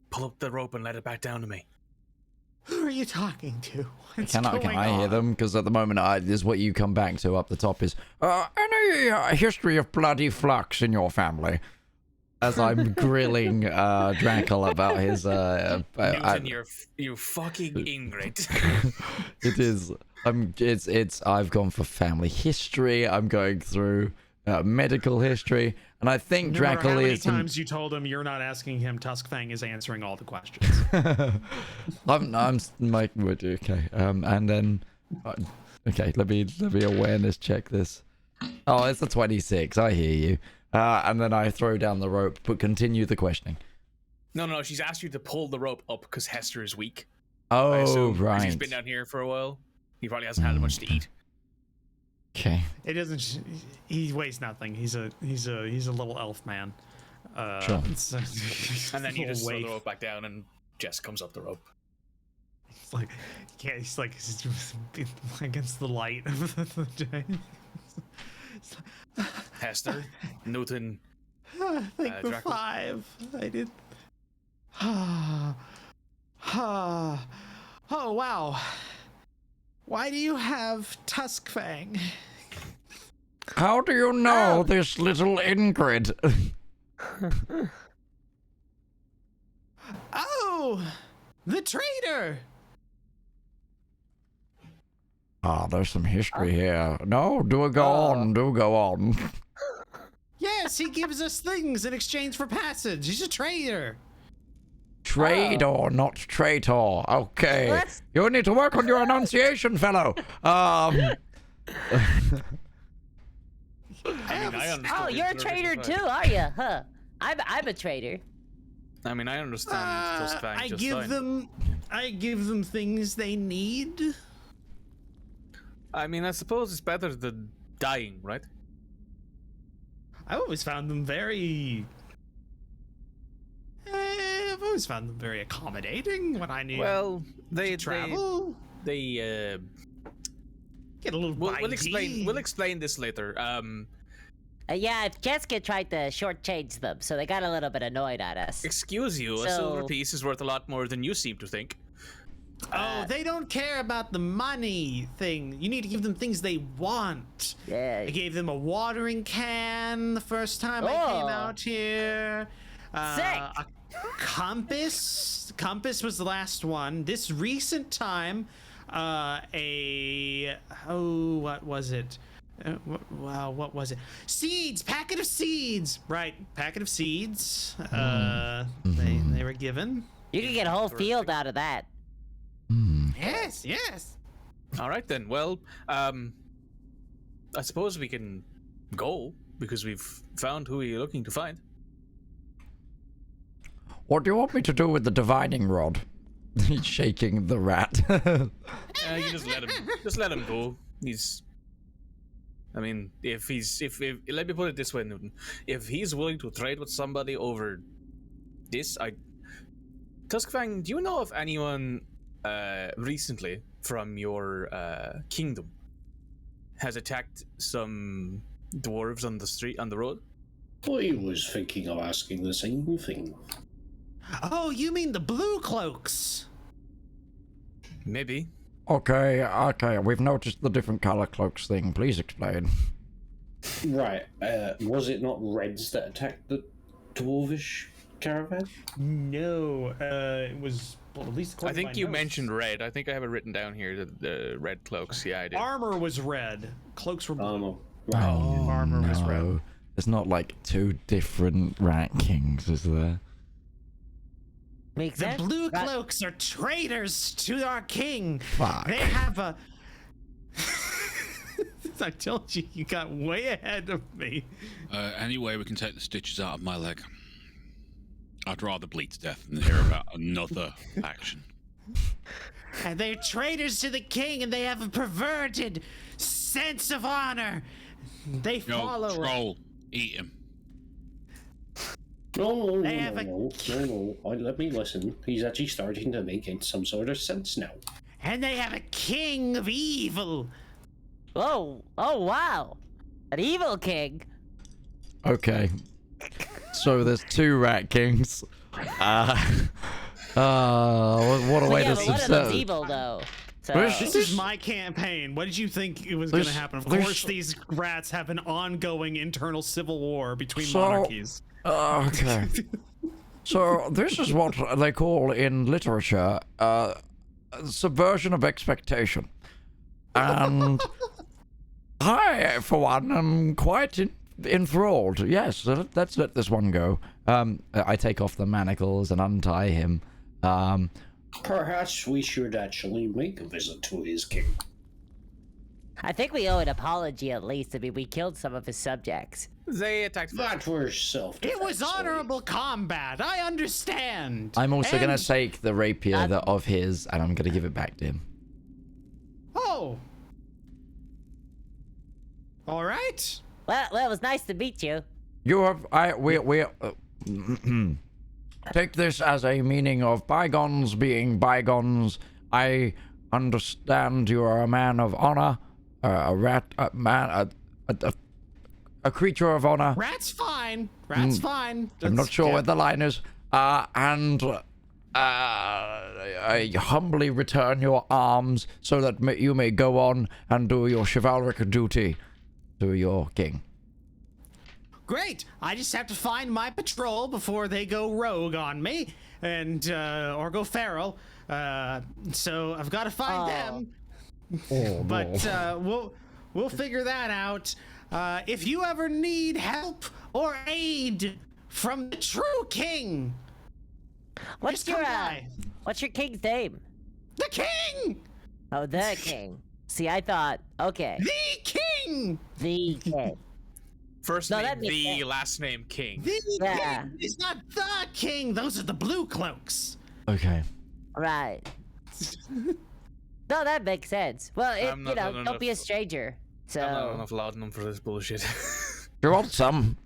Pull up the rope and let it back down to me.
Who are you talking to?
Can I hear them? Because at the moment, this is what you come back to up the top is, any history of bloody flux in your family? As I'm grilling Drakel about his...
Newton, you fucking ingrate.
It is. I've gone for family history. I'm going through medical history. And I think Drakel is...
How many times you told him you're not asking him, Tuskfang is answering all the questions.
Okay. And then... okay, let me awareness check this. Oh, it's a 26. I hear you. And then I throw down the rope, but continue the questioning.
No, she's asked you to pull the rope up because Hester is weak.
Oh, right.
He's been down here for a while. He probably hasn't had much to eat.
Okay.
It doesn't. He weighs nothing. He's a little elf man.
Sure.
And then you just throw the rope back down, and Jess comes up the rope.
It's like, yeah, he's against the light of the day.
Hester, Newton.
I think the
Drakel.
5. I did. Oh wow. Why do you have Tuskfang?
How do you know this little Ingrid?
Oh, the traitor.
There's some history here. No, do go on.
Yes, he gives us things in exchange for passage. He's a traitor.
Traitor, not traitor. Okay. You need to work on your enunciation, fellow.
I understand.
Oh, you're a traitor too, are you? Huh? I'm a traitor.
I mean, I understand.
I give them things they need.
I mean, I suppose it's better than dying, right?
I've always found them very accommodating when I need.
Well, they
travel.
They
get a little.
We'll explain this later.
Yeah, Jeska tried to shortchange them, so they got a little bit annoyed at us.
Excuse you, a silver piece is worth a lot more than you seem to think.
Oh, they don't care about the money thing. You need to give them things they want.
Yeah.
I gave them a watering can the first time I came out here.
Sick.
A compass. Compass was the last one. This recent time, what was it? Wow, what was it? Seeds! Packet of seeds! Right, packet of seeds. They were given.
You can get a whole field out of that.
Yes, yes.
All right then. Well, I suppose we can go because we've found who you're looking to find.
What do you want me to do with the divining rod? He's shaking the rat.
You just let him go. I mean, if let me put it this way, Newton. If he's willing to trade with somebody over this, Tuskfang, do you know of anyone recently from your kingdom has attacked some dwarves on the road?
I was thinking of asking the same thing.
Oh, you mean the blue cloaks?
Maybe.
Okay, we've noticed the different color cloaks thing. Please explain.
Right, was it not reds that attacked the dwarvish caravan?
No, it was, well, at least
I think you mentioned red. I think I have it written down here, the red cloaks. Yeah, I did.
Armor was red. Cloaks were blue.
Right.
Armor was red.
There's not like two different rat kings, is there?
Makes
The
sense.
blue cloaks are traitors to our king.
Fuck.
They have a... I told you, you got way ahead of me.
Anyway, we can take the stitches out of my leg. I'd rather bleed to death than hear about another action.
And they're traitors to the king, and they have a perverted sense of honor. They follow it.
Troll, eat him.
No, let me listen. He's actually starting to make some sort of sense now.
And they have a king of evil.
Oh wow. An evil king.
Okay. So there's two rat kings. What a way
Yeah,
to
but one of them's
subsist.
evil though. So
This is my campaign. What did you think it was going to happen? Of course, these rats have an ongoing internal civil war between monarchies.
Okay. So this is what they call in literature subversion of expectation. And I, for one, am quite enthralled. Yes, let's let this one go. I take off the manacles and untie him.
Perhaps we should actually make a visit to his king.
I think we owe an apology at least. I mean, we killed some of his subjects.
They attacked.
That was self-defense.
It was honorable combat. I understand.
I'm also going
And-
to take the rapier of his, and I'm going to give it back to him.
Oh. All right.
Well, it was nice to meet you.
You have, take this as a meaning of bygones being bygones. I understand you are a man of honor, a creature of honor.
Rat's fine. Rat's fine.
I'm not sure where the line is. And I humbly return your arms so that you may go on and do your chivalric duty to your king.
Great. I just have to find my patrol before they go rogue on me, and or go feral. So I've got to find them. But we'll figure that out. If you ever need help or aid from the true king,
What's
just
your
come by.
what's your king's name?
The king,
Oh, the king. See, I thought, okay,
the king,
the king.
First
No,
name
that makes
the,
sense.
last name King.
the
Yeah.
king is not the king. Those are the blue cloaks.
Okay.
Right. No, that makes sense. Well,
I'm not
don't be a
enough-
stranger. So
I'm not enough laudanum for this bullshit.
You want some?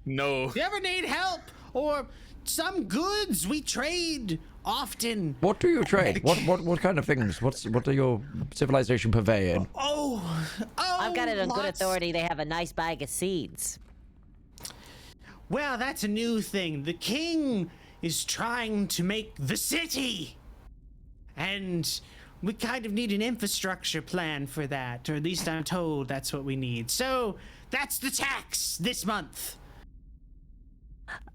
No.
If you ever need help or some goods, we trade often.
What do you trade? What kind of things? What do your civilization purvey in?
Oh,
I've got it on good
lots.
authority. They have a nice bag of seeds.
Well, that's a new thing. The king is trying to make the city. And we kind of need an infrastructure plan for that, or at least I'm told that's what we need. So that's the tax this month.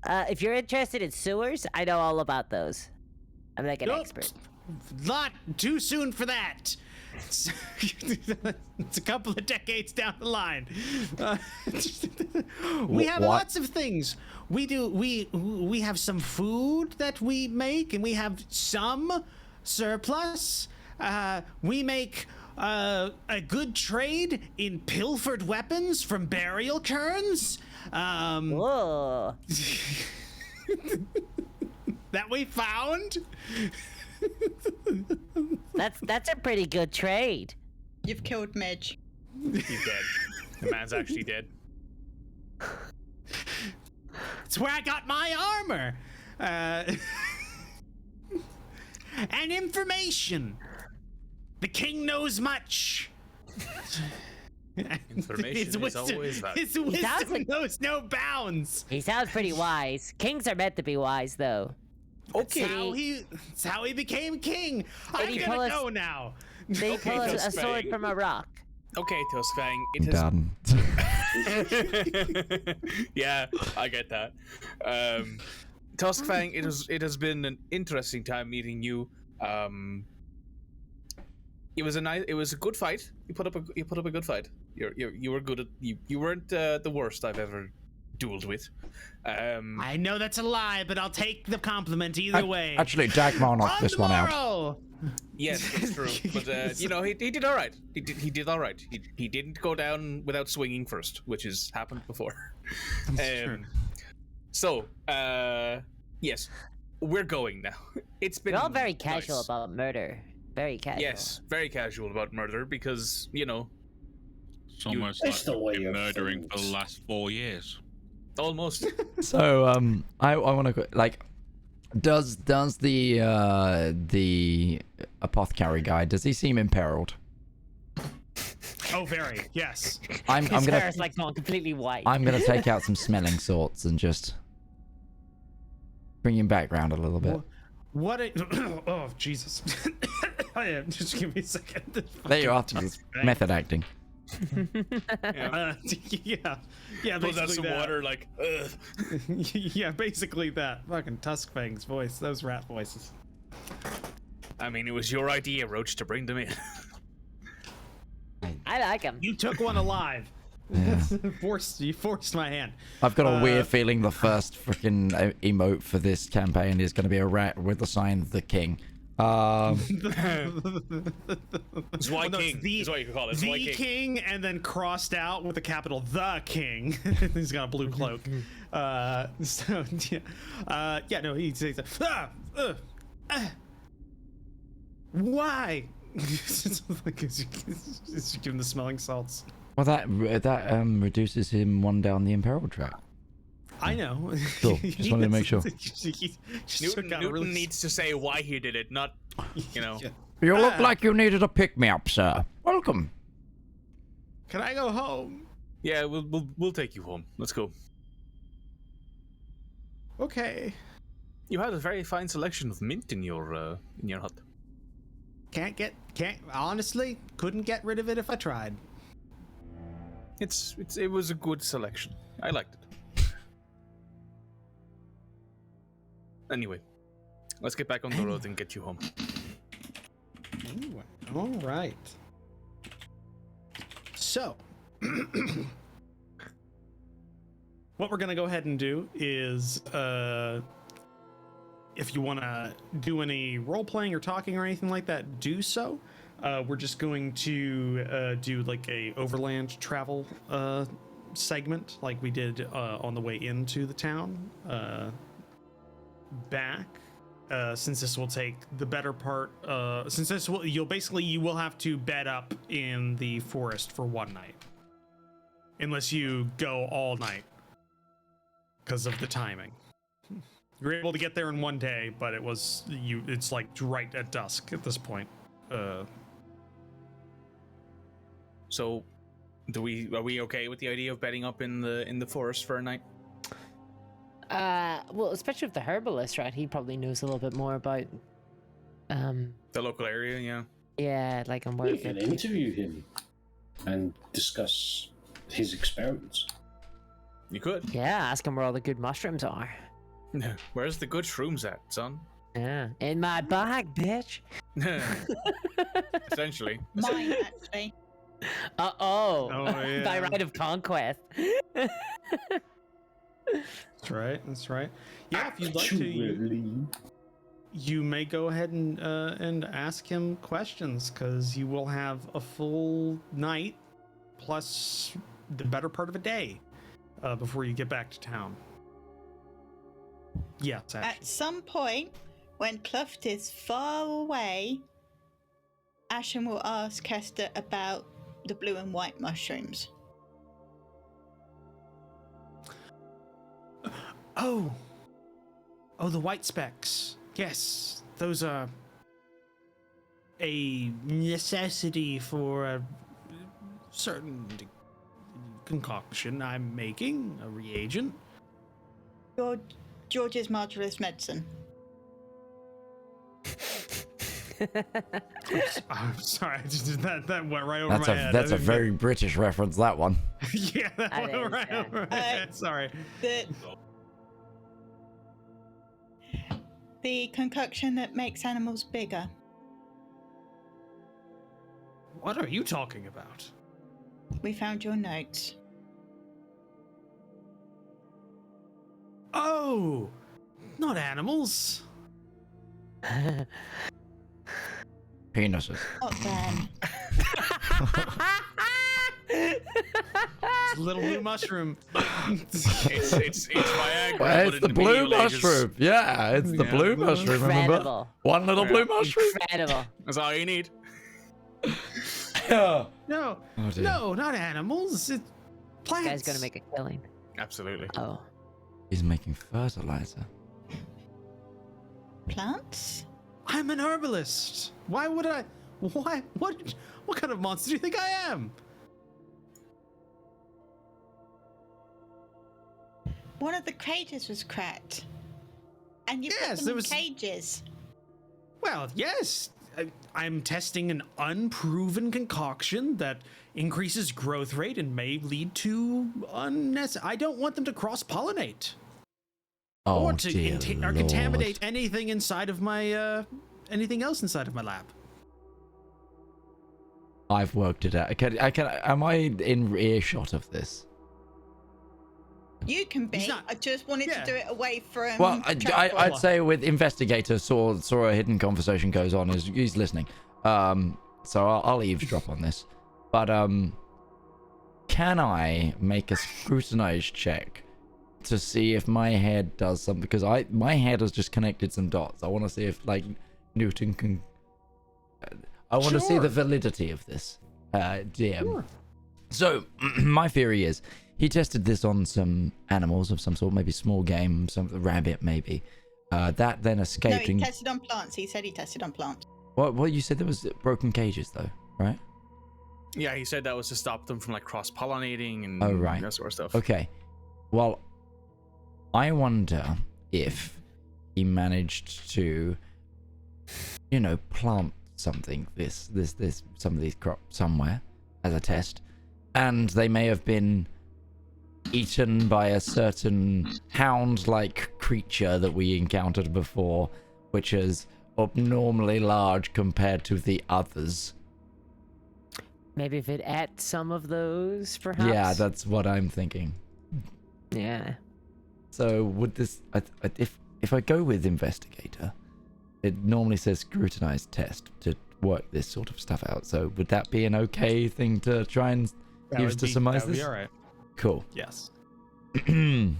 If you're interested in sewers, I know all about those. I'm like an
Nope.
expert.
Lot too soon for that. It's a couple of decades down the line. We have lots of things. We have some food that we make, and we have some surplus. We make a good trade in pilfered weapons from burial cairns.
Whoa.
That we found.
That's a pretty good trade.
You've killed Midge.
He's dead. The man's actually dead.
It's where I got my armor. And information. The king knows much.
Information is always valuable.
His wisdom knows no bounds.
He sounds pretty wise. Kings are meant to be wise, though.
Okay. That's how he became king. I'm gonna go now.
They pull
Okay,
a sword from a rock.
Okay, Tuskfang, it has...
Done.
Yeah, I get that. Tuskfang, it has been an interesting time meeting you. It was a good fight. You put up a good fight. You were good at you weren't the worst I've ever dueled with.
I know that's a lie, but I'll take the compliment either way.
Actually, Dagmar knocked this one out.
Yes, that's true. But he did all right. He did all right. He didn't go down without swinging first, which has happened before.
True.
So, yes, we're going now. It's been.
We're all very casual
nice.
about murder. Very casual.
Yes, very casual about murder because
It's almost
It's
like
the way
we've been
of
murdering for the
things.
last 4 years.
almost.
So I want to does the apothecary guy, does he seem imperiled?
Oh, very. Yes.
I'm
His
gonna
hair is like gone completely white.
I'm gonna take out some smelling salts and just bring him back round a little bit.
What a... Oh, Jesus. Yeah, just give me a second.
There you are. Method acting.
Yeah. Yeah,
Pulls out
basically
some
that.
water, like, ugh.
Yeah, basically that. Fucking Tuskfang's voice. Those rat voices.
I mean, it was your idea, Roach, to bring them in.
I like him.
You took one alive.
Yeah.
You forced my hand.
I've got a weird feeling the first freaking emote for this campaign is going to be a rat with the sign of the king.
Zwei King is what you can call it.
The
Zwei
king, and then crossed out with a capital the king. He's got a blue cloak. So yeah, no, he says, why? Like, give him the smelling salts.
Well, that reduces him one down the imperiled track.
I know.
Cool. Just wanted to make sure.
Newton needs to say why he did it, not,
Yeah.
You look like you needed a pick-me-up, sir. Welcome.
Can I go home?
Yeah, we'll take you home. Let's go.
Okay.
You had a very fine selection of mint in your hut.
Honestly, couldn't get rid of it if I tried.
It was a good selection. I liked it. Anyway, let's get back on the road and get you home.
Anyway, all right. So, what we're gonna go ahead and do is, if you want to do any role playing or talking or anything like that, do so. We're just going to do like a overland travel segment, like we did on the way into the town. Back, since this will take the better part. Since this will, you will have to bed up in the forest for one night, unless you go all night, because of the timing. You're able to get there in one day, but it's like right at dusk at this point.
So, are we okay with the idea of bedding up in the forest for a night?
Well, especially with the herbalist, right? He probably knows a little bit more about,
The local area, yeah.
yeah, like I'm
We
working.
can interview him and discuss his experiments.
You could.
Yeah, ask him where all the good mushrooms are.
Where's the good shrooms at, son?
Yeah, in my bag, bitch.
Essentially.
Mine, actually.
Oh, yeah.
By right of conquest.
That's right. That's right. Yeah, if you'd like to, you may go ahead and ask him questions, because you will have a full night plus the better part of a day before you get back to town. Yes, actually.
At some point, when Kluft is far away, Ashen will ask Kester about the blue and white mushrooms.
Oh, the white specks. Yes, those are a necessity for a certain concoction I'm making, a reagent.
George's marvelous medicine.
I'm sorry, that went right over my head.
That's a very British reference, that one.
Yeah, that
That
went
is,
right
yeah.
over my head. Sorry.
The concoction that makes animals bigger.
What are you talking about?
We found your notes.
Oh, not animals.
Penises.
Not them.
It's a little blue mushroom.
It's Viagra.
Well,
but
it's
in
the blue
Middle Ages.
mushroom. Yeah, it's the blue mushroom, remember?
Incredible.
One little blue mushroom.
Incredible.
That's all you need.
Yeah.
No,
Oh, dear.
no, not animals. It's plants.
Guy's gonna make a killing.
Absolutely.
Oh.
He's making fertilizer.
Plants?
I'm an herbalist. Why would I? Why? What kind of monster do you think I am?
One of the cages was cracked. And you
Yes,
put them
there
in
was-
cages.
Well, yes. I'm testing an unproven concoction that increases growth rate and may lead to unnecessary. I don't want them to cross-pollinate. I
Oh,
want to
dear
or contaminate
Lord.
anything inside of my anything else inside of my lab.
I've worked it out. Am I in earshot of this?
You can be.
He's not-
I just wanted
Yeah.
to do it away from.
Well,
Drakel.
I'd say with investigator saw a hidden conversation goes on as he's listening. So I'll eavesdrop on this. But can I make a scrutinized check to see if my head does something? Because my head has just connected some dots. I want to see if like Newton can. I want to see
Sure.
the validity of this, DM.
Sure.
So my theory is he tested this on some animals of some sort, maybe small game, some rabbit maybe. That then
No,
escaped.
he
and
tested on plants. He said he tested on plants.
what you said there was broken cages though, right?
Yeah, he said that was to stop them from like cross-pollinating and
Oh, right.
that sort of stuff.
Okay. Well, I wonder if he managed to, plant something, some of these crops somewhere as a test, and they may have been eaten by a certain hound-like creature that we encountered before, which is abnormally large compared to the others.
Maybe if it ate some of those, perhaps.
Yeah, that's what I'm thinking.
Yeah.
So would this, if I go with investigator, it normally says scrutinized test to work this sort of stuff out. So would that be an okay thing to try and use to surmise
that would
this?
be all right.
Cool.
Yes.
I'm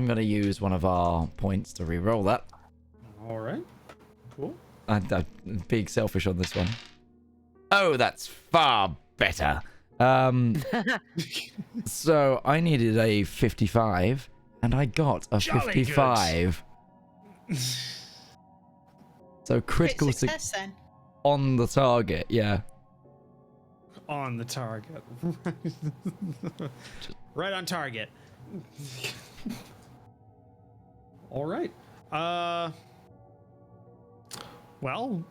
gonna use one of our points to re-roll that.
All right. Cool.
I'm being selfish on this one. Oh, that's far better. So I needed a 55, and I got a
Jolly
55. So critical
Crit success then.
on the target, yeah.
On the target. Right on target. All right. Well,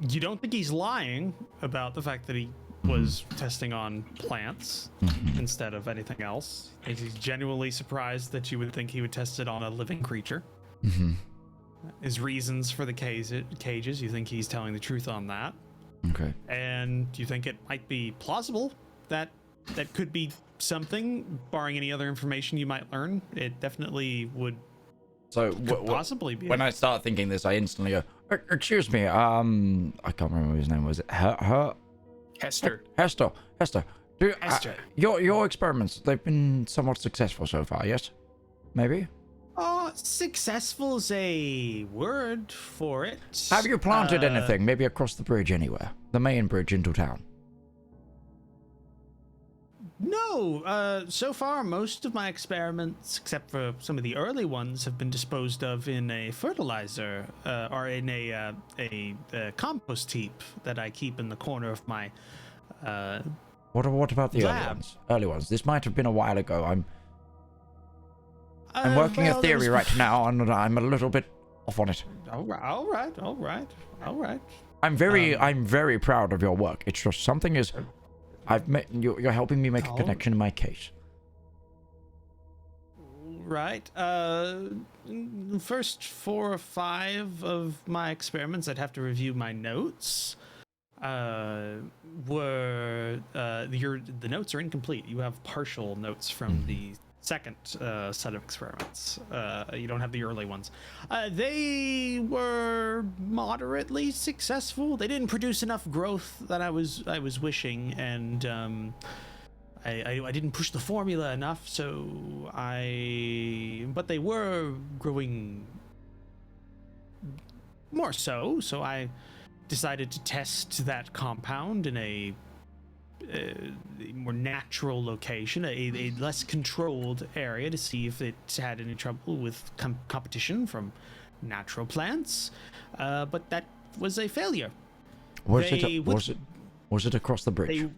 you don't think he's lying about the fact that he was testing on plants instead of anything else. He's genuinely surprised that you would think he would test it on a living creature. His reasons for the cages, you think he's telling the truth on that.
Okay.
And you think it might be plausible that that could be something, barring any other information you might learn. It definitely would.
So
possibly be.
When I start thinking this, I instantly go, excuse me, I can't remember his name. Was it
Hester.
Hester. Do you,
Hester.
Your experiments, they've been somewhat successful so far, yes? Maybe?
Successful is a word for it.
Have you planted anything, maybe across the bridge anywhere? The main bridge into town?
No, so far most of my experiments, except for some of the early ones, have been disposed of in a fertilizer or in a compost heap that I keep in the corner of my
What about the early
lab.
ones? Early ones. This might have been a while ago. I'm working a theory right now, and I'm a little bit off on it.
All right.
I'm very proud of your work. It's just something is, you're helping me make a connection in my case.
Right. First 4 or 5 of my experiments, I'd have to review my notes. The notes are incomplete. You have partial notes from the second set of experiments. You don't have the early ones. They were moderately successful. They didn't produce enough growth that I was wishing, and I didn't push the formula enough. But they were growing more so. So I decided to test that compound in a more natural location, a less controlled area, to see if it had any trouble with competition from natural plants. But that was a failure.
Was it across the bridge?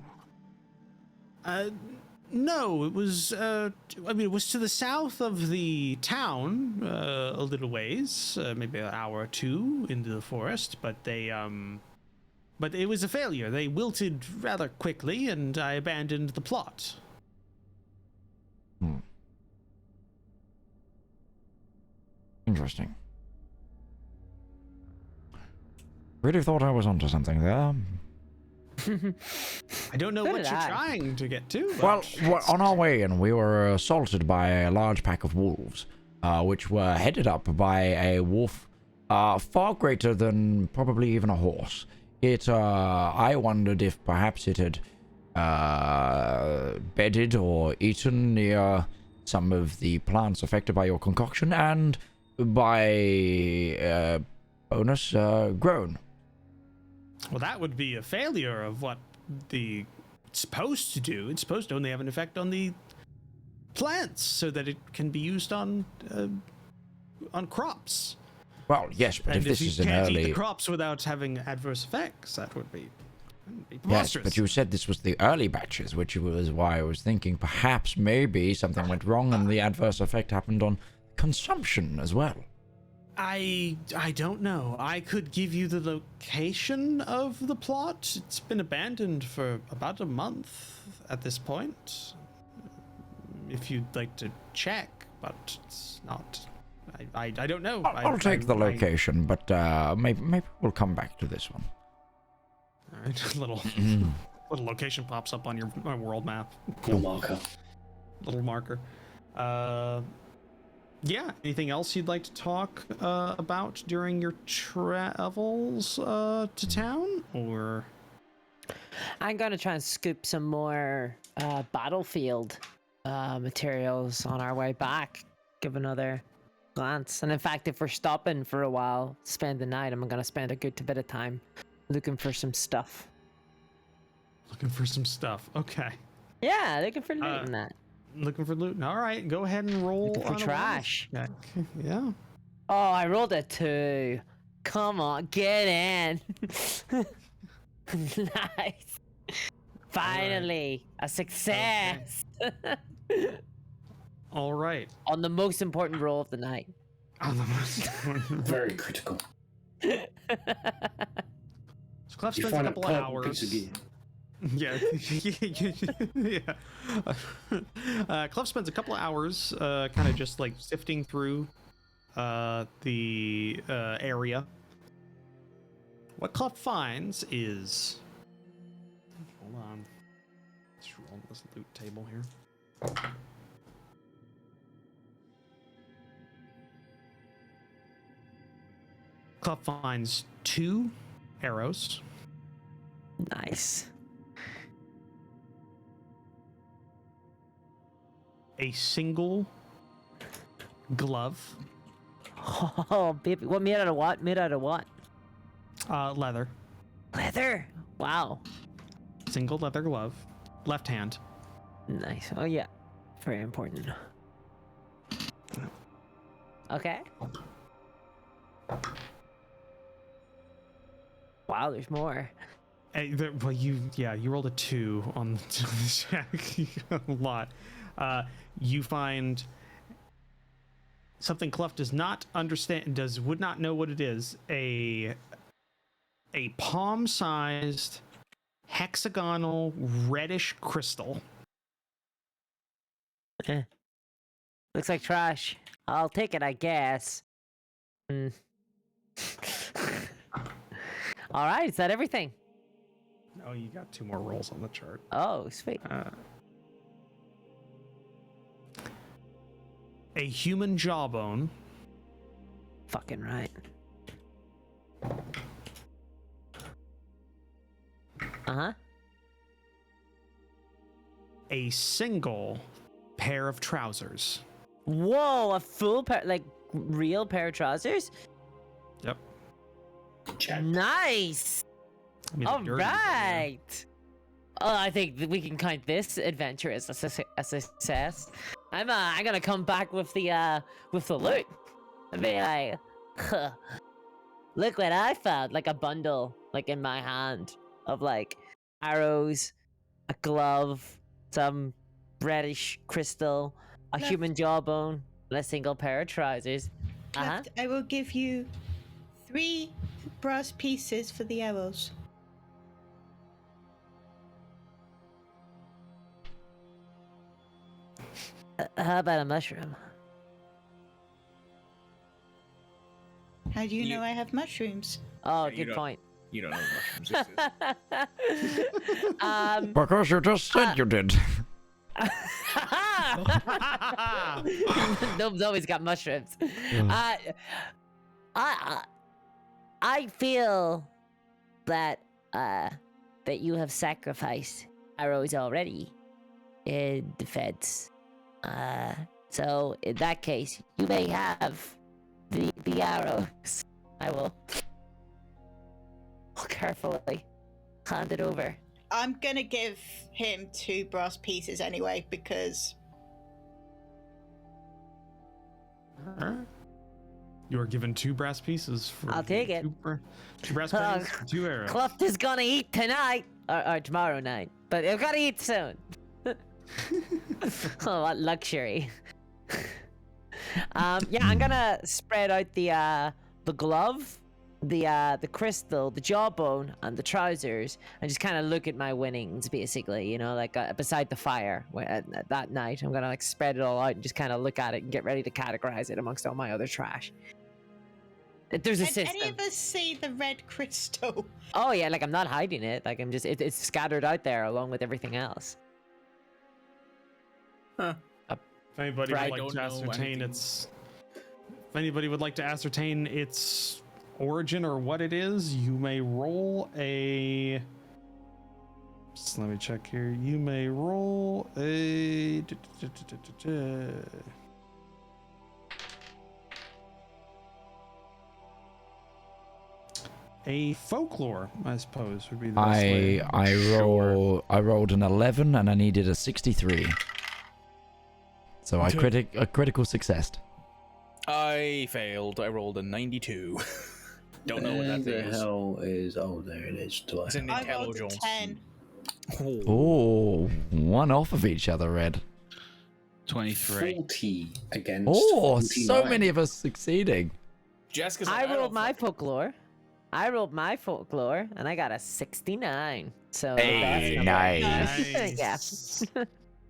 No, it was. It was to the south of the town, a little ways, maybe an hour or two into the forest. But But it was a failure. They wilted rather quickly, and I abandoned the plot.
Interesting. Really thought I was onto something there.
I don't know what you're trying to get to.
Well, on our way in, we were assaulted by a large pack of wolves, which were headed up by a wolf far greater than probably even a horse. I wondered if perhaps it had bedded or eaten near some of the plants affected by your concoction, and by bonus, grown.
Well, that would be a failure of what it's supposed to do. It's supposed to only have an effect on the plants, so that it can be used on crops.
Well, yes, but if this is an
eat
early...
the crops without having adverse effects, that would be
Yes,
preposterous.
but you said this was the early batches, which was why I was thinking perhaps maybe something went wrong and the adverse effect happened on consumption as well.
I don't know. I could give you the location of the plot. It's been abandoned for about a month at this point. If you'd like to check, but it's not... I don't know.
I'll take the location, but maybe we'll come back to this one.
All right, little location pops up on your world map.
Cool marker.
Little marker. Yeah. Anything else you'd like to talk about during your travels to town, or?
I'm gonna try and scoop some more battlefield materials on our way back. Give another glance, and in fact, if we're stopping for a while, spend the night, I'm gonna spend a good bit of time looking for some stuff.
Looking for some stuff. Okay.
Yeah, looking for loot and that.
Looking for loot. All right, go ahead and roll.
Looking for
on a
trash.
check. Yeah.
Oh, I rolled a 2. Come on, get in. Nice. Finally, a success. Okay.
All right.
On the most important roll of the night.
On the most
Very critical.
So Kluft spends a couple of hours. Yeah. Yeah. Kluft spends a couple of hours kind of just like sifting through the area. What Kluft finds is... Hold on. Let's roll this loot table here. Kluft finds 2 arrows.
Nice.
A single glove.
Oh, baby. What, made out of what? Made out of what?
Leather.
Leather. Wow.
Single leather glove. Left hand.
Nice. Oh, yeah. Very important. Okay. Wow, there's more.
Well, you rolled a 2 on the check. A lot. You find something Kluft does not understand, would not know what it is. A palm-sized hexagonal reddish crystal.
Looks like trash. I'll take it, I guess. All right, is that everything?
Oh, you got 2 more rolls on the chart.
Oh, sweet.
A human jawbone.
Fucking right. Uh-huh.
A single pair of trousers.
Whoa, a full pair, like real pair of trousers?
Yep.
Check.
Nice.
I mean,
All
they're dirty,
right. Oh, I think that we can count this adventure as a success. I'm gonna come back with the loot. I'd be like, huh, look what I found, like a bundle, like in my hand, of like arrows, a glove, some reddish crystal, a
Left.
human jawbone, and a single pair of trousers.
Left, I will give you 3 brass pieces for the arrows.
How about a mushroom?
How do you know I have mushrooms?
Oh,
Yeah, you
good
don't-
point.
You don't know what mushrooms exist.
Because you just said you did.
Gnome's always got mushrooms. I feel that that you have sacrificed arrows already in defense. So in that case, you may have the arrows. I will carefully hand it over.
I'm gonna give him 2 brass pieces anyway, because
You are given 2 brass pieces for.
I'll take it.
2 brass pennies for 2 arrows.
Kluft is gonna eat tonight or tomorrow night, but he'll gotta eat soon. Oh, what luxury! Yeah, I'm gonna spread out the glove, the crystal, the jawbone, and the trousers, and just kind of look at my winnings, basically. You know, like beside the fire that night. I'm gonna like spread it all out and just kind of look at it and get ready to categorize it amongst all my other trash. There's a
Did
system.
any of us see the red crystal?
Oh yeah, like I'm not hiding it. Like I'm just it's scattered out there along with everything else.
If anybody
Right.
would like to
Don't know
ascertain
anything.
its, if anybody would like to ascertain its origin or what it is, you may roll a. Just let me check here. You may roll a. A folklore, I suppose, would be the best way.
I rolled an 11 and I needed a 63. So a critical success.
I failed. I rolled a 92. Don't know what that
the
thing is.
hell is? Oh, there it is.
It's an
I rolled a
intelligence.
10.
Oh, one off of each other, Red.
23.
40 against.
Oh, so
29.
many of us succeeding.
Jeska's
I
like,
rolled
don't
my
fucking-
folklore. I rolled my folklore and I got a 69. So
Hey,
that's
nice.
yeah.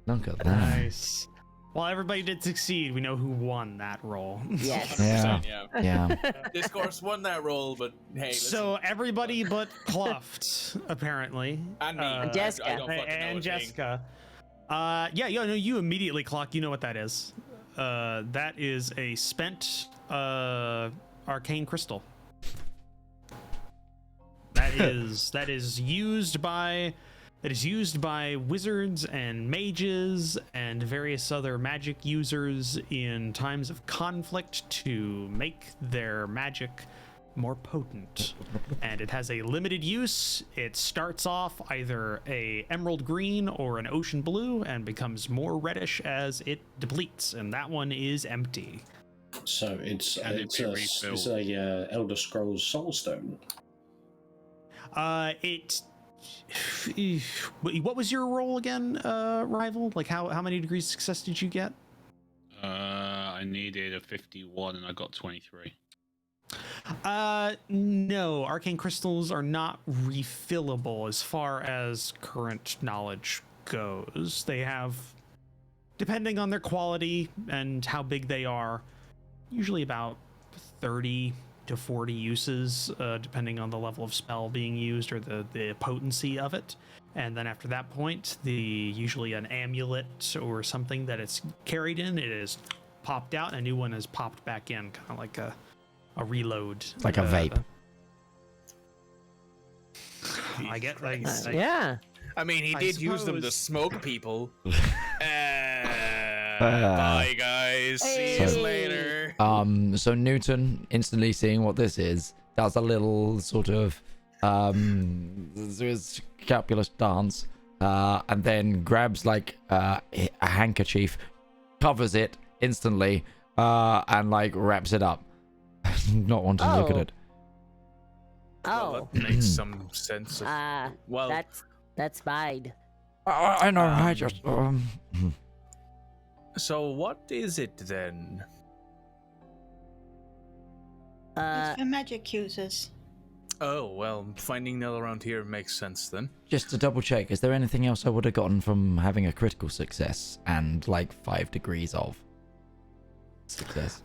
Look at that.
Nice. Well, everybody did succeed. We know who won that roll.
Yes.
Yeah.
100%,
Yeah.
Discourse won that roll, but hey, listen,
So everybody but Kluft, apparently.
and me.
And Jeska.
I don't fucking know
And
a thing.
Jeska. No, you immediately clock. You know what that is. That is a spent arcane crystal. That is used by wizards and mages and various other magic users in times of conflict to make their magic more potent. And it has a limited use. It starts off either a emerald green or an ocean blue and becomes more reddish as it depletes, and that one is empty.
So it's
Can it be refilled?
it's a Elder Scrolls Soulstone.
What was your roll again, Rival? Like how many degrees of success did you get?
I needed a 51 and I got 23.
No, arcane crystals are not refillable as far as current knowledge goes. They have, depending on their quality and how big they are, usually about 30 to 40 uses, depending on the level of spell being used or the potency of it. And then after that point, usually an amulet or something that it's carried in, it is popped out and a new one is popped back in, kind of like a reload.
Like a vape.
I get like
Yeah.
I mean, he
I
did use them to
suppose.
smoke people. Bye, guys. See you
Hey.
later.
So Newton, instantly seeing what this is, does a little sort of scapulous dance, and then grabs like a handkerchief, covers it instantly, and like wraps it up. Not wanting to look at it.
Oh.
That makes some sense. Well,
That's fine.
I know, I just
so what is it then?
It's for magic users.
Oh, well, finding Nell around here makes sense then.
just to double check. Is there anything else I would have gotten from having a critical success and like 5 degrees of success?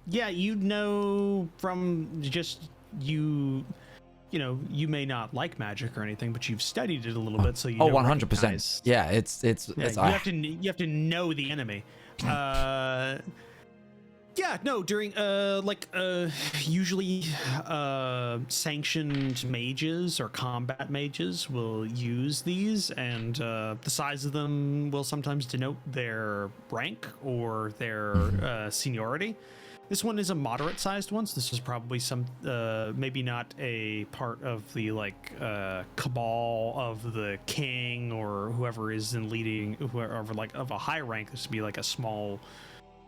You know from just you may not like magic or anything, but you've studied it a little bit, so you know
100%.
recognize-
Yeah, it's
you have to know the enemy. During usually sanctioned mages or combat mages will use these, and the size of them will sometimes denote their rank or their seniority. This one is a moderate-sized one, so this is probably some, maybe not a part of the cabal of the king or whoever is in leading, whoever like of a high rank. This would be like a small,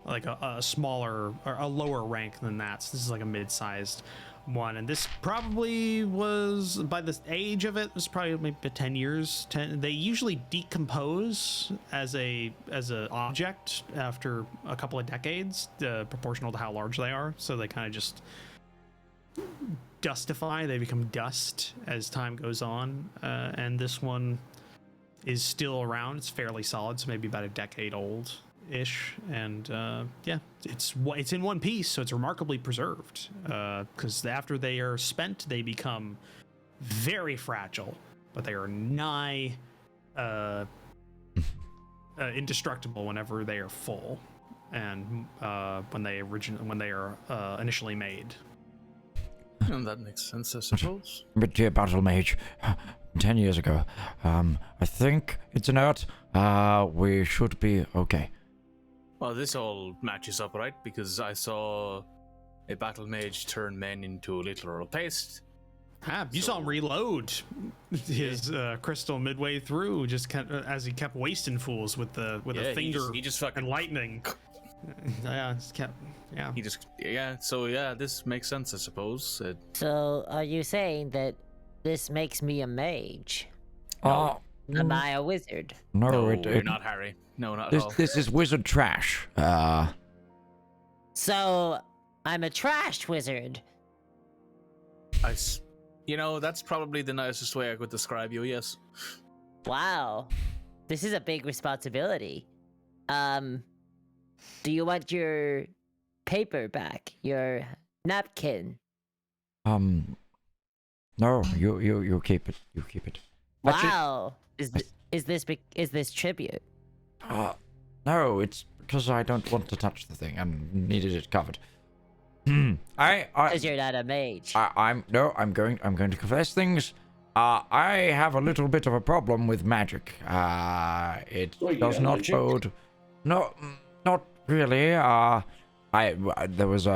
like a smaller or a lower rank than that. So this is like a mid-sized one, and this probably was, by the age of it, was probably maybe 10 years. They usually decompose as a object after a couple of decades, proportional to how large they are. So they kind of just dustify. They become dust as time goes on, and this one is still around. It's fairly solid, so maybe about a decade old ish, and it's in one piece, so it's remarkably preserved, because after they are spent they become very fragile, but they are nigh indestructible whenever they are full, and when they are initially made.
And that makes sense, I suppose.
But dear Battle Mage, 10 years ago, I think it's inert. We should be okay.
Well, this all matches up, right? Because I saw a battle mage turn men into literal paste.
You saw him reload his crystal midway through, just as he kept wasting fools with a finger
he just fucking
and lightning.
So this makes sense, I suppose.
So, are you saying that this makes me a mage?
No,
Am I a wizard?
No, you're not, Harry. No, not at all.
This is wizard trash.
So, I'm a trash wizard.
That's probably the nicest way I could describe you. Yes.
Wow, this is a big responsibility. Do you want your paper back? Your napkin?
No, you keep it. You keep it.
Wow, is this tribute?
No, it's because I don't want to touch the thing and needed it covered.
Because you're not a mage.
I'm going to confess things. I have a little bit of a problem with magic. It does not bode. No, not really. There was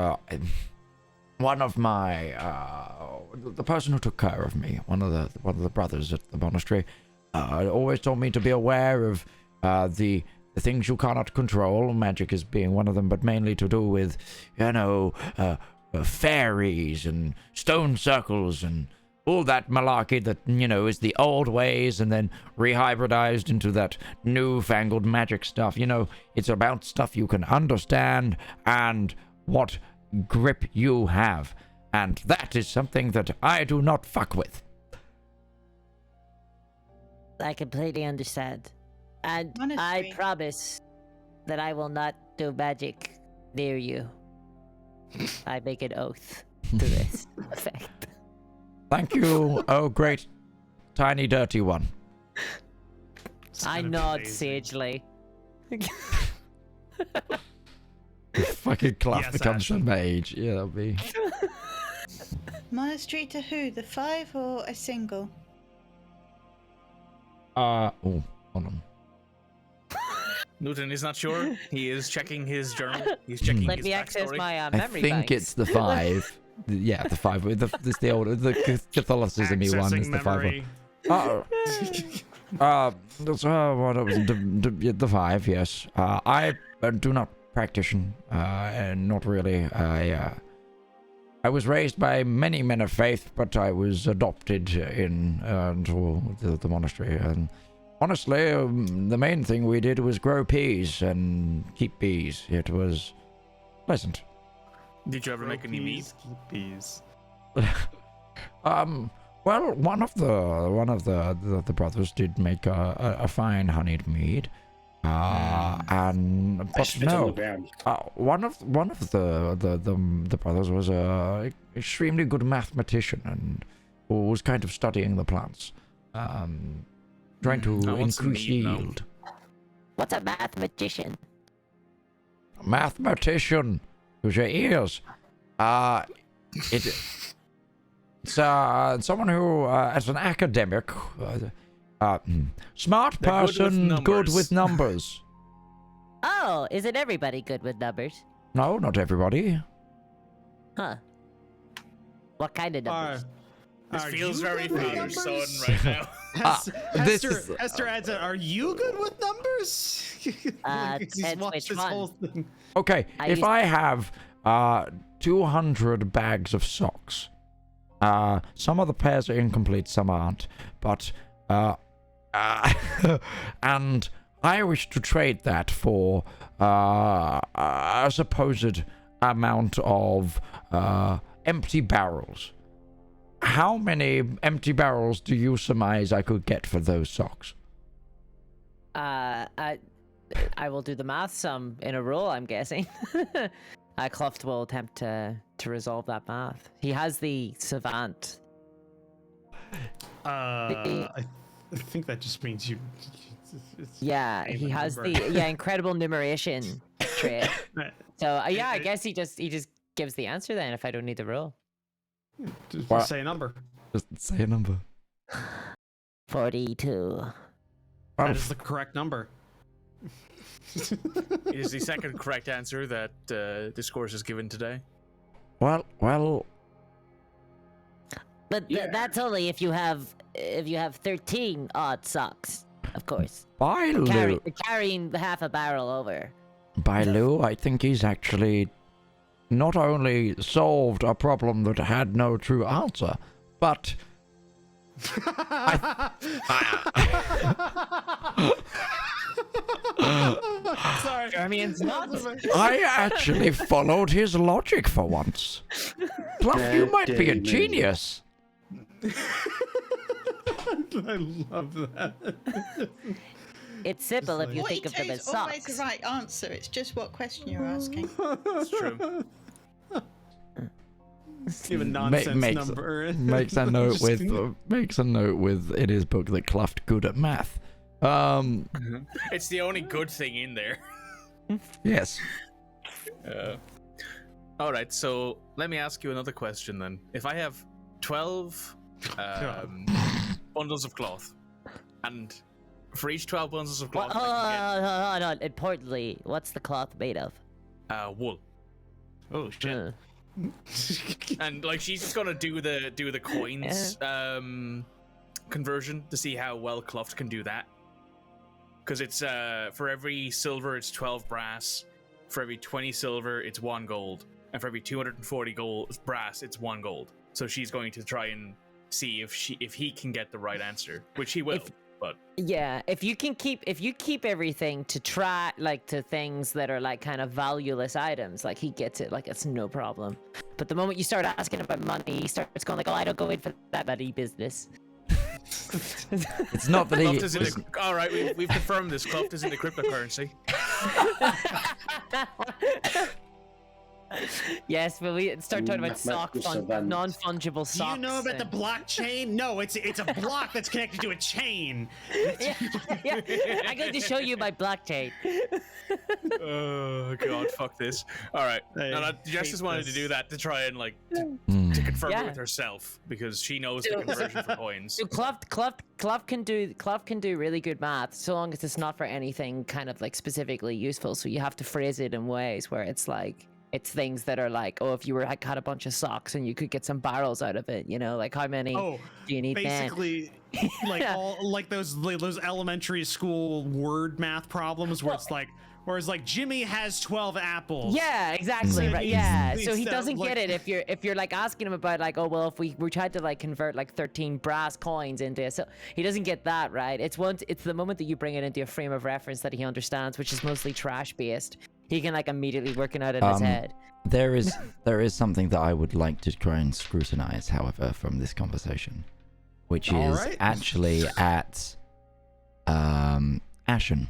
one of my the person who took care of me, one of the brothers at the monastery, always told me to be aware of the things you cannot control. Magic is being one of them, but mainly to do with, fairies and stone circles and all that malarkey that, is the old ways and then rehybridized into that newfangled magic stuff. It's about stuff you can understand and what grip you have. And that is something that I do not fuck with.
I completely understand. And
Monastery.
I promise that I will not do magic near you. I make an oath to this effect.
Thank you, oh great, tiny, dirty one.
I nod sagely.
Fucking Kluft
Yes,
becomes a
Ashen.
mage. Yeah, that'll be...
Monastery to who? The 5 or a single?
hold on.
Newton is not sure. He is checking his journal. He's checking
Let
his
me access
backstory.
my
I
memory
think
banks.
it's the 5. Yeah, the 5. It's the older, the Catholicism-y one is
Accessing
the 5 one.
memory.
What it was the 5, yes. I do not practice, and not really. I was raised by many men of faith, but I was adopted into the monastery. And honestly, the main thing we did was grow peas and keep bees. It was pleasant.
Did you ever make any meat?
Keep bees.
Well, one of the brothers did make a fine honeyed mead. And
I
but
spit on the
no,
ground.
one of the brothers was a extremely good mathematician and was kind of studying the plants, trying to
I want some
increase
mead now.
yield.
What's a mathematician?
Mathematician, use your ears. It's someone who, as an academic, smart
They're good with
person, good
numbers.
with numbers.
Oh, isn't everybody good with numbers?
No, not everybody.
Huh. What kind of numbers?
This
Are
feels
you
very
good with
father son
numbers?
right now.
This
Hester,
is-
Hester adds, "Are you good with numbers?" Like, he's
depends
watched
which
this
one.
whole thing.
Okay,
I
if
used-
I have 200 bags of socks, some of the pairs are incomplete, some aren't, but and I wish to trade that for a supposed amount of empty barrels. How many empty barrels do you surmise I could get for those socks?
I will do the math some in a row, I'm guessing. Kluft will attempt to resolve that math. He has the savant.
I think that just means you. it's
Yeah,
name
he
and
has
number.
the incredible numeration trait.
Right.
So yeah, I guess he just gives the answer then if I don't need the roll.
Just
Well-
say a number.
Just say a number.
42.
Oh,
That is the correct number.
It is the second correct answer that this course has given today.
well,
But that's only if you have 13 odd socks, of course.
by Lou,
Carrying half a barrel over.
I think he's actually not only solved a problem that had no true answer, but
Sorry.
Jeremian's not.
I actually followed his logic for once. Kluft, you might be a genius.
I love that.
It's simple if you
What
think
you
of them
do
as
is always
socks.
the right answer. It's just what question you're asking.
It's true.
Give a nonsense number.
Makes a note with in his book that Kluft good at math.
It's the only good thing in there.
Yes.
All right, so let me ask you another question then. If I have 12 bundles of cloth, and for each 12 bundles of cloth,
Hold on. Importantly, what's the cloth made of?
wool.
Oh shit.
And like she's just gonna do the coins conversion to see how well Kluft can do that. Because it's for every silver it's 12 brass, for every 20 silver it's 1 gold, and for every 240 gold brass it's 1 gold. So she's going to try and see if he can get the right answer, which he will. But
yeah, if you keep everything to try, like, to things that are like kind of valueless items, like he gets it, like it's no problem. But the moment you start asking about money, he starts going like, oh, I don't go in for that money business.
It's not that he.
All right, we've confirmed this. Kluft is into cryptocurrency.
Yes, but we start talking about non-fungible socks.
Do you know about the blockchain? No, it's a block that's connected to a chain.
Yeah, I'm going to show you my blockchain.
Oh god, fuck this. All right, Jess just wanted to do that to try and like to confirm it with herself because she knows the conversion for coins.
Dude, Kluft can do really good math so long as it's not for anything kind of like specifically useful. So you have to phrase it in ways where it's like. It's things that are like, oh, if you were had a bunch of socks and you could get some barrels out of it, you know, like how many do you need?
Basically, like all like those elementary school word math problems where it's like, Jimmy has 12 apples.
Yeah, exactly.
So
right.
he's-
Yeah.
he's
So he
that,
doesn't
like-
get it if you're like asking him about like, oh well, if we tried to like convert like 13 brass coins into it, so he doesn't get that, right? It's the moment that you bring it into a frame of reference that he understands, which is mostly trash based. He can like immediately work it out in his head.
There is something that I would like to try and scrutinize, however, from this conversation, which is actually at Ashen.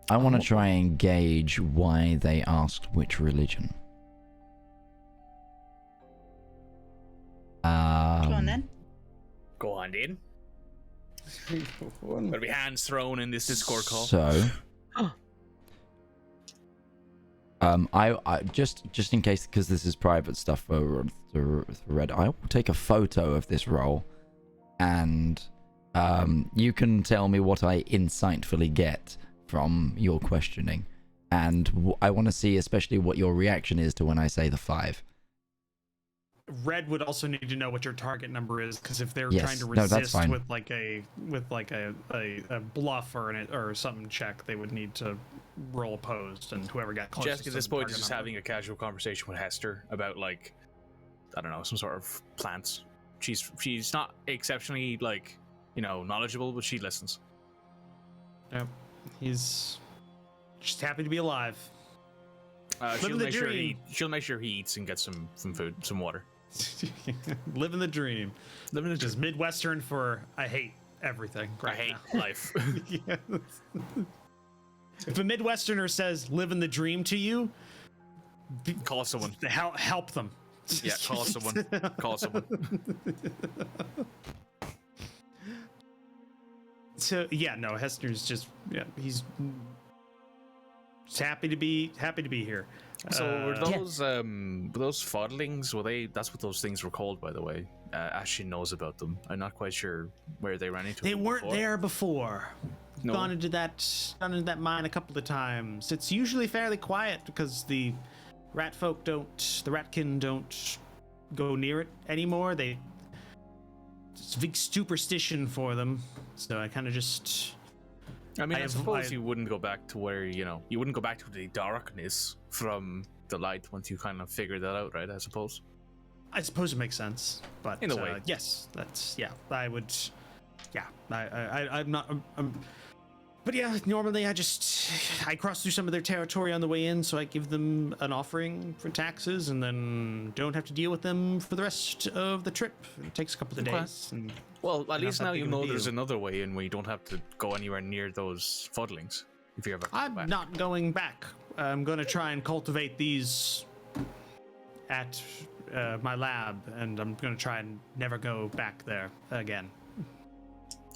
I want to try and gauge why they asked which religion.
Go on then.
Go on, then. There'll be hands thrown in this Discord call.
So, I just in case, because this is private stuff for Red, I will take a photo of this roll, and you can tell me what I insightfully get from your questioning, and I want to see especially what your reaction is to when I say the 5.
Red would also need to know what your target number is, because if they're
Yes.
trying to
No, that's
resist
fine.
with like a bluff or something check, they would need to roll opposed, and whoever got closest.
Jessica at
to
this
the
point
target
is just
number.
having a casual conversation with Hester about like, I don't know, some sort of plants. She's not exceptionally like, knowledgeable, but she listens.
Yep. He's just happy to be alive.
She'll
the
make sure
dream.
she'll make sure he eats and gets some food, some water.
Living the dream.
Living the
Just Midwestern for I hate everything.
I
Right
hate
now.
life.
Yes. If a Midwesterner says "living the dream" to you,
Call someone.
help them.
Yeah, call someone. Call someone.
So yeah, no, Hester's just he's happy to be here.
So were those fodlings? Were they? That's what those things were called, by the way. Ashen knows about them. I'm not quite sure where they ran into.
They
them
weren't
before.
there before.
No.
Gone into that mine a couple of times. It's usually fairly quiet because the ratkin don't go near it anymore. It's a big superstition for them. So I kind of just.
I suppose you wouldn't go back to where you wouldn't go back to the darkness from the light once you kind of figured that out, right? I suppose.
I suppose it makes sense, but
In a way.
yes, that's I would. Yeah, I'm not. But yeah, normally I cross through some of their territory on the way in, so I give them an offering for taxes, and then don't have to deal with them for the rest of the trip. It takes a couple of days. And
well, at least
not that
now
big
you
of a
know there's
deal.
another way in where you don't have to go anywhere near those fuddlings. If you ever come
I'm
back.
not going back. I'm going to try and cultivate these at my lab, and I'm going to try and never go back there again.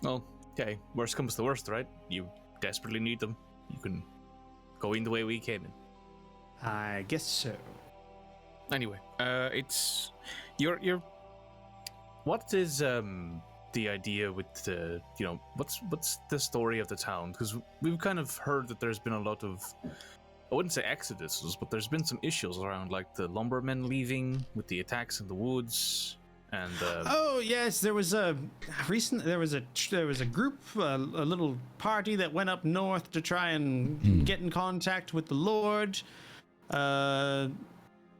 Well, okay. Worst comes to worst, right? You desperately need them. You can go in the way we came in.
I guess so.
Anyway, it's you're. What is the idea with the what's the story of the town? Because we've kind of heard that there's been a lot of, I wouldn't say exoduses, but there's been some issues around like the lumbermen leaving with the attacks in the woods. And
oh yes, there was a group, a little party that went up north to try and get in contact with the Lord.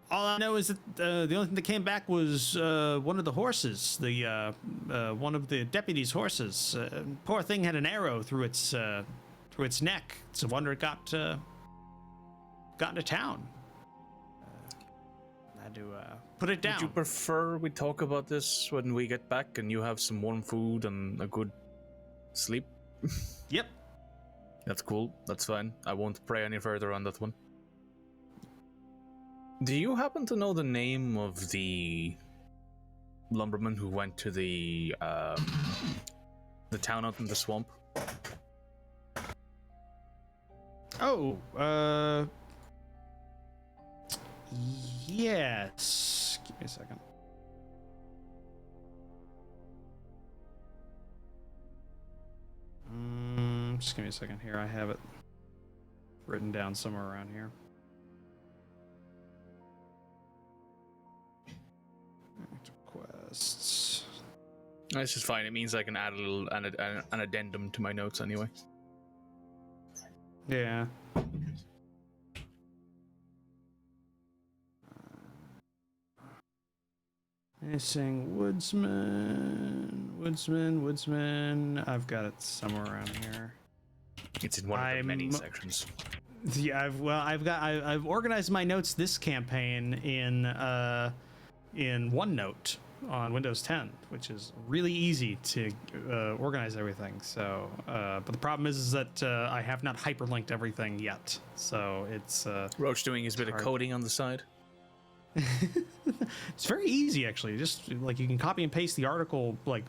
All I know is that the only thing that came back was one of the horses, one of the deputy's horses. Poor thing had an arrow through its neck. It's a wonder it got into town. I had to put it down.
would you prefer we talk about this when we get back and you have some warm food and a good sleep?
Yep.
That's cool. That's fine. I won't pray any further on that one. Do you happen to know the name of the lumberman who went to the town out in the swamp?
Oh, yes. Give me a second. Just give me a second here. I have it written down somewhere around here. Quests.
That's just fine. It means I can add a little an addendum to my notes anyway.
Yeah. Missing woodsman. I've got it somewhere around here.
It's in one of the many sections.
Yeah, I've organized my notes this campaign in OneNote on Windows 10, which is really easy to organize everything. So, but the problem is that I have not hyperlinked everything yet. So it's
Roach doing his bit of coding on the side.
It's very easy actually. Just like you can copy and paste the article like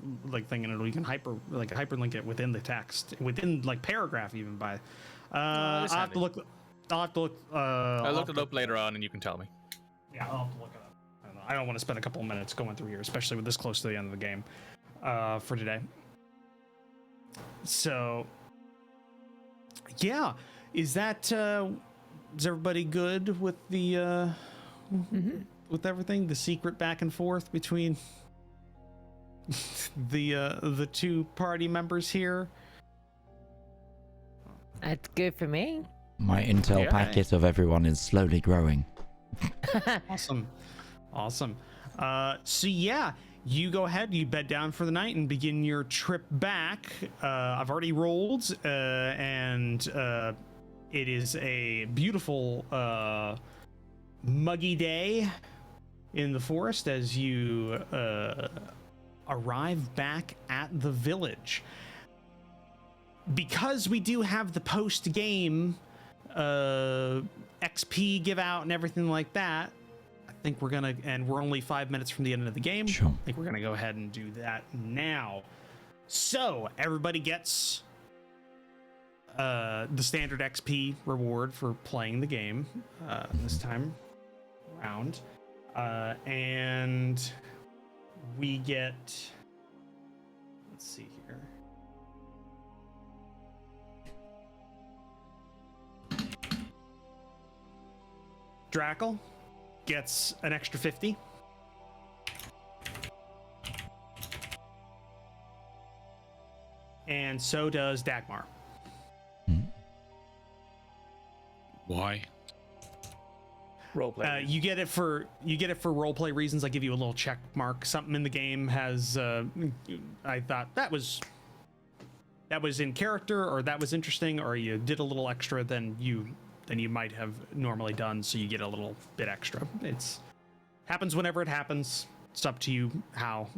thing, and you can hyperlink it within the text, within like paragraph even by. I'll have to look. I'll
look it up later on, and you can tell me.
Yeah, I'll have to look it up. I don't want to spend a couple of minutes going through here, especially with this close to the end of the game for today. So, yeah, is everybody good with the with everything? The secret back and forth between the two party members here?
That's good for me.
My intel packet of everyone is slowly growing.
Awesome. So yeah, you go ahead, you bed down for the night and begin your trip back. I've already rolled, and it is a beautiful muggy day in the forest as you arrive back at the village. Because we do have the post-game XP give out and everything like that, I think we're gonna, and we're only 5 minutes from the end of the game.
Sure.
I think we're gonna go ahead and do that now. So everybody gets the standard XP reward for playing the game this time around, and we get, let's see here. Drakel gets an extra 50. And so does Dagmar.
Why?
Roleplay.
You get it for roleplay reasons. I give you a little check mark. Something in the game has. I thought that was that was in character, or that was interesting, or you did a little extra than you might have normally done, so you get a little bit extra. It's happens whenever it happens. It's up to you how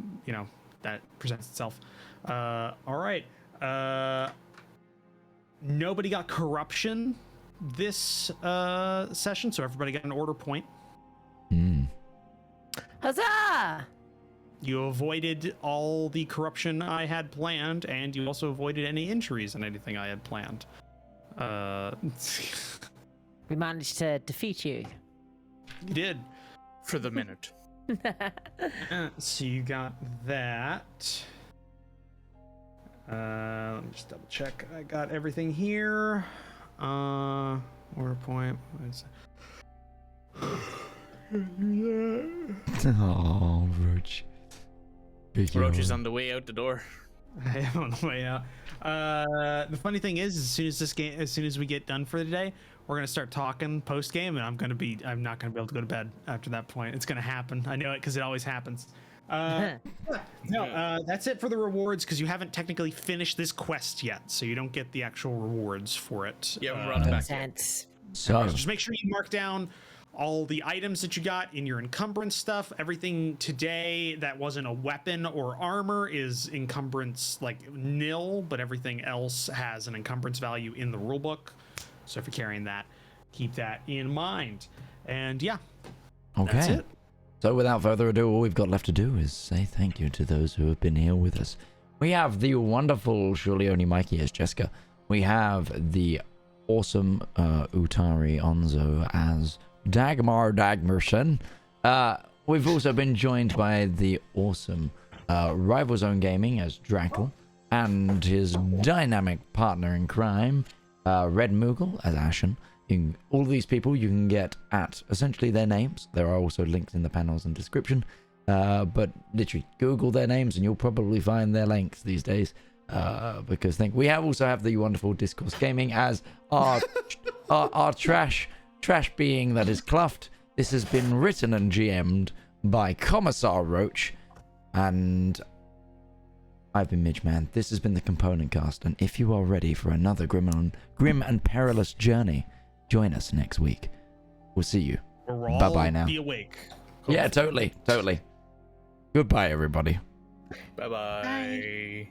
that presents itself. All right. Nobody got corruption this session, so everybody got an order point.
Huzzah!
You avoided all the corruption I had planned, and you also avoided any injuries and anything I had planned.
We managed to defeat you.
You did.
For the minute.
So you got that. Let me just double check. I got everything here. Order point.
Oh, Roach.
Roach is on the way out the door.
I am on the way out. The funny thing is, as soon as we get done for the day, we're gonna start talking post game, and I'm not gonna be able to go to bed after that point. It's gonna happen. I know it because it always happens. That's it for the rewards, because you haven't technically finished this quest yet, so you don't get the actual rewards for it.
Yeah, we'll run it back.
Sense.
So
just make sure you mark down all the items that you got in your encumbrance stuff. Everything today that wasn't a weapon or armor is encumbrance like nil, but everything else has an encumbrance value in the rulebook. So if you're carrying that, keep that in mind. And yeah, that's
okay.
it.
So without further ado, all we've got left to do is say thank you to those who have been here with us. We have the wonderful Surelyonlymikey as Jeska. We have the awesome UtariOnzo as Dagmar Dagmarson. We've also been joined by the awesome Rival Zone Gaming as Drakel, and his dynamic partner in crime, Red Moogle as Ashen. All of these people you can get at essentially their names. There are also links in the panels and description, but literally Google their names and you'll probably find their links these days. Because we also have the wonderful Discourse Gaming as our trash being that is Kluft. This has been written and GM'd by Commissar Roach, and I've been Midgeman. This has been the Component Cast, and if you are ready for another grim and perilous journey, join us next week. We'll see you. Bye-bye now.
Be awake.
Yeah, totally. Goodbye, everybody.
Bye-bye.
Bye.